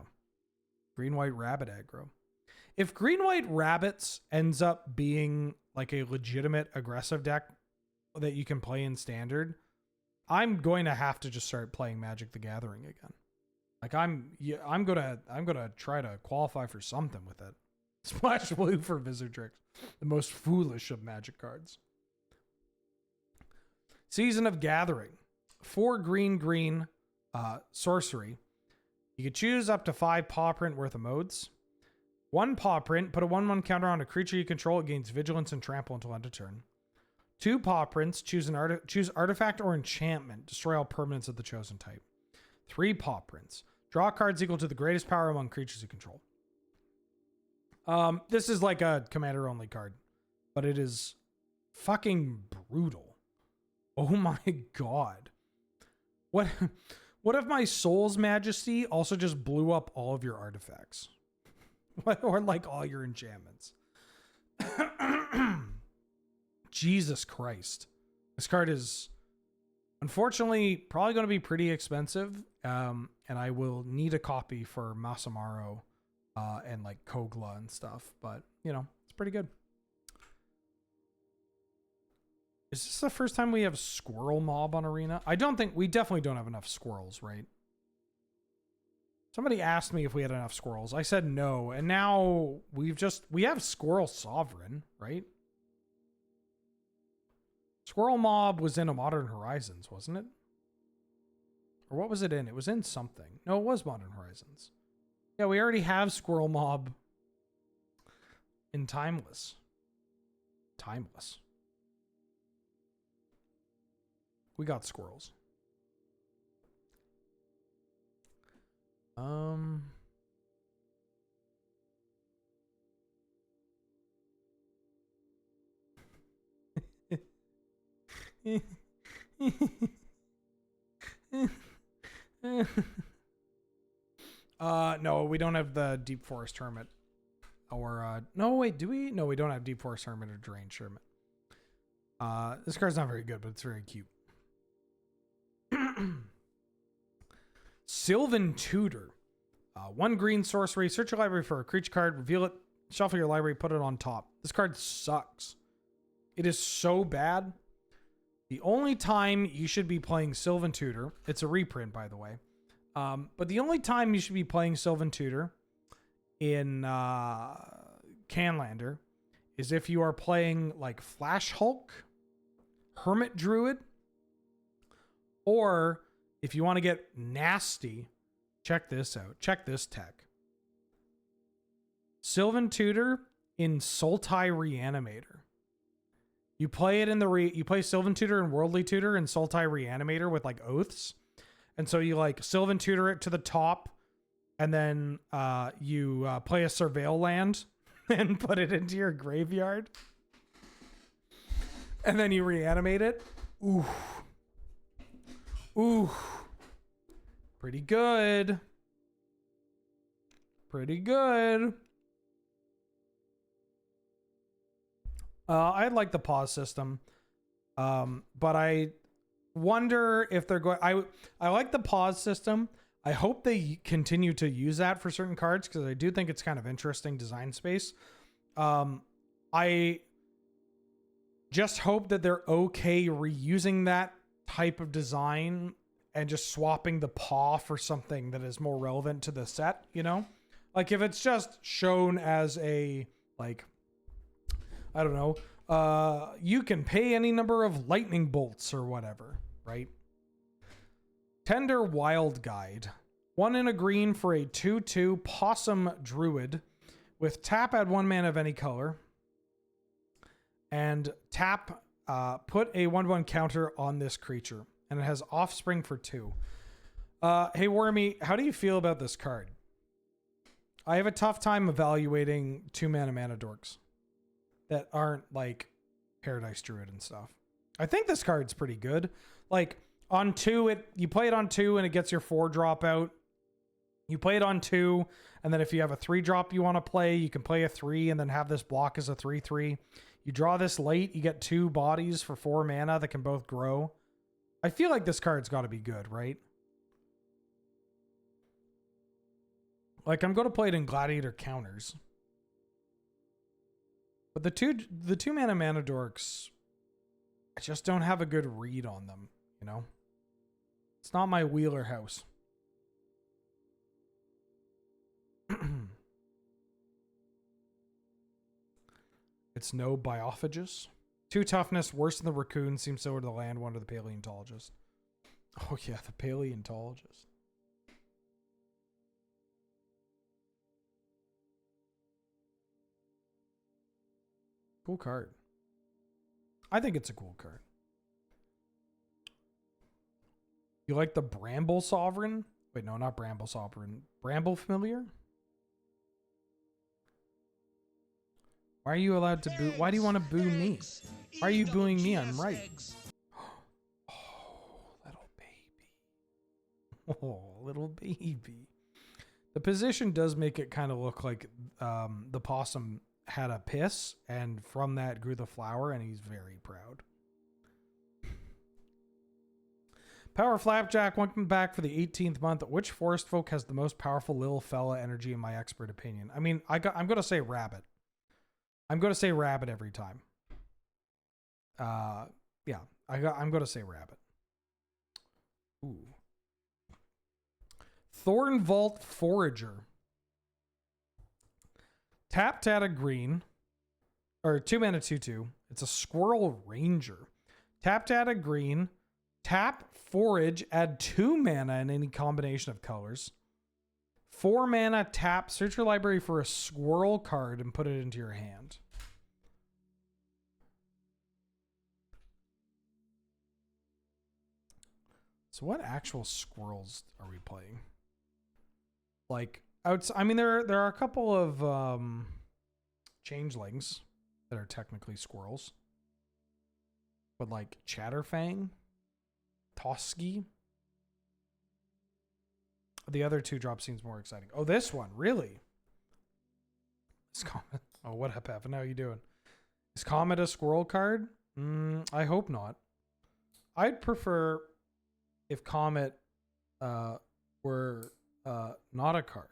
Green-white rabbit aggro. If green-white rabbits ends up being like a legitimate aggressive deck that you can play in standard, I'm going to have to just start playing Magic the Gathering again. Like I'm gonna try to qualify for something with it. Splash blue for Visordrix, the most foolish of Magic cards. Season of Gathering, 4 green sorcery. You can choose up to 5 paw print worth of modes. 1 paw print, put a 1/1 counter on a creature you control. It gains vigilance and trample until end of turn. 2 paw prints, choose artifact or enchantment. Destroy all permanents of the chosen type. 3 paw prints, draw cards equal to the greatest power among creatures you control. This is like a commander only card, but it is fucking brutal. Oh my god. What if my Soul's Majesty also just blew up all of your artifacts? Or like all your enchantments? Jesus Christ. This card is unfortunately probably going to be pretty expensive. And I will need a copy for Masamaro and like Kogla and stuff. But, you know, it's pretty good. Is this the first time we have Squirrel Mob on Arena? I don't think... We definitely don't have enough squirrels, right? Somebody asked me if we had enough squirrels. I said no. And now we have Squirrel Sovereign, right? Squirrel Mob was in a Modern Horizons, wasn't it? Or what was it in? It was in something. No, it was Modern Horizons. Yeah, we already have Squirrel Mob in Timeless. Timeless. We got squirrels. No, we don't have the Deep Forest Hermit. Or, no, wait, do we? No, we don't have Deep Forest Hermit or Deranged Hermit. This card's not very good, but it's very cute. Sylvan Tutor. 1 green sorcery. Search your library for a creature card. Reveal it. Shuffle your library. Put it on top. This card sucks. It is so bad. The only time you should be playing Sylvan Tutor. It's a reprint, by the way. But the only time you should be playing Sylvan Tutor in Canlander is if you are playing like Flash Hulk, Hermit Druid, or if you want to get nasty, check this out. Check this tech. Sylvan Tutor in Sultai Reanimator. You play it in you play Sylvan Tutor and Worldly Tutor and Sultai Reanimator with like oaths. And so you like Sylvan Tutor it to the top, and then you play a Surveil land and put it into your graveyard. And then you reanimate it. Ooh. Ooh. Pretty good. Pretty good. I like the pause system. But I wonder if they're going... I like the pause system. I hope they continue to use that for certain cards, because I do think it's kind of interesting design space. I just hope that they're okay reusing that type of design and just swapping the paw for something that is more relevant to the set, you know? Like if it's just shown as a, like, I don't know, you can pay any number of lightning bolts or whatever, right? Tender Wild Guide. 1 in a green for a 2/2 Possum Druid with tap, add 1 mana of any color. And tap, put a 1/1 counter on this creature. And it has Offspring for 2. Hey, Wormy, how do you feel about this card? I have a tough time evaluating 2 mana dorks that aren't like Paradise Druid and stuff. I think this card's pretty good. Like on 2, you play it on 2 and it gets your 4-drop out. You play it on 2, and then if you have a 3-drop you want to play, you can play a 3 and then have this block as a 3/3. You draw this late, you get 2 bodies for 4 mana that can both grow. I feel like this card's got to be good, right? Like, I'm going to play it in Gladiator counters. But the two mana dorks, I just don't have a good read on them, you know? It's not my wheeler house. It's no Biophagus. 2 toughness, worse than the raccoon, seems similar to the land one of the paleontologist. Oh yeah, the paleontologist. Cool card. I think it's a cool card. You like the Bramble Sovereign? Wait, no, not Bramble Sovereign. Bramble Familiar? Why are you allowed to boo? Why do you want to boo me? Why are you booing me? I'm right. Oh, little baby. Oh, little baby. The position does make it kind of look like the possum had a piss, and from that grew the flower, and he's very proud. Power Flapjack, welcome back for the 18th month. Which forest folk has the most powerful little fella energy, in my expert opinion? I mean, I'm going to say rabbit. I'm going to say rabbit every time. Yeah, I'm going to say rabbit. Ooh. Thorn Vault Forager. Tapped at a green, or 2 mana 2/2. It's a squirrel ranger. Tapped at a green, tap, forage, add 2 mana in any combination of colors. 4 mana, tap, search your library for a squirrel card and put it into your hand. So what actual squirrels are we playing? Like, I mean, there are a couple of changelings that are technically squirrels. But like Chatterfang, Toski. The other 2-drop seems more exciting. Oh, this one, really? Is Comet? Oh, what up, Evan? How you doing? Is Comet a squirrel card? I hope not. I'd prefer if Comet were not a card.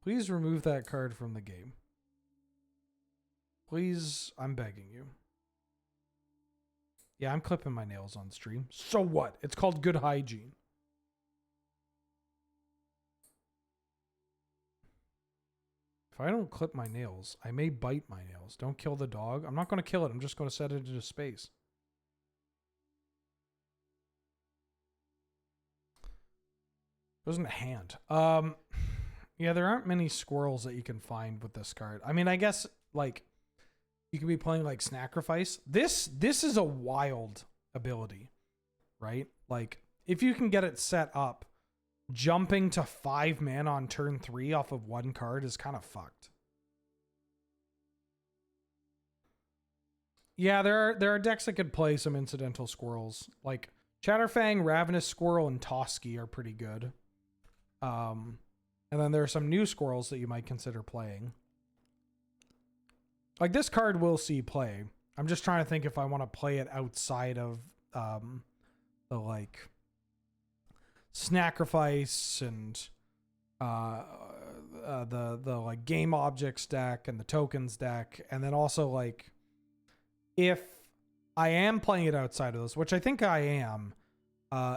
Please remove that card from the game. Please, I'm begging you. Yeah, I'm clipping my nails on stream. So what? It's called good hygiene. If I don't clip my nails, I may bite my nails. Don't kill the dog. I'm not going to kill it. I'm just going to set it into space. It wasn't a hand. Yeah, there aren't many squirrels that you can find with this card. I mean, I guess, like, you could be playing, like, Sacrifice. This is a wild ability, right? Like, if you can get it set up, jumping to 5 mana on turn 3 off of 1 card is kind of fucked. Yeah, there are decks that could play some incidental squirrels. Like, Chatterfang, Ravenous Squirrel, and Toski are pretty good. And then there are some new squirrels that you might consider playing. Like, this card will see play. I'm just trying to think if I want to play it outside of the, like, Sacrifice and the like game objects deck and the tokens deck, and then also, like, if I am playing it outside of those, which I think I am,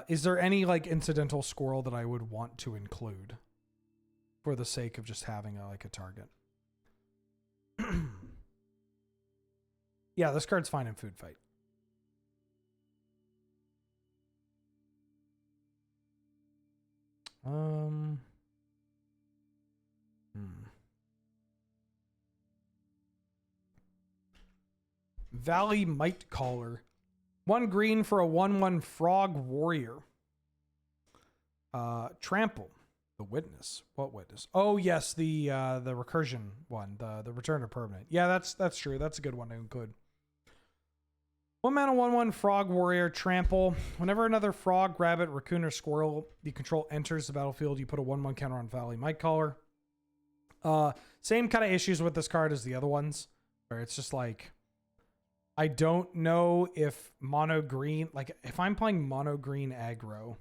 is there any, like, incidental squirrel that I would want to include for the sake of just having a target? Yeah, this card's fine in Food Fight. Valley Might Caller. 1 green for a 1/1 frog warrior. Trample. The Witness. What Witness? Oh yes, the recursion one, the return to permanent. Yeah, that's true. That's a good one to include. 1 mana, 1/1 Frog Warrior, trample. Whenever another frog, rabbit, raccoon, or squirrel you control enters the battlefield, you put a 1/1 counter on Valley Might Caller. Same kind of issues with this card as the other ones, where it's just like, I don't know if mono green, like if I'm playing mono green aggro,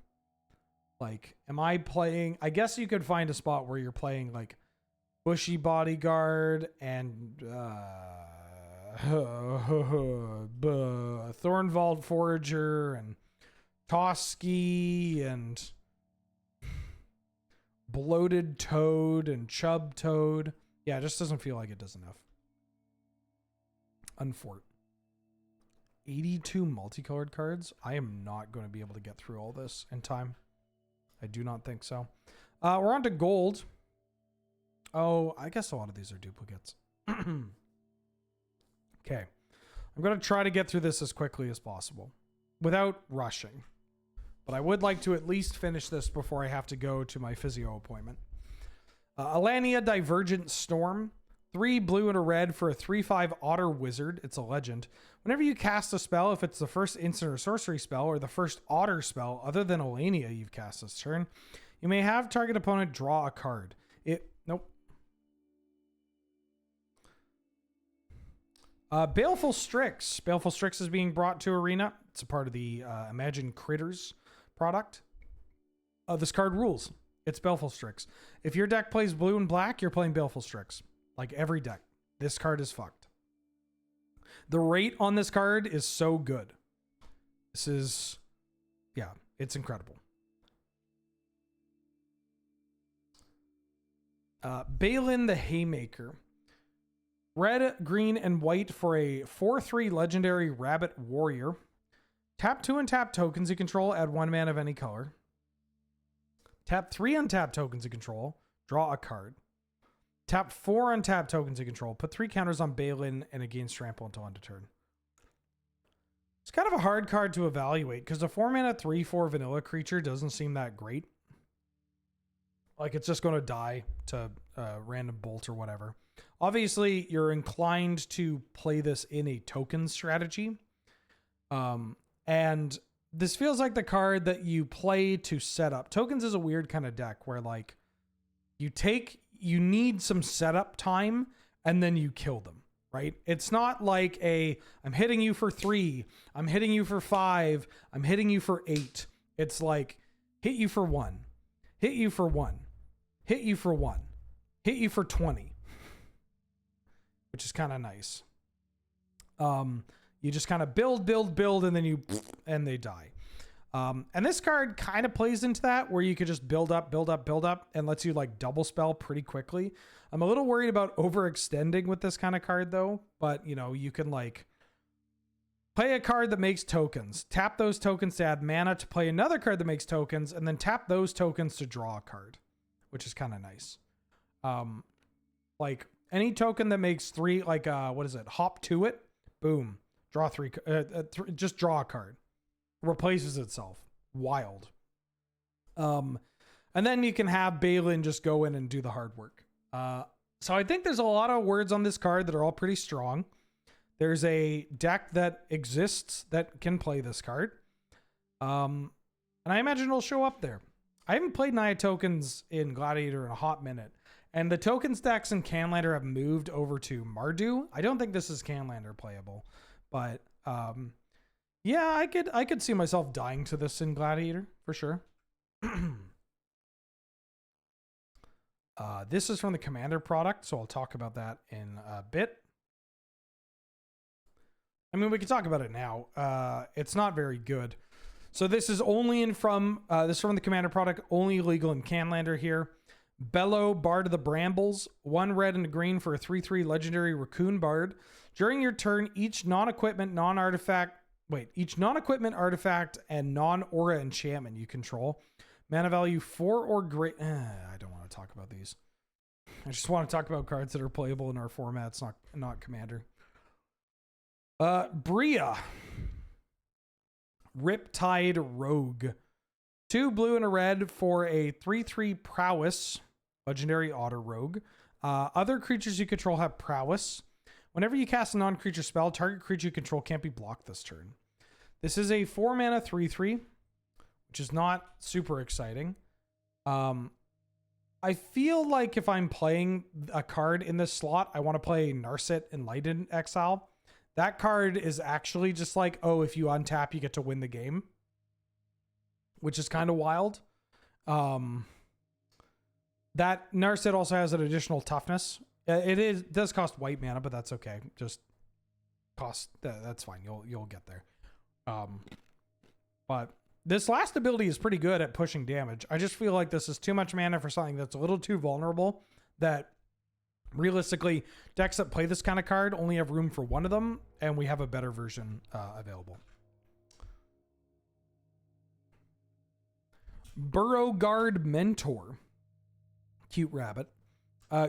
like, am I playing, I guess you could find a spot where you're playing like Bushy Bodyguard and Thornvald Forager and Toski and Bloated Toad and Chub Toad. Yeah, it just doesn't feel like it does enough. Unfort. 82 multicolored cards. I am not going to be able to get through all this in time. I do not think so. We're on to gold. Oh, I guess a lot of these are duplicates. Okay. I'm going to try to get through this as quickly as possible without rushing. But I would like to at least finish this before I have to go to my physio appointment. Alania Divergent Storm. 3 blue and a red for a 3/5 Otter Wizard. It's a legend. Whenever you cast a spell, if it's the first instant or sorcery spell or the first Otter spell other than Alania you've cast this turn, you may have target opponent draw a card. Nope. Baleful Strix. Baleful Strix is being brought to Arena. It's a part of the Imagine Critters product. This card rules. It's Baleful Strix. If your deck plays blue and black, you're playing Baleful Strix. Like every deck. This card is fucked. The rate on this card is so good. This is, yeah, it's incredible. Balin the Haymaker. Red, green, and white for a 4/3 legendary Rabbit Warrior. Tap 2 untap tokens you control, add 1 mana of any color. Tap 3 untap tokens you control, draw a card. Tap 4 untap tokens you control, put 3 counters on Balin and against trample until end of turn. It's kind of a hard card to evaluate because the 4 mana 3/4 vanilla creature doesn't seem that great. Like it's just going to die to random bolt or whatever. Obviously, you're inclined to play this in a token strategy. And this feels like the card that you play to set up. Tokens is a weird kind of deck where like you need some setup time and then you kill them, right? It's not like I'm hitting you for 3, I'm hitting you for 5, I'm hitting you for 8. It's like hit you for 1, hit you for 1, hit you for 1, hit you for 20, which is kind of nice. You just kind of build, and then and they die. And this card kind of plays into that where you could just build up and lets you like double spell pretty quickly. I'm a little worried about overextending with this kind of card though, but you know, you can like play a card that makes tokens, tap those tokens to add mana to play another card that makes tokens, and then tap those tokens to draw a card, which is kind of nice. Like any token that makes 3, like, what is it? Hop to it. Boom. Draw 3, just draw a card. Replaces itself. Wild. And then you can have Balin just go in and do the hard work. So I think there's a lot of words on this card that are all pretty strong. There's a deck that exists that can play this card. And I imagine it'll show up there. I haven't played Naya tokens in Gladiator in a hot minute. And the tokens decks in Canlander have moved over to Mardu. I don't think this is Canlander playable. But yeah, I could see myself dying to this in Gladiator for sure. This is from the Commander product, so I'll talk about that in a bit. I mean, we can talk about it now. It's not very good. So this is only from the Commander product, only legal in Canlander here. Bellow, Bard of the Brambles, 1 red and a green for a 3/3 legendary Raccoon Bard. During your turn, each non-equipment, artifact, and non-aura enchantment you control, mana value 4 or greater. I don't want to talk about these. I just want to talk about cards that are playable in our formats, not Commander. Bria, Riptide Rogue, 2 blue and a red for a 3/3 Prowess, legendary Otter Rogue. Other creatures you control have Prowess. Whenever you cast a non-creature spell, target creature you control can't be blocked this turn. This is a 4 mana 3/3, which is not super exciting. I feel like if I'm playing a card in this slot, I want to play Narset Enlightened Exile. That card is actually just like, oh, if you untap, you get to win the game, which is kind of wild. That Narset also has an additional toughness. It does cost white mana, but that's okay. Just cost, that's fine. You'll get there. But this last ability is pretty good at pushing damage. I just feel like this is too much mana for something that's a little too vulnerable, that realistically decks that play this kind of card only have room for one of them, and we have a better version available. Burrowguard Mentor. Cute rabbit.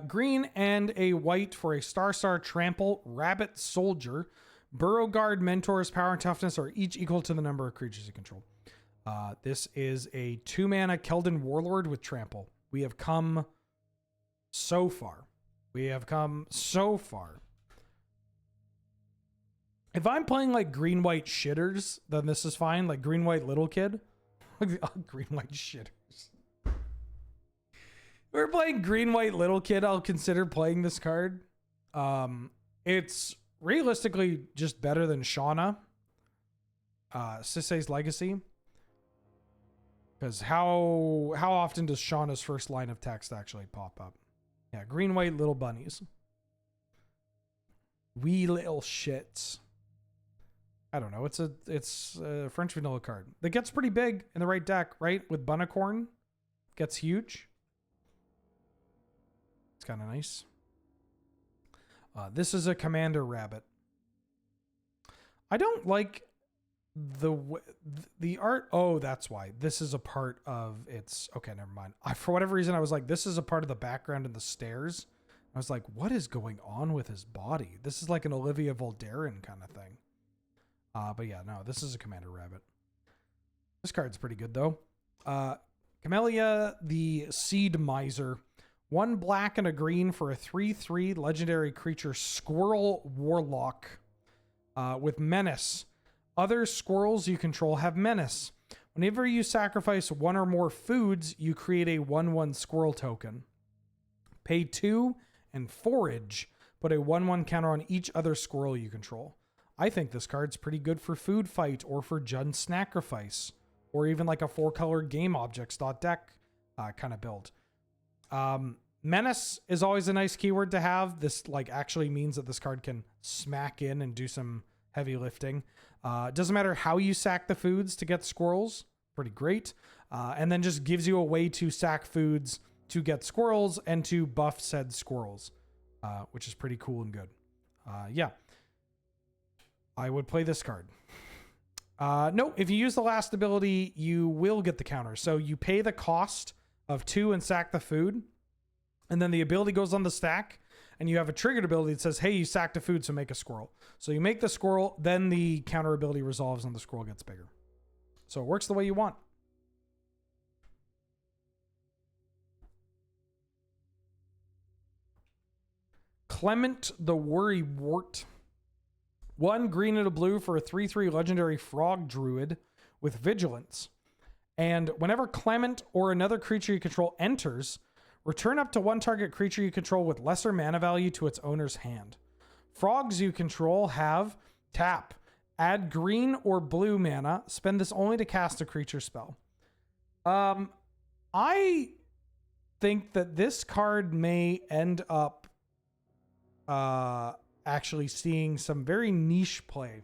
Green and a white for a star trample rabbit soldier. Burrowguard Mentor's power and toughness are each equal to the number of creatures you control. This is a 2 mana Keldon Warlord with trample. We have come so far. If I'm playing like green-white shitters, then this is fine. Like green-white little kid. Green-white shitters. If we're playing green-white little kid, I'll consider playing this card. It's realistically just better than Shauna. Sisei's Legacy. Because how often does Shauna's first line of text actually pop up? Yeah, green, white, little bunnies. Wee little shits. I don't know. It's a French vanilla card that gets pretty big in the right deck, right? With Bunnicorn, gets huge. It's kind of nice. This is a Commander Rabbit. I don't like the art. Oh, that's why. This is a part of its... Okay, never mind. For whatever reason, I was like, this is a part of the background in the stairs. I was like, what is going on with his body? This is like an Olivia Voldaren kind of thing. But yeah, no, this is a Commander Rabbit. This card's pretty good, though. Camellia, the Seed Miser. 1 black and a green for a 3/3 legendary creature Squirrel Warlock with Menace. Other squirrels you control have Menace. Whenever you sacrifice 1 or more foods, you create a 1/1 squirrel token. Pay 2 and forage. Put a 1/1 counter on each other squirrel you control. I think this card's pretty good for Food Fight or for Jund Sacrifice, or even like a 4-color game objects.deck kind of build. Menace is always a nice keyword to have. This like actually means that this card can smack in and do some heavy lifting. Doesn't matter how you sack the foods to get squirrels. Pretty great. And then just gives you a way to sack foods to get squirrels and to buff said squirrels, which is pretty cool and good. Yeah. I would play this card. No, if you use the last ability, you will get the counter. So you pay the cost of 2 and sack the food, and then the ability goes on the stack, and you have a triggered ability that says, hey, you sacked a food, so make a squirrel. So you make the squirrel, then the counter ability resolves and the squirrel gets bigger. So it works the way you want. Clement the Worrywart. 1 green and a blue for a 3/3 legendary frog druid with vigilance. And whenever Clement or another creature you control enters, return up to 1 target creature you control with lesser mana value to its owner's hand. Frogs you control have tap, add green or blue mana, spend this only to cast a creature spell. I think that this card may end up actually seeing some very niche play.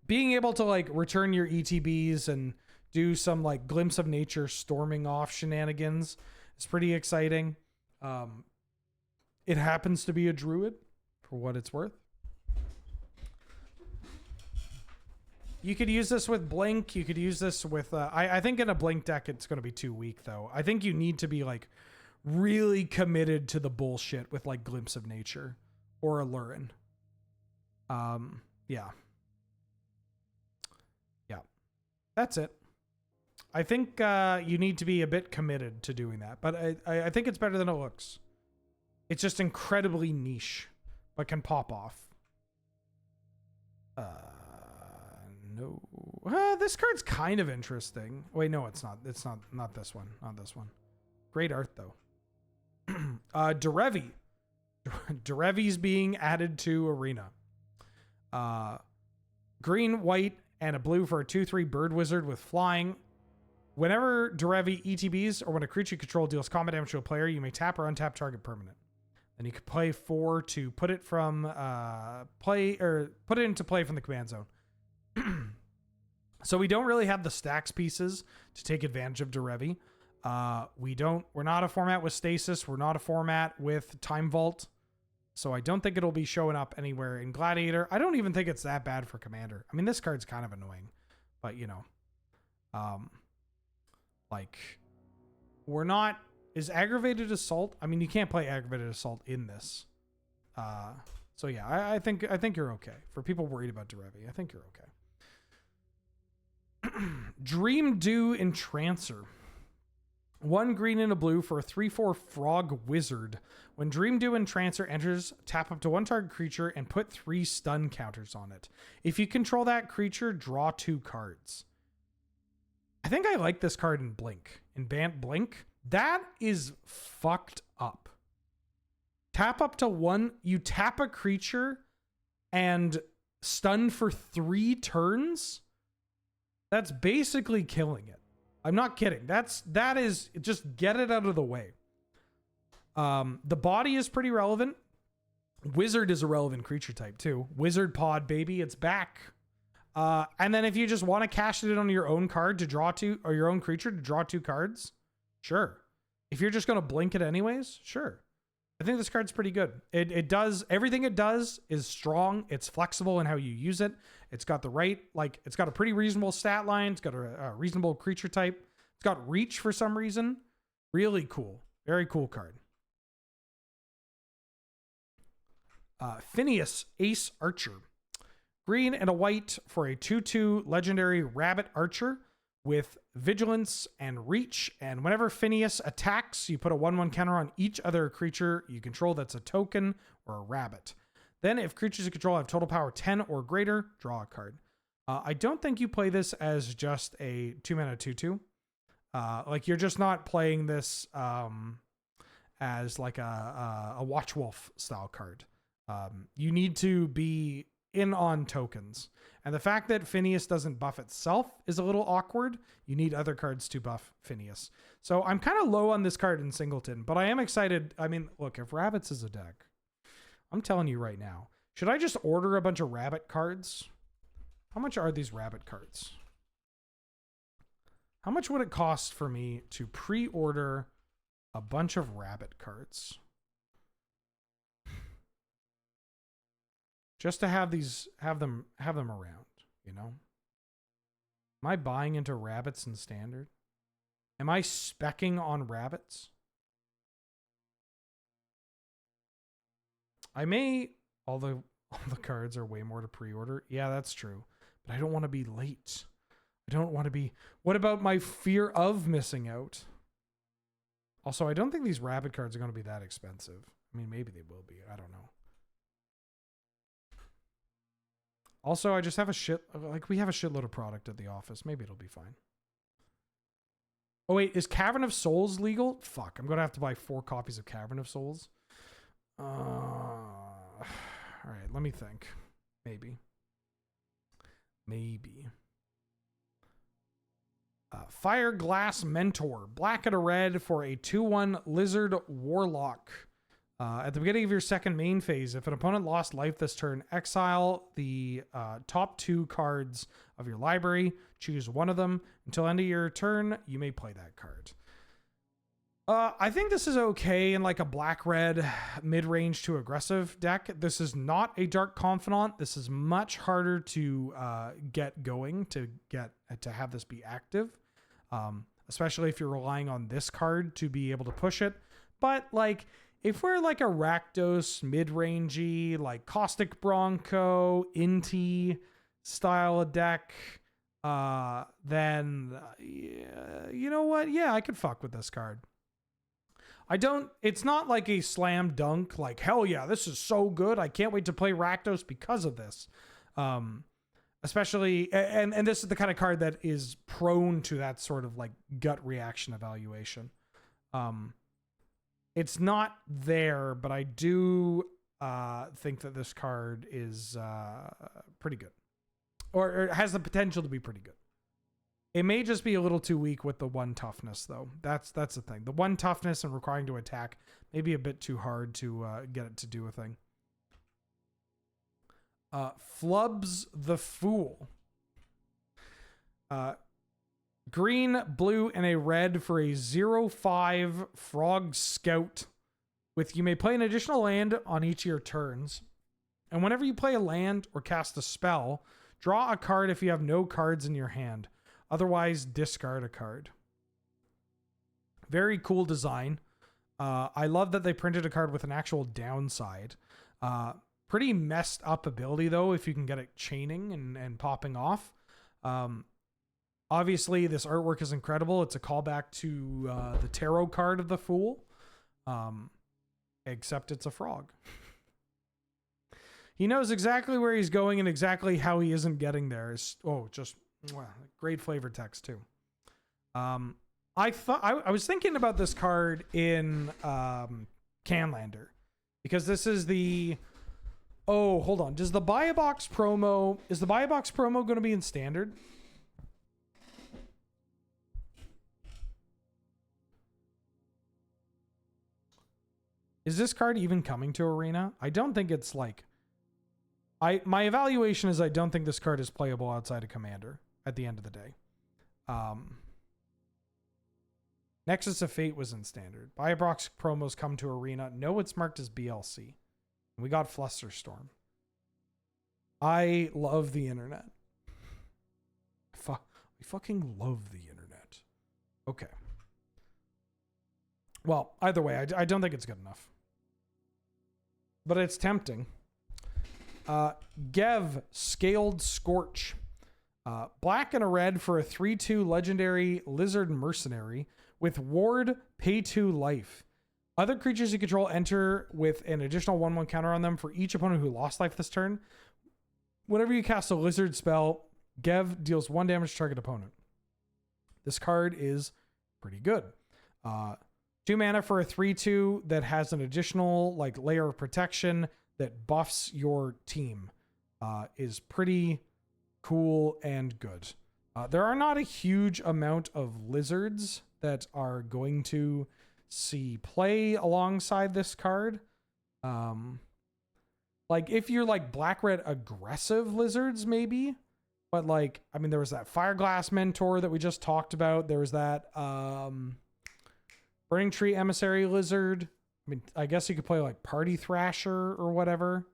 Being able to like return your ETBs and do some like glimpse of nature storming off shenanigans is pretty exciting. It happens to be a druid for what it's worth. You could use this with Blink. You could use this with... I think in a Blink deck, it's going to be too weak, though. I think you need to be like really committed to the bullshit with like Glimpse of Nature or Allurin. Yeah. That's it. I think you need to be a bit committed to doing that, but I think it's better than it looks. It's just incredibly niche, but can pop off. No. This card's kind of interesting. Wait, no, it's not. It's not this one. Not this one. Great art, though. Derevi. Derevi's being added to Arena. Green, white, and a blue for a 2/3 bird wizard with flying. Whenever Derevi ETBs or when a creature you control deals combat damage to a player, you may tap or untap target permanent. Then you can play 4 to put it from put it into play from the command zone. So we don't really have the stacks pieces to take advantage of Derevi. We're not a format with stasis. We're not a format with time vault. So I don't think it'll be showing up anywhere in Gladiator. I don't even think it's that bad for Commander. I mean, this card's kind of annoying, but you know, we're not, is Aggravated Assault? I mean, you can't play Aggravated Assault in this. So yeah, I think you're okay. For people worried about Derevi, I think you're okay. Dream Dew Entrancer. 1 green and a blue for a 3/4 frog wizard. When Dream Dew Entrancer enters, tap up to 1 target creature and put 3 stun counters on it. If you control that creature, draw 2 cards. I think I like this card in Blink. In Bant Blink, that is fucked up. Tap up to 1, you tap a creature and stun for 3 turns. That's basically killing it. I'm not kidding. That is just get it out of the way. The body is pretty relevant. Wizard is a relevant creature type too. Wizard pod, baby, it's back. And then if you just want to cash it in on your own card to draw 2, or your own creature to draw 2 cards, sure. If you're just going to blink it anyways, sure. I think this card's pretty good. It does everything it does is strong. It's flexible in how you use it. It's got the right, it's got a pretty reasonable stat line. It's got a reasonable creature type. It's got reach for some reason. Really cool. Very cool card. Phineas, Ace Archer. Green and a white for a 2/2 legendary rabbit archer with vigilance and reach. And whenever Phineas attacks, you put a 1/1 counter on each other creature you control that's a token or a rabbit. Then if creatures you control have total power 10 or greater, draw a card. I don't think you play this as just a 2-mana 2/2. You're just not playing this as like a Watch Wolf style card. You need to be in on tokens. And the fact that Phineas doesn't buff itself is a little awkward. You need other cards to buff Phineas. So I'm kind of low on this card in Singleton, but I am excited. I mean, look, if Rabbits is a deck, I'm telling you right now, should I just order a bunch of Rabbit cards? How much are these Rabbit cards? How much would it cost for me to pre-order a bunch of Rabbit cards? Just to have them around, you know? Am I buying into rabbits in standard? Am I speccing on rabbits? I may, all the cards are way more to pre-order. Yeah, that's true. But I don't want to be late. I don't want to be, what about my fear of missing out? Also, I don't think these rabbit cards are going to be that expensive. I mean, maybe they will be. I don't know. Also, I just have we have a shitload of product at the office. Maybe it'll be fine. Oh wait, is Cavern of Souls legal? Fuck, I'm going to have to buy 4 copies of Cavern of Souls. All right, let me think. Maybe. Fireglass Mentor. Black and a red for a 2/1 Lizard Warlock. At the beginning of your second main phase, if an opponent lost life this turn, exile the top 2 cards of your library. Choose one of them. Until end of your turn, you may play that card. I think this is okay in like a black-red mid-range to aggressive deck. This is not a Dark Confidant. This is much harder to get going, to have this be active. Especially if you're relying on this card to be able to push it. But like, if we're like a Rakdos mid-rangey, like Caustic Bronco, Inti style of deck, then you know what? Yeah, I could fuck with this card. It's not like a slam dunk, like, hell yeah, this is so good. I can't wait to play Rakdos because of this. Especially, and this is the kind of card that is prone to that sort of like gut reaction evaluation. It's not there, but I do think that this card is pretty good, or has the potential to be pretty good. It may just be a little too weak with the 1 toughness, though. That's the thing. The 1 toughness and requiring to attack may be a bit too hard to get it to do a thing. Flubs the Fool. Green, blue, and a red for a 0/5 Frog Scout. You may play an additional land on each of your turns. And whenever you play a land or cast a spell, draw a card if you have no cards in your hand. Otherwise, discard a card. Very cool design. I love that they printed a card with an actual downside. Pretty messed up ability, though, if you can get it chaining and popping off. Obviously, this artwork is incredible. It's a callback to the tarot card of the Fool. Except it's a frog. He knows exactly where he's going and exactly how he isn't getting there. Just great flavor text too. I was thinking about this card in Canlander because this is the. Oh, hold on. Is the buy a box promo going to be in standard? Is this card even coming to Arena? I don't think it's like. My evaluation is I don't think this card is playable outside of Commander at the end of the day. Nexus of Fate was in standard. Buy a box promos come to Arena. No, it's marked as BLC. And we got Flusterstorm. I love the internet. We fucking love the internet. Okay. Well, either way, I don't think it's good enough. But it's tempting. Gev, Scaled Scorch. Black and a red for a 3/2 legendary lizard mercenary with ward, pay 2 life. Other creatures you control enter with an additional 1/1 counter on them for each opponent who lost life this turn. Whenever you cast a lizard spell, Gev deals 1 damage to target opponent. This card is pretty good. 2 mana for a 3/2 that has an additional like layer of protection that buffs your team. Is pretty cool and good. There are not a huge amount of lizards that are going to see play alongside this card. Like if you're like black-red aggressive lizards, maybe. But like, I mean, there was that Fireglass Mentor that we just talked about. There was that Burning Tree Emissary Lizard. I mean, I guess you could play like Party Thrasher or whatever.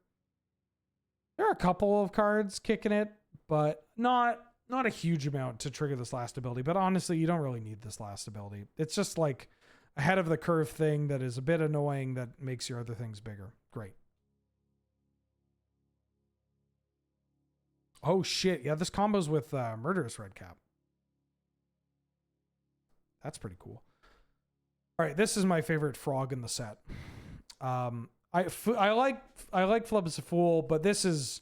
There are a couple of cards kicking it, but not a huge amount to trigger this last ability. But honestly, you don't really need this last ability. It's just like ahead of the curve thing that is a bit annoying that makes your other things bigger. Great. Oh shit. Yeah, this combos with Murderous Redcap. That's pretty cool. All right, this is my favorite frog in the set. I like Flub as a Fool, but this is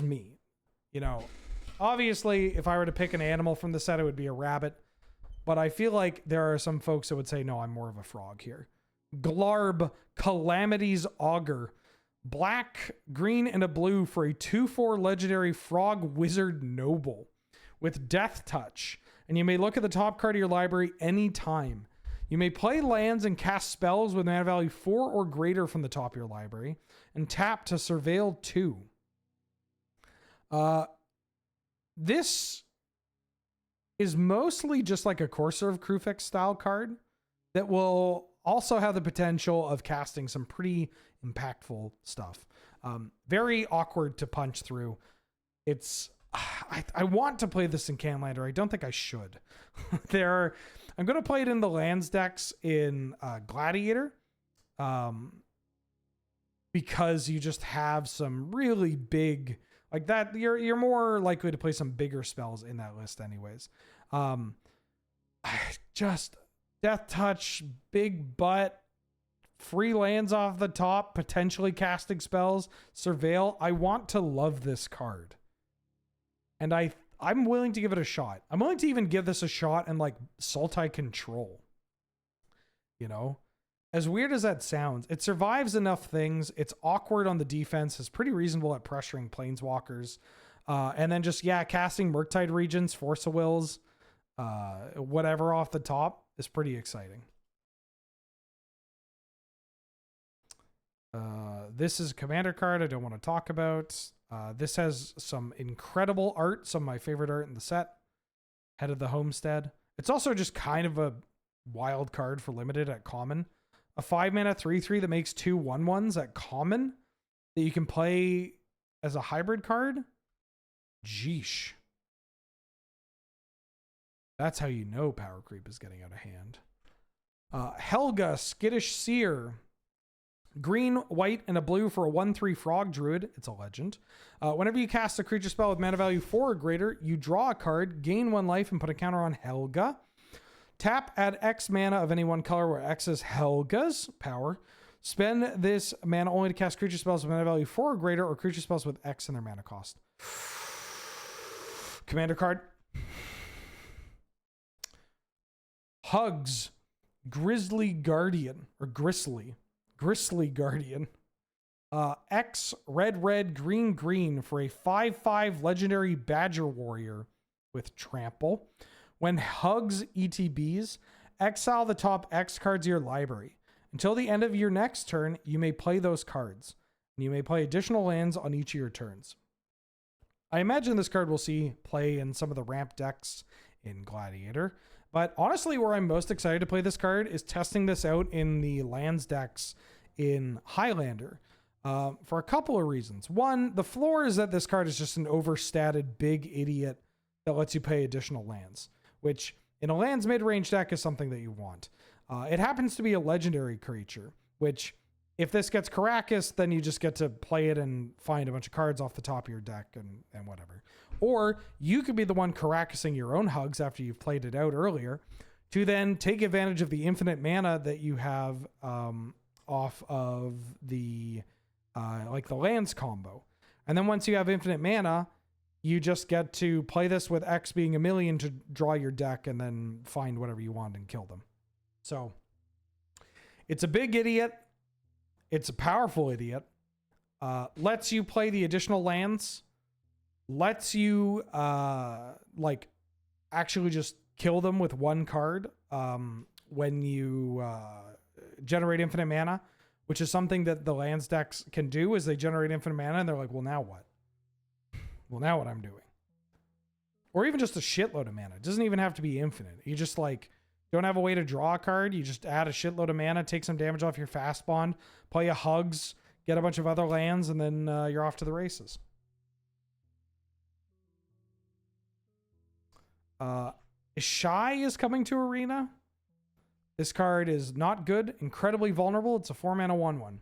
me. You know, obviously, if I were to pick an animal from the set, it would be a rabbit. But I feel like there are some folks that would say, no, I'm more of a frog here. Glarb, Calamity's Augur. Black, green, and a blue for a 2/4 legendary frog wizard noble with Death Touch. And you may look at the top card of your library anytime. You may play lands and cast spells with mana value 4 or greater from the top of your library and tap to Surveil 2. This is mostly just like a Courser of Krufix style card that will also have the potential of casting some pretty impactful stuff. Very awkward to punch through. I want to play this in Canlander. I don't think I should. I'm going to play it in the lands decks in Gladiator. Because you just have some really big Like that, you're more likely to play some bigger spells in that list anyways. Just Death Touch, big butt, free lands off the top, potentially casting spells, Surveil. I want to love this card. And I'm willing to give it a shot. I'm willing to even give this a shot and like Sultai Control. You know? As weird as that sounds, it survives enough things. It's awkward on the defense. It's pretty reasonable at pressuring planeswalkers. And then just, yeah, casting Murktide Regents, Force of Wills, whatever off the top is pretty exciting. This is a commander card I don't want to talk about. This has some incredible art, some of my favorite art in the set. Head of the Homestead. It's also just kind of a wild card for limited at common. A 5-mana 3/3 that makes 2 1/1s at common that you can play as a hybrid card. Jeesh. That's how you know power creep is getting out of hand. Helga, Skittish Seer. Green, white, and a blue for a 1/3 frog druid. It's a legend. Whenever you cast a creature spell with mana value 4 or greater, you draw a card, gain 1 life, and put a counter on Helga. Tap, add X mana of any one color where X is Helga's power. Spend this mana only to cast creature spells with mana value 4 or greater, or creature spells with X in their mana cost. Commander card. Hugs, Grizzly Guardian, or Grizzly Guardian. X, red, green for a 5/5 legendary Badger Warrior with Trample. When Hugs ETBs, exile the top X cards of your library. Until the end of your next turn, you may play those cards. And you may play additional lands on each of your turns. I imagine this card will see play in some of the ramp decks in Gladiator. But honestly, where I'm most excited to play this card is testing this out in the lands decks in Highlander. For a couple of reasons. One, the floor is that this card is just an overstated big idiot that lets you pay additional lands, which in a lands mid-range deck is something that you want. It happens to be a legendary creature, which if this gets Karakas, then you just get to play it and find a bunch of cards off the top of your deck and whatever. Or you could be the one Karakasing your own Hugs after you've played it out earlier to then take advantage of the infinite mana that you have off of the like the lands combo. And then once you have infinite mana, you just get to play this with X being a million to draw your deck and then find whatever you want and kill them. So it's a big idiot. It's a powerful idiot. Lets you play the additional lands. Lets you like actually just kill them with one card when you generate infinite mana, which is something that the lands decks can do, is they generate infinite mana and they're like, well, now what? Well, now what I'm doing? Or even just a shitload of mana. It doesn't even have to be infinite. You just like don't have a way to draw a card. You just add a shitload of mana, take some damage off your fast bond, play a Hugs, get a bunch of other lands, and then you're off to the races. Ishai is coming to Arena. This card is not good, incredibly vulnerable. It's a 4-mana 1/1.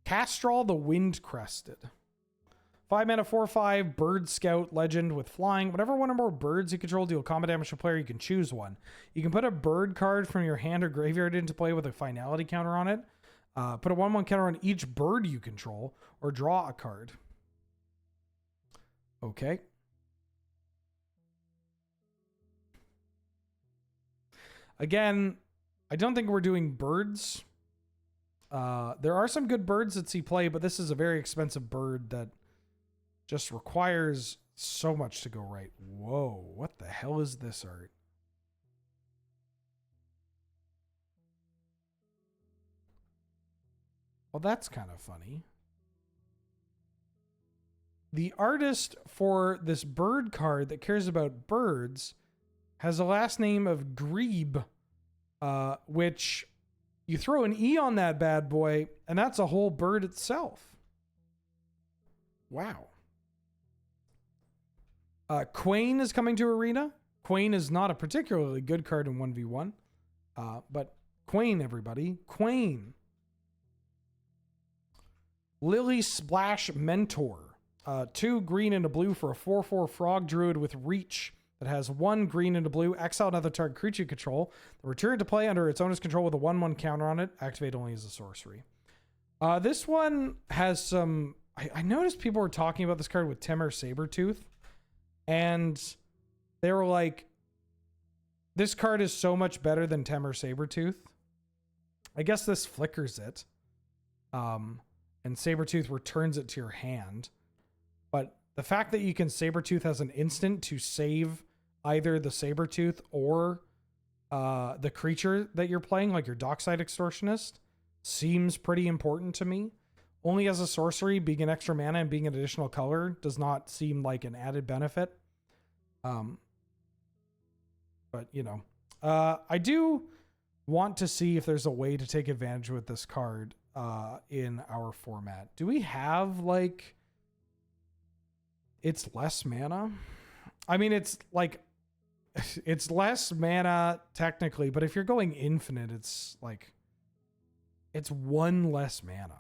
Castrol the Wind-Crested. 5-mana 4/5 Bird Scout Legend with flying. Whenever one or more birds you control deal combat damage to a player, you can choose one. You can put a bird card from your hand or graveyard into play with a finality counter on it. Put a 1/1 counter on each bird you control, or draw a card. Okay. Again, I don't think we're doing birds. There are some good birds that see play, but this is a very expensive bird that just requires so much to go right. Whoa, what the hell is this art? Well, that's kind of funny. The artist for this bird card that cares about birds has a last name of Grebe, which you throw an E on that bad boy, and that's a whole bird itself. Wow. Quain is coming to Arena. Quain is not a particularly good card in 1v1, but Quain, everybody. Quain. Lily Splash Mentor. 2 green and a blue for a 4/4 frog druid with reach that has 1 green and a blue. Exile another target creature you control. The return to play under its owner's control with a 1/1 counter on it. Activate only as a sorcery. This one has some... I noticed people were talking about this card with Temur Sabertooth. And they were like, this card is so much better than Temur Sabertooth. I guess this flickers it. And Sabertooth returns it to your hand. But the fact that you can Sabertooth as an instant to save either the Sabertooth or the creature that you're playing, like your Dockside Extortionist, seems pretty important to me. Only as a sorcery, being an extra mana and being an additional color does not seem like an added benefit. But, you know. I do want to see if there's a way to take advantage with this card in our format. Do we have, like... It's less mana? I mean, it's, like... It's less mana, technically, but if you're going infinite, it's, like... It's 1 less mana.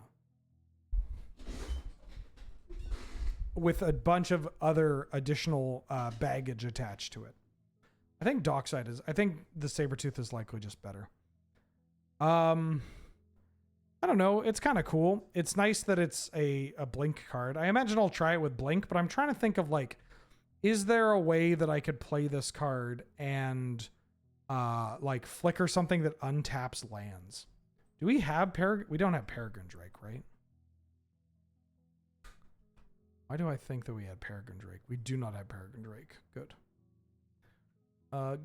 With a bunch of other additional baggage attached to it. I think Dockside is... I think the Sabertooth is likely just better. I don't know. It's kind of cool. It's nice that it's a blink card. I imagine I'll try it with blink, but I'm trying to think of, like... Is there a way that I could play this card and like flicker something that untaps lands? Do we have we don't have Peregrine Drake, right? Why do I think that we had Peregrine Drake? We do not have Peregrine Drake. Good.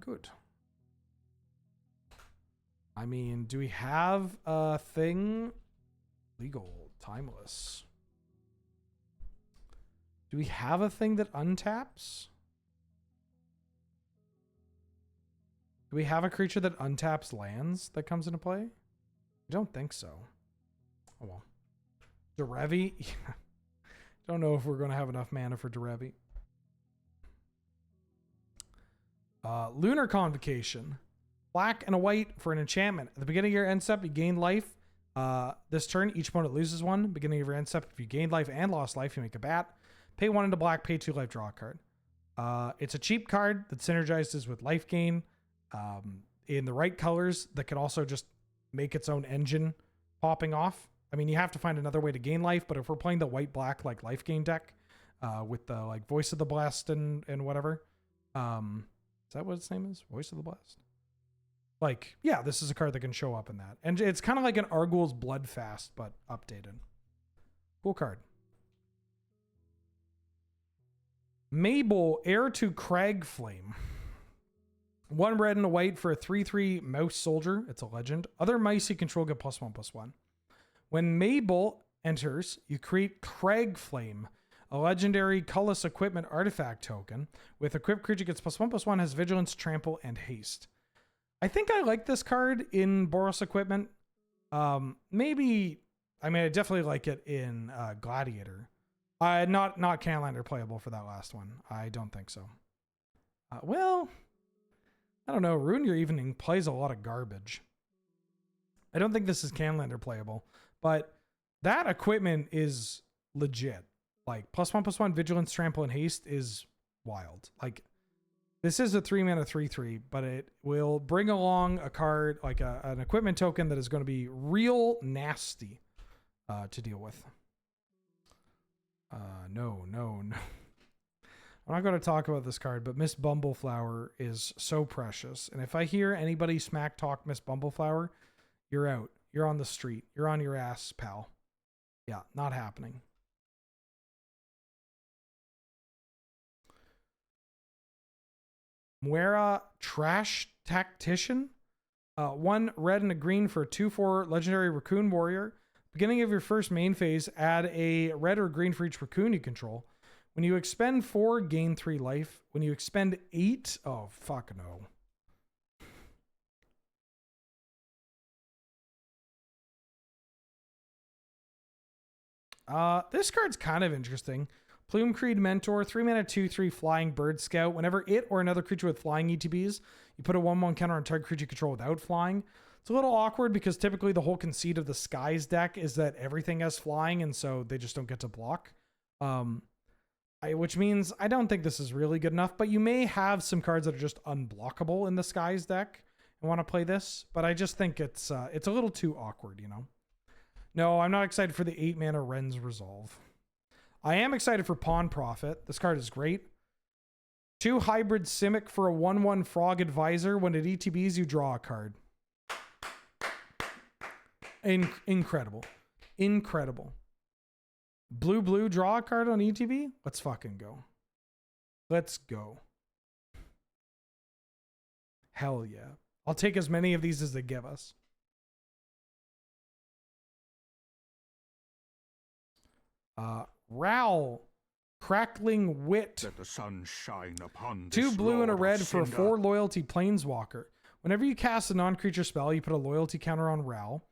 Good. I mean, do we have a thing? Legal, timeless. Do we have a thing that untaps? Do we have a creature that untaps lands that comes into play? I don't think so. Oh well. Derevi? Don't know if we're going to have enough mana for Derevi. Lunar Convocation. Black and a white for an enchantment. At the beginning of your end step, you gain life. This turn, each opponent loses 1. Beginning of your end step, if you gained life and lost life, you make a bat. Pay 1 into black, pay 2 life, draw a card. It's a cheap card that synergizes with life gain in the right colors that can also just make its own engine popping off. I mean, you have to find another way to gain life, but if we're playing the white-black like life gain deck with the like Voice of the Blessed and whatever, is that what its name is? Voice of the Blessed? Like, yeah, this is a card that can show up in that. And it's kind of like an Arguel's Bloodfast, but updated. Cool card. Mabel, Heir to Cragflame. 1 red and a white for a 3/3 mouse soldier. It's a legend. Other mice you control get +1/+1. When Mabel enters, you create Cragflame, a legendary colorless equipment artifact token. With equipped creature gets +1/+1, has vigilance, trample, and haste. I think I like this card in Boros equipment. Maybe, I mean, I definitely like it in Gladiator. Not Canadian Highlander playable for that last one. I don't think so. Well, I don't know. Ruin Your Evening plays a lot of garbage. I don't think this is Canadian Highlander playable, but that equipment is legit. Like +1/+1 vigilance, trample, and haste is wild. Like this is a 3-mana 3/3, but it will bring along a card like an equipment token that is going to be real nasty to deal with. No. I'm not going to talk about this card, but Miss Bumbleflower is so precious. And if I hear anybody smack talk Miss Bumbleflower, you're out. You're on the street. You're on your ass, pal. Yeah, not happening. Moira Trash Tactician. 1 red and a green for a 2/4 legendary raccoon warrior. Beginning of your first main phase, add a red or green for each raccoon you control. When you expend 4, gain 3 life. When you expend 8, oh fuck no. This card's kind of interesting. Plume Creed Mentor, 3-mana 2/3 Flying Bird Scout. Whenever it or another creature with flying ETBs, you put a 1/1 counter on target creature you control without flying. It's a little awkward because typically the whole conceit of the Skies deck is that everything has flying, and so they just don't get to block. Which means I don't think this is really good enough, but you may have some cards that are just unblockable in the Skies deck and want to play this, but I just think it's a little too awkward, you know? No, I'm not excited for the 8-mana Ren's Resolve. I am excited for Pawn Prophet. This card is great. 2 hybrid Simic for a 1/1 Frog Advisor. When it ETBs, you draw a card. Incredible. Incredible. Blue, draw a card on ETB? Let's fucking go. Let's go. Hell yeah. I'll take as many of these as they give us. Ral, Crackling Wit. Let the sun shine upon 2 this blue and a Lord of red for a Cinder. 4 loyalty Planeswalker. Whenever you cast a non-creature spell, you put a loyalty counter on Ral.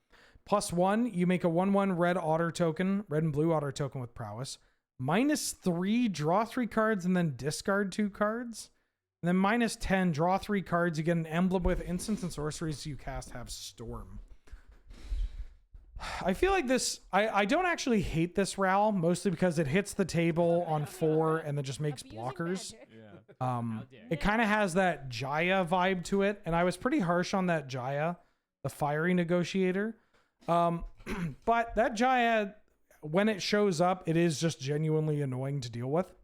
+1, you make a 1/1 red otter token, red and blue otter token with prowess. -3, draw 3 cards and then discard 2 cards. And then -10, draw 3 cards. You get an emblem with instants and sorceries you cast have Storm. I feel like this, I don't actually hate this Ral, mostly because it hits the table on 4 and then just makes Abusing blockers. magic. Yeah. It kind of has that Jaya vibe to it, and I was pretty harsh on that Jaya, the fiery negotiator. But that Jaya, when it shows up, it is just genuinely annoying to deal with.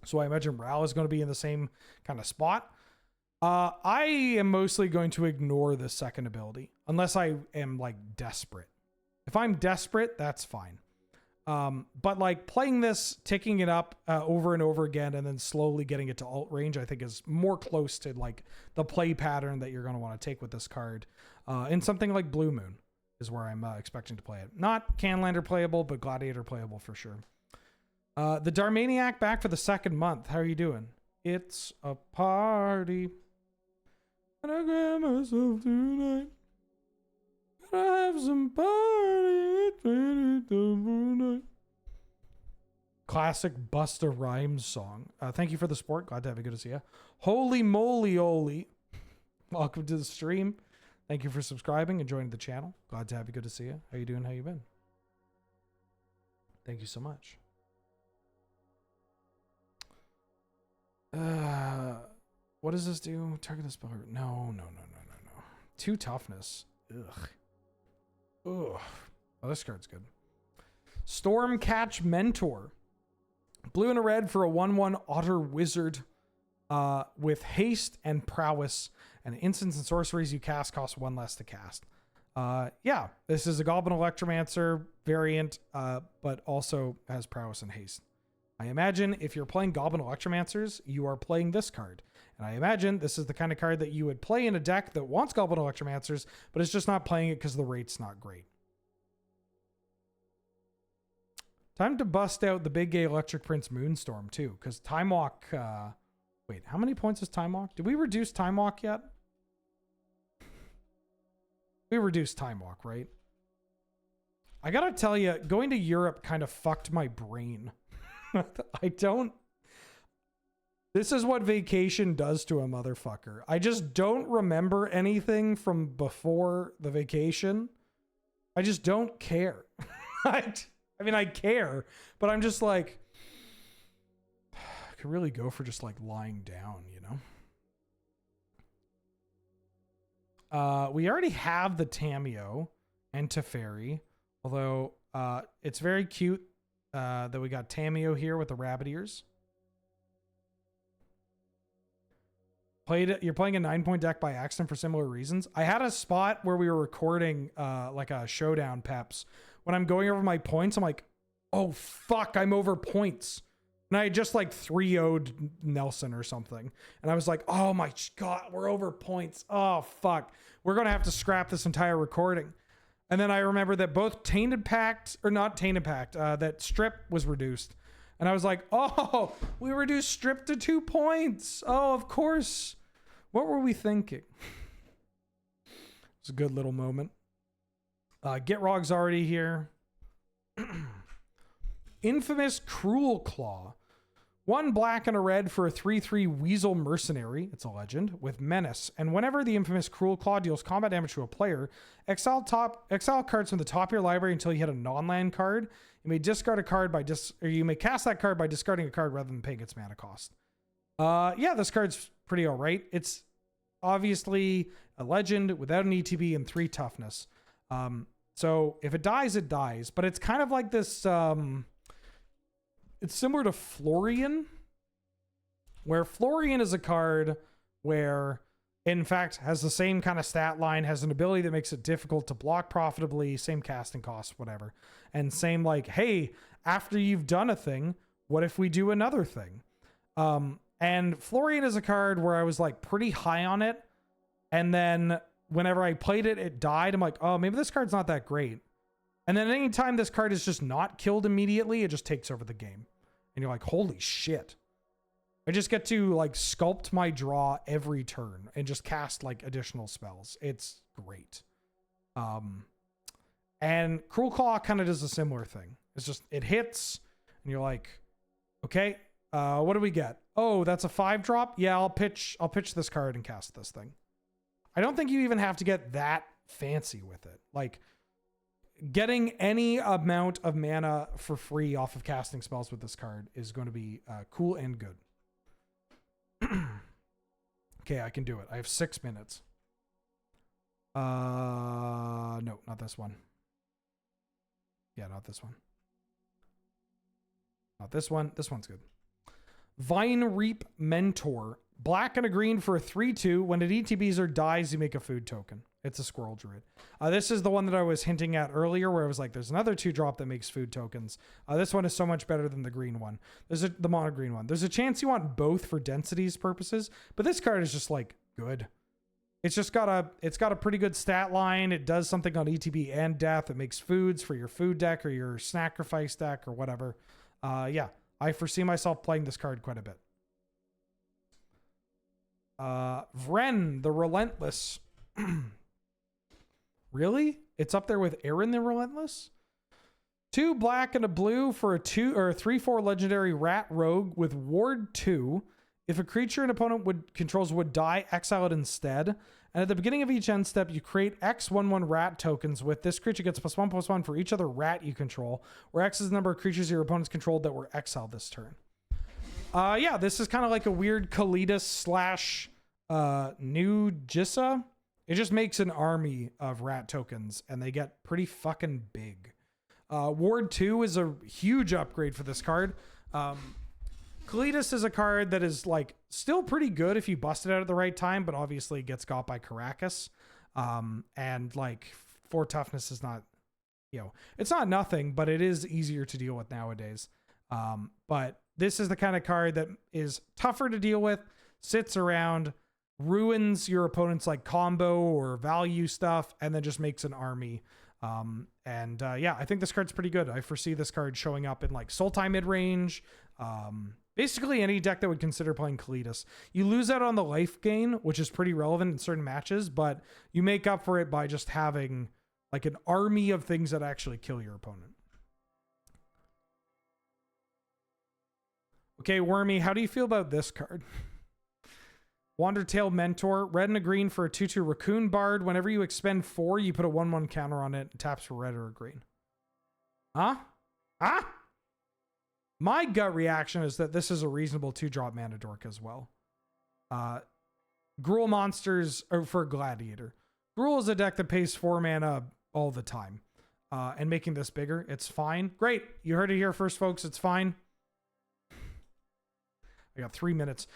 So I imagine Ral is going to be in the same kind of spot. I am mostly going to ignore the second ability, unless I am like desperate. If I'm desperate, that's fine. But like playing this, ticking it up over and over again, and then slowly getting it to alt range, I think is more close to like the play pattern that you're going to want to take with this card. In something like Blue Moon is where I'm expecting to play it. Not Canlander playable, but Gladiator playable for sure. The Darmaniac back for the 2nd month. How are you doing? It's a party. And I grab myself tonight. Gotta have some party. Classic Busta Rhymes song. Thank you for the support. Glad to have you. Good to see you. Holy moly, Oli. Welcome to the stream. Thank you for subscribing and joining the channel. Glad to have you. Good to see you. How you doing? How you been? Thank you so much. What does this do? Target the spell. No. 2 toughness. Ugh. Oh, this card's good. Stormcatch Mentor. Blue and a red for a 1/1 Otter Wizard with haste and prowess. And instants and sorceries you cast cost 1 less to cast. Yeah, this is a Goblin Electromancer variant, but also has prowess and haste. I imagine if you're playing Goblin Electromancers, you are playing this card. And I imagine this is the kind of card that you would play in a deck that wants Goblin Electromancers, but it's just not playing it because the rate's not great. Time to bust out the big gay Electric Prince Moonstorm, too, because Time Walk... wait, how many points is Time Walk? Did we reduce Time Walk yet? We reduced Time Walk, right? I gotta tell you, going to Europe kind of fucked my brain. This is what vacation does to a motherfucker. I just don't remember anything from before the vacation. I just don't care. I mean, I care, but I'm just like, I could really go for just like lying down, you know? We already have the Tameo and Teferi, although it's very cute that we got Tameo here with the rabbit ears. You're playing a 9-point deck by accident for similar reasons. I had a spot where we were recording like a showdown peps. When I'm going over my points, I'm like, oh fuck, I'm over points. And I had just like 3-0'd Nelson or something. And I was like, oh my God, we're over points. Oh fuck. We're going to have to scrap this entire recording. And then I remember that both Tainted Pact, or not Tainted Pact, that Strip was reduced. And I was like, oh, we reduced Strip to 2 points. Oh, of course. What were we thinking? It's a good little moment. Gitrog's already here. Infamous Cruel Claw. 1 black and a red for a 3/3 Weasel Mercenary. It's a legend with Menace. And whenever the infamous Cruel Claw deals combat damage to a player, exile cards from the top of your library until you hit a non-land card. You may discard a card or you may cast that card by discarding a card rather than paying its mana cost. Yeah, this card's pretty all right. It's obviously a legend without an ETB and 3 toughness. So if it dies, it dies. But it's kind of like this... it's similar to Florian, where Florian is a card where, in fact, has the same kind of stat line, has an ability that makes it difficult to block profitably, same casting cost, whatever. And same like, hey, after you've done a thing, what if we do another thing? And Florian is a card where I was like pretty high on it. And then whenever I played it, it died. I'm like, oh, maybe this card's not that great. And then anytime this card is just not killed immediately, it just takes over the game. And you're like, holy shit. I just get to like sculpt my draw every turn and just cast like additional spells. It's great. And Cruel Claw kind of does a similar thing. It's just, it hits and you're like, okay, what do we get? Oh, that's a 5-drop. Yeah, I'll pitch this card and cast this thing. I don't think you even have to get that fancy with it. Like, getting any amount of mana for free off of casting spells with this card is going to be cool and good. Okay, I can do it. I have 6 minutes. No, not this one. Yeah, not this one. Not this one. This one's good. Vine Reap Mentor. Black and a green for a 3/2. When it ETBs or dies, you make a food token. It's a squirrel druid. This is the one that I was hinting at earlier where I was like, there's another 2-drop that makes food tokens. This one is so much better than the green one. The mono green one. There's a chance you want both for densities purposes, but this card is just like good. It's got a pretty good stat line. It does something on ETB and death. It makes foods for your food deck or your sacrifice deck or whatever. Yeah, I foresee myself playing this card quite a bit. Vren the Relentless. Really? It's up there with Aaron the Relentless? 2 black and a blue for a 3/4 legendary rat rogue with ward 2. If a creature an opponent controls would die, exile it instead. And at the beginning of each end step, you create X 1/1 rat tokens with this creature gets +1/+1 for each other rat you control, where X is the number of creatures your opponents controlled that were exiled this turn. Yeah, this is kind of like a weird Kalidas / new Jissa. It just makes an army of rat tokens, and they get pretty fucking big. Ward 2 is a huge upgrade for this card. Kalidas is a card that is like still pretty good if you bust it out at the right time, but obviously gets got by Caracas. And like 4 toughness is not, it's not nothing, but it is easier to deal with nowadays. But this is the kind of card that is tougher to deal with, sits around, ruins your opponent's like combo or value stuff, and then just makes an army. Yeah, I think this card's pretty good. I foresee this card showing up in like Sultai mid-range. Basically any deck that would consider playing Kalidas. You lose out on the life gain, which is pretty relevant in certain matches, but you make up for it by just having like an army of things that actually kill your opponent. Okay, Wormy, how do you feel about this card? Wandertail Mentor, red and a green for a 2/2 Raccoon Bard. Whenever you expend 4, you put a 1/1 counter on it and taps for red or a green. Huh? My gut reaction is that this is a reasonable 2-drop mana dork as well. Gruul monsters are for Gladiator. Gruul is a deck that pays 4 mana all the time. And making this bigger, it's fine. Great. You heard it here first, folks. It's fine. I got 3 minutes.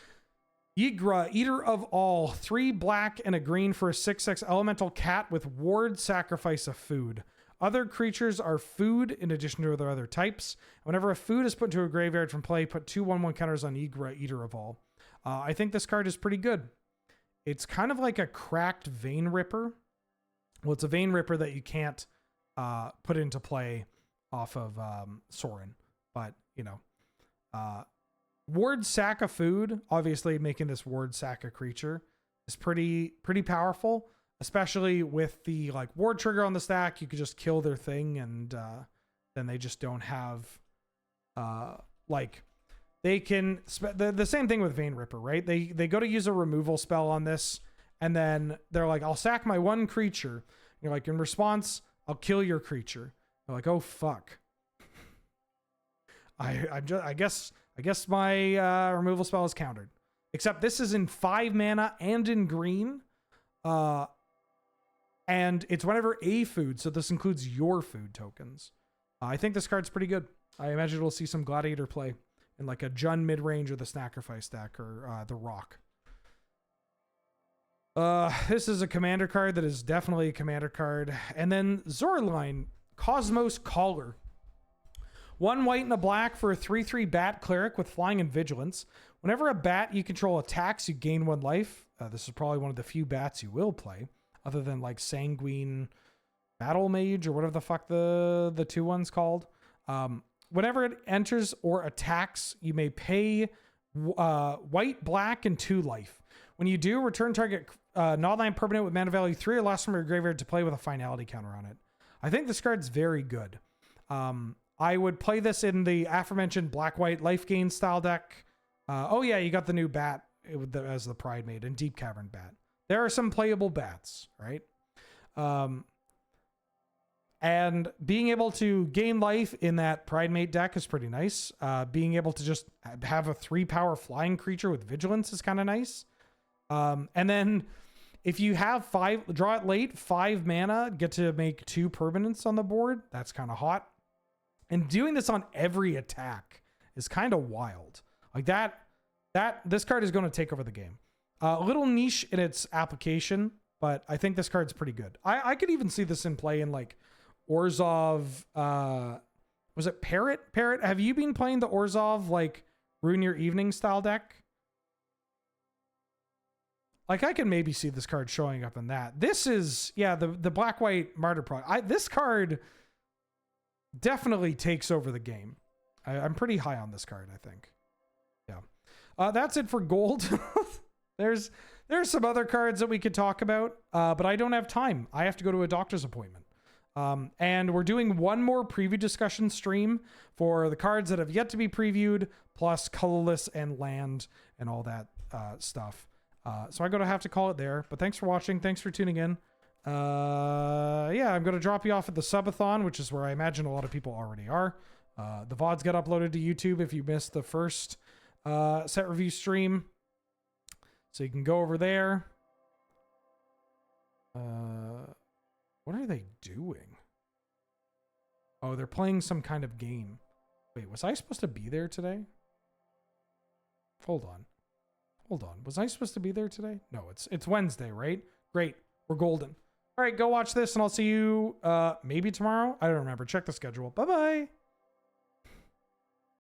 Ygra, Eater of All. 3 black and a green for a 6/6 elemental cat with ward, sacrifice a food. Other creatures are food in addition to their other types. Whenever a food is put into a graveyard from play, put 2 1/1 counters on Ygra, Eater of All. I think this card is pretty good. It's kind of like a cracked Vein Ripper. Well, it's a Vein Ripper that you can't put into play off of Sorin. But, ward sack a food, obviously making this ward sack a creature, is pretty powerful. Especially with the like ward trigger on the stack, you could just kill their thing, and then they just don't have like they can the same thing with Vein Ripper, right? They go to use a removal spell on this, and then they're like, I'll sack my one creature. You're like, in response, I'll kill your creature. They're like, oh fuck. I guess my removal spell is countered. Except this is in 5 mana and in green. And it's whenever a food, so this includes your food tokens. I think this card's pretty good. I imagine we'll see some Gladiator play in like a Jund mid-range or the Sacrifice deck or the Rock. This is a commander card that is definitely a commander card. And then Zorline, Cosmos Caller. 1 white and a black for a 3/3 bat cleric with flying and vigilance. Whenever a bat you control attacks, you gain 1 life. This is probably one of the few bats you will play, other than like Sanguine Battle Mage or whatever the fuck the 2-1's called. Whenever it enters or attacks, you may pay white, black, and 2 life. When you do, return target non-land permanent with mana value 3 or less from your graveyard to play with a finality counter on it. I think this card's very good. I would play this in the aforementioned black-white life gain style deck. Oh yeah, you got the new bat as the Pride Mate and Deep Cavern Bat. There are some playable bats, right? And being able to gain life in that Pride Mate deck is pretty nice. Being able to just have a 3-power flying creature with vigilance is kind of nice. And then if you have 5, draw it late, 5 mana, get to make 2 permanents on the board. That's kind of hot. And doing this on every attack is kind of wild. Like this card is going to take over the game. A little niche in its application, but I think this card's pretty good. I could even see this in play in like Orzhov. Was it Parrot? Parrot, have you been playing the Orzhov like Ruin Your Evening style deck? Like I can maybe see this card showing up in that. This is, yeah, the black-white Martyr Prod. This card definitely takes over the game. I'm pretty high on this card, I think. Yeah. That's it for gold. There's some other cards that we could talk about, but I don't have time. I have to go to a doctor's appointment. And we're doing one more preview discussion stream for the cards that have yet to be previewed, plus colorless and land and all that stuff. So I'm going to have to call it there, but thanks for watching. Thanks for tuning in. Yeah, I'm going to drop you off at the subathon, which is where I imagine a lot of people already are. The VODs get uploaded to YouTube if you missed the first set review stream. So you can go over there. What are they doing? Oh, they're playing some kind of game. Wait, was I supposed to be there today? Hold on. Was I supposed to be there today? No, it's Wednesday, right? Great. We're golden. All right, go watch this and I'll see you maybe tomorrow. I don't remember. Check the schedule. Bye-bye.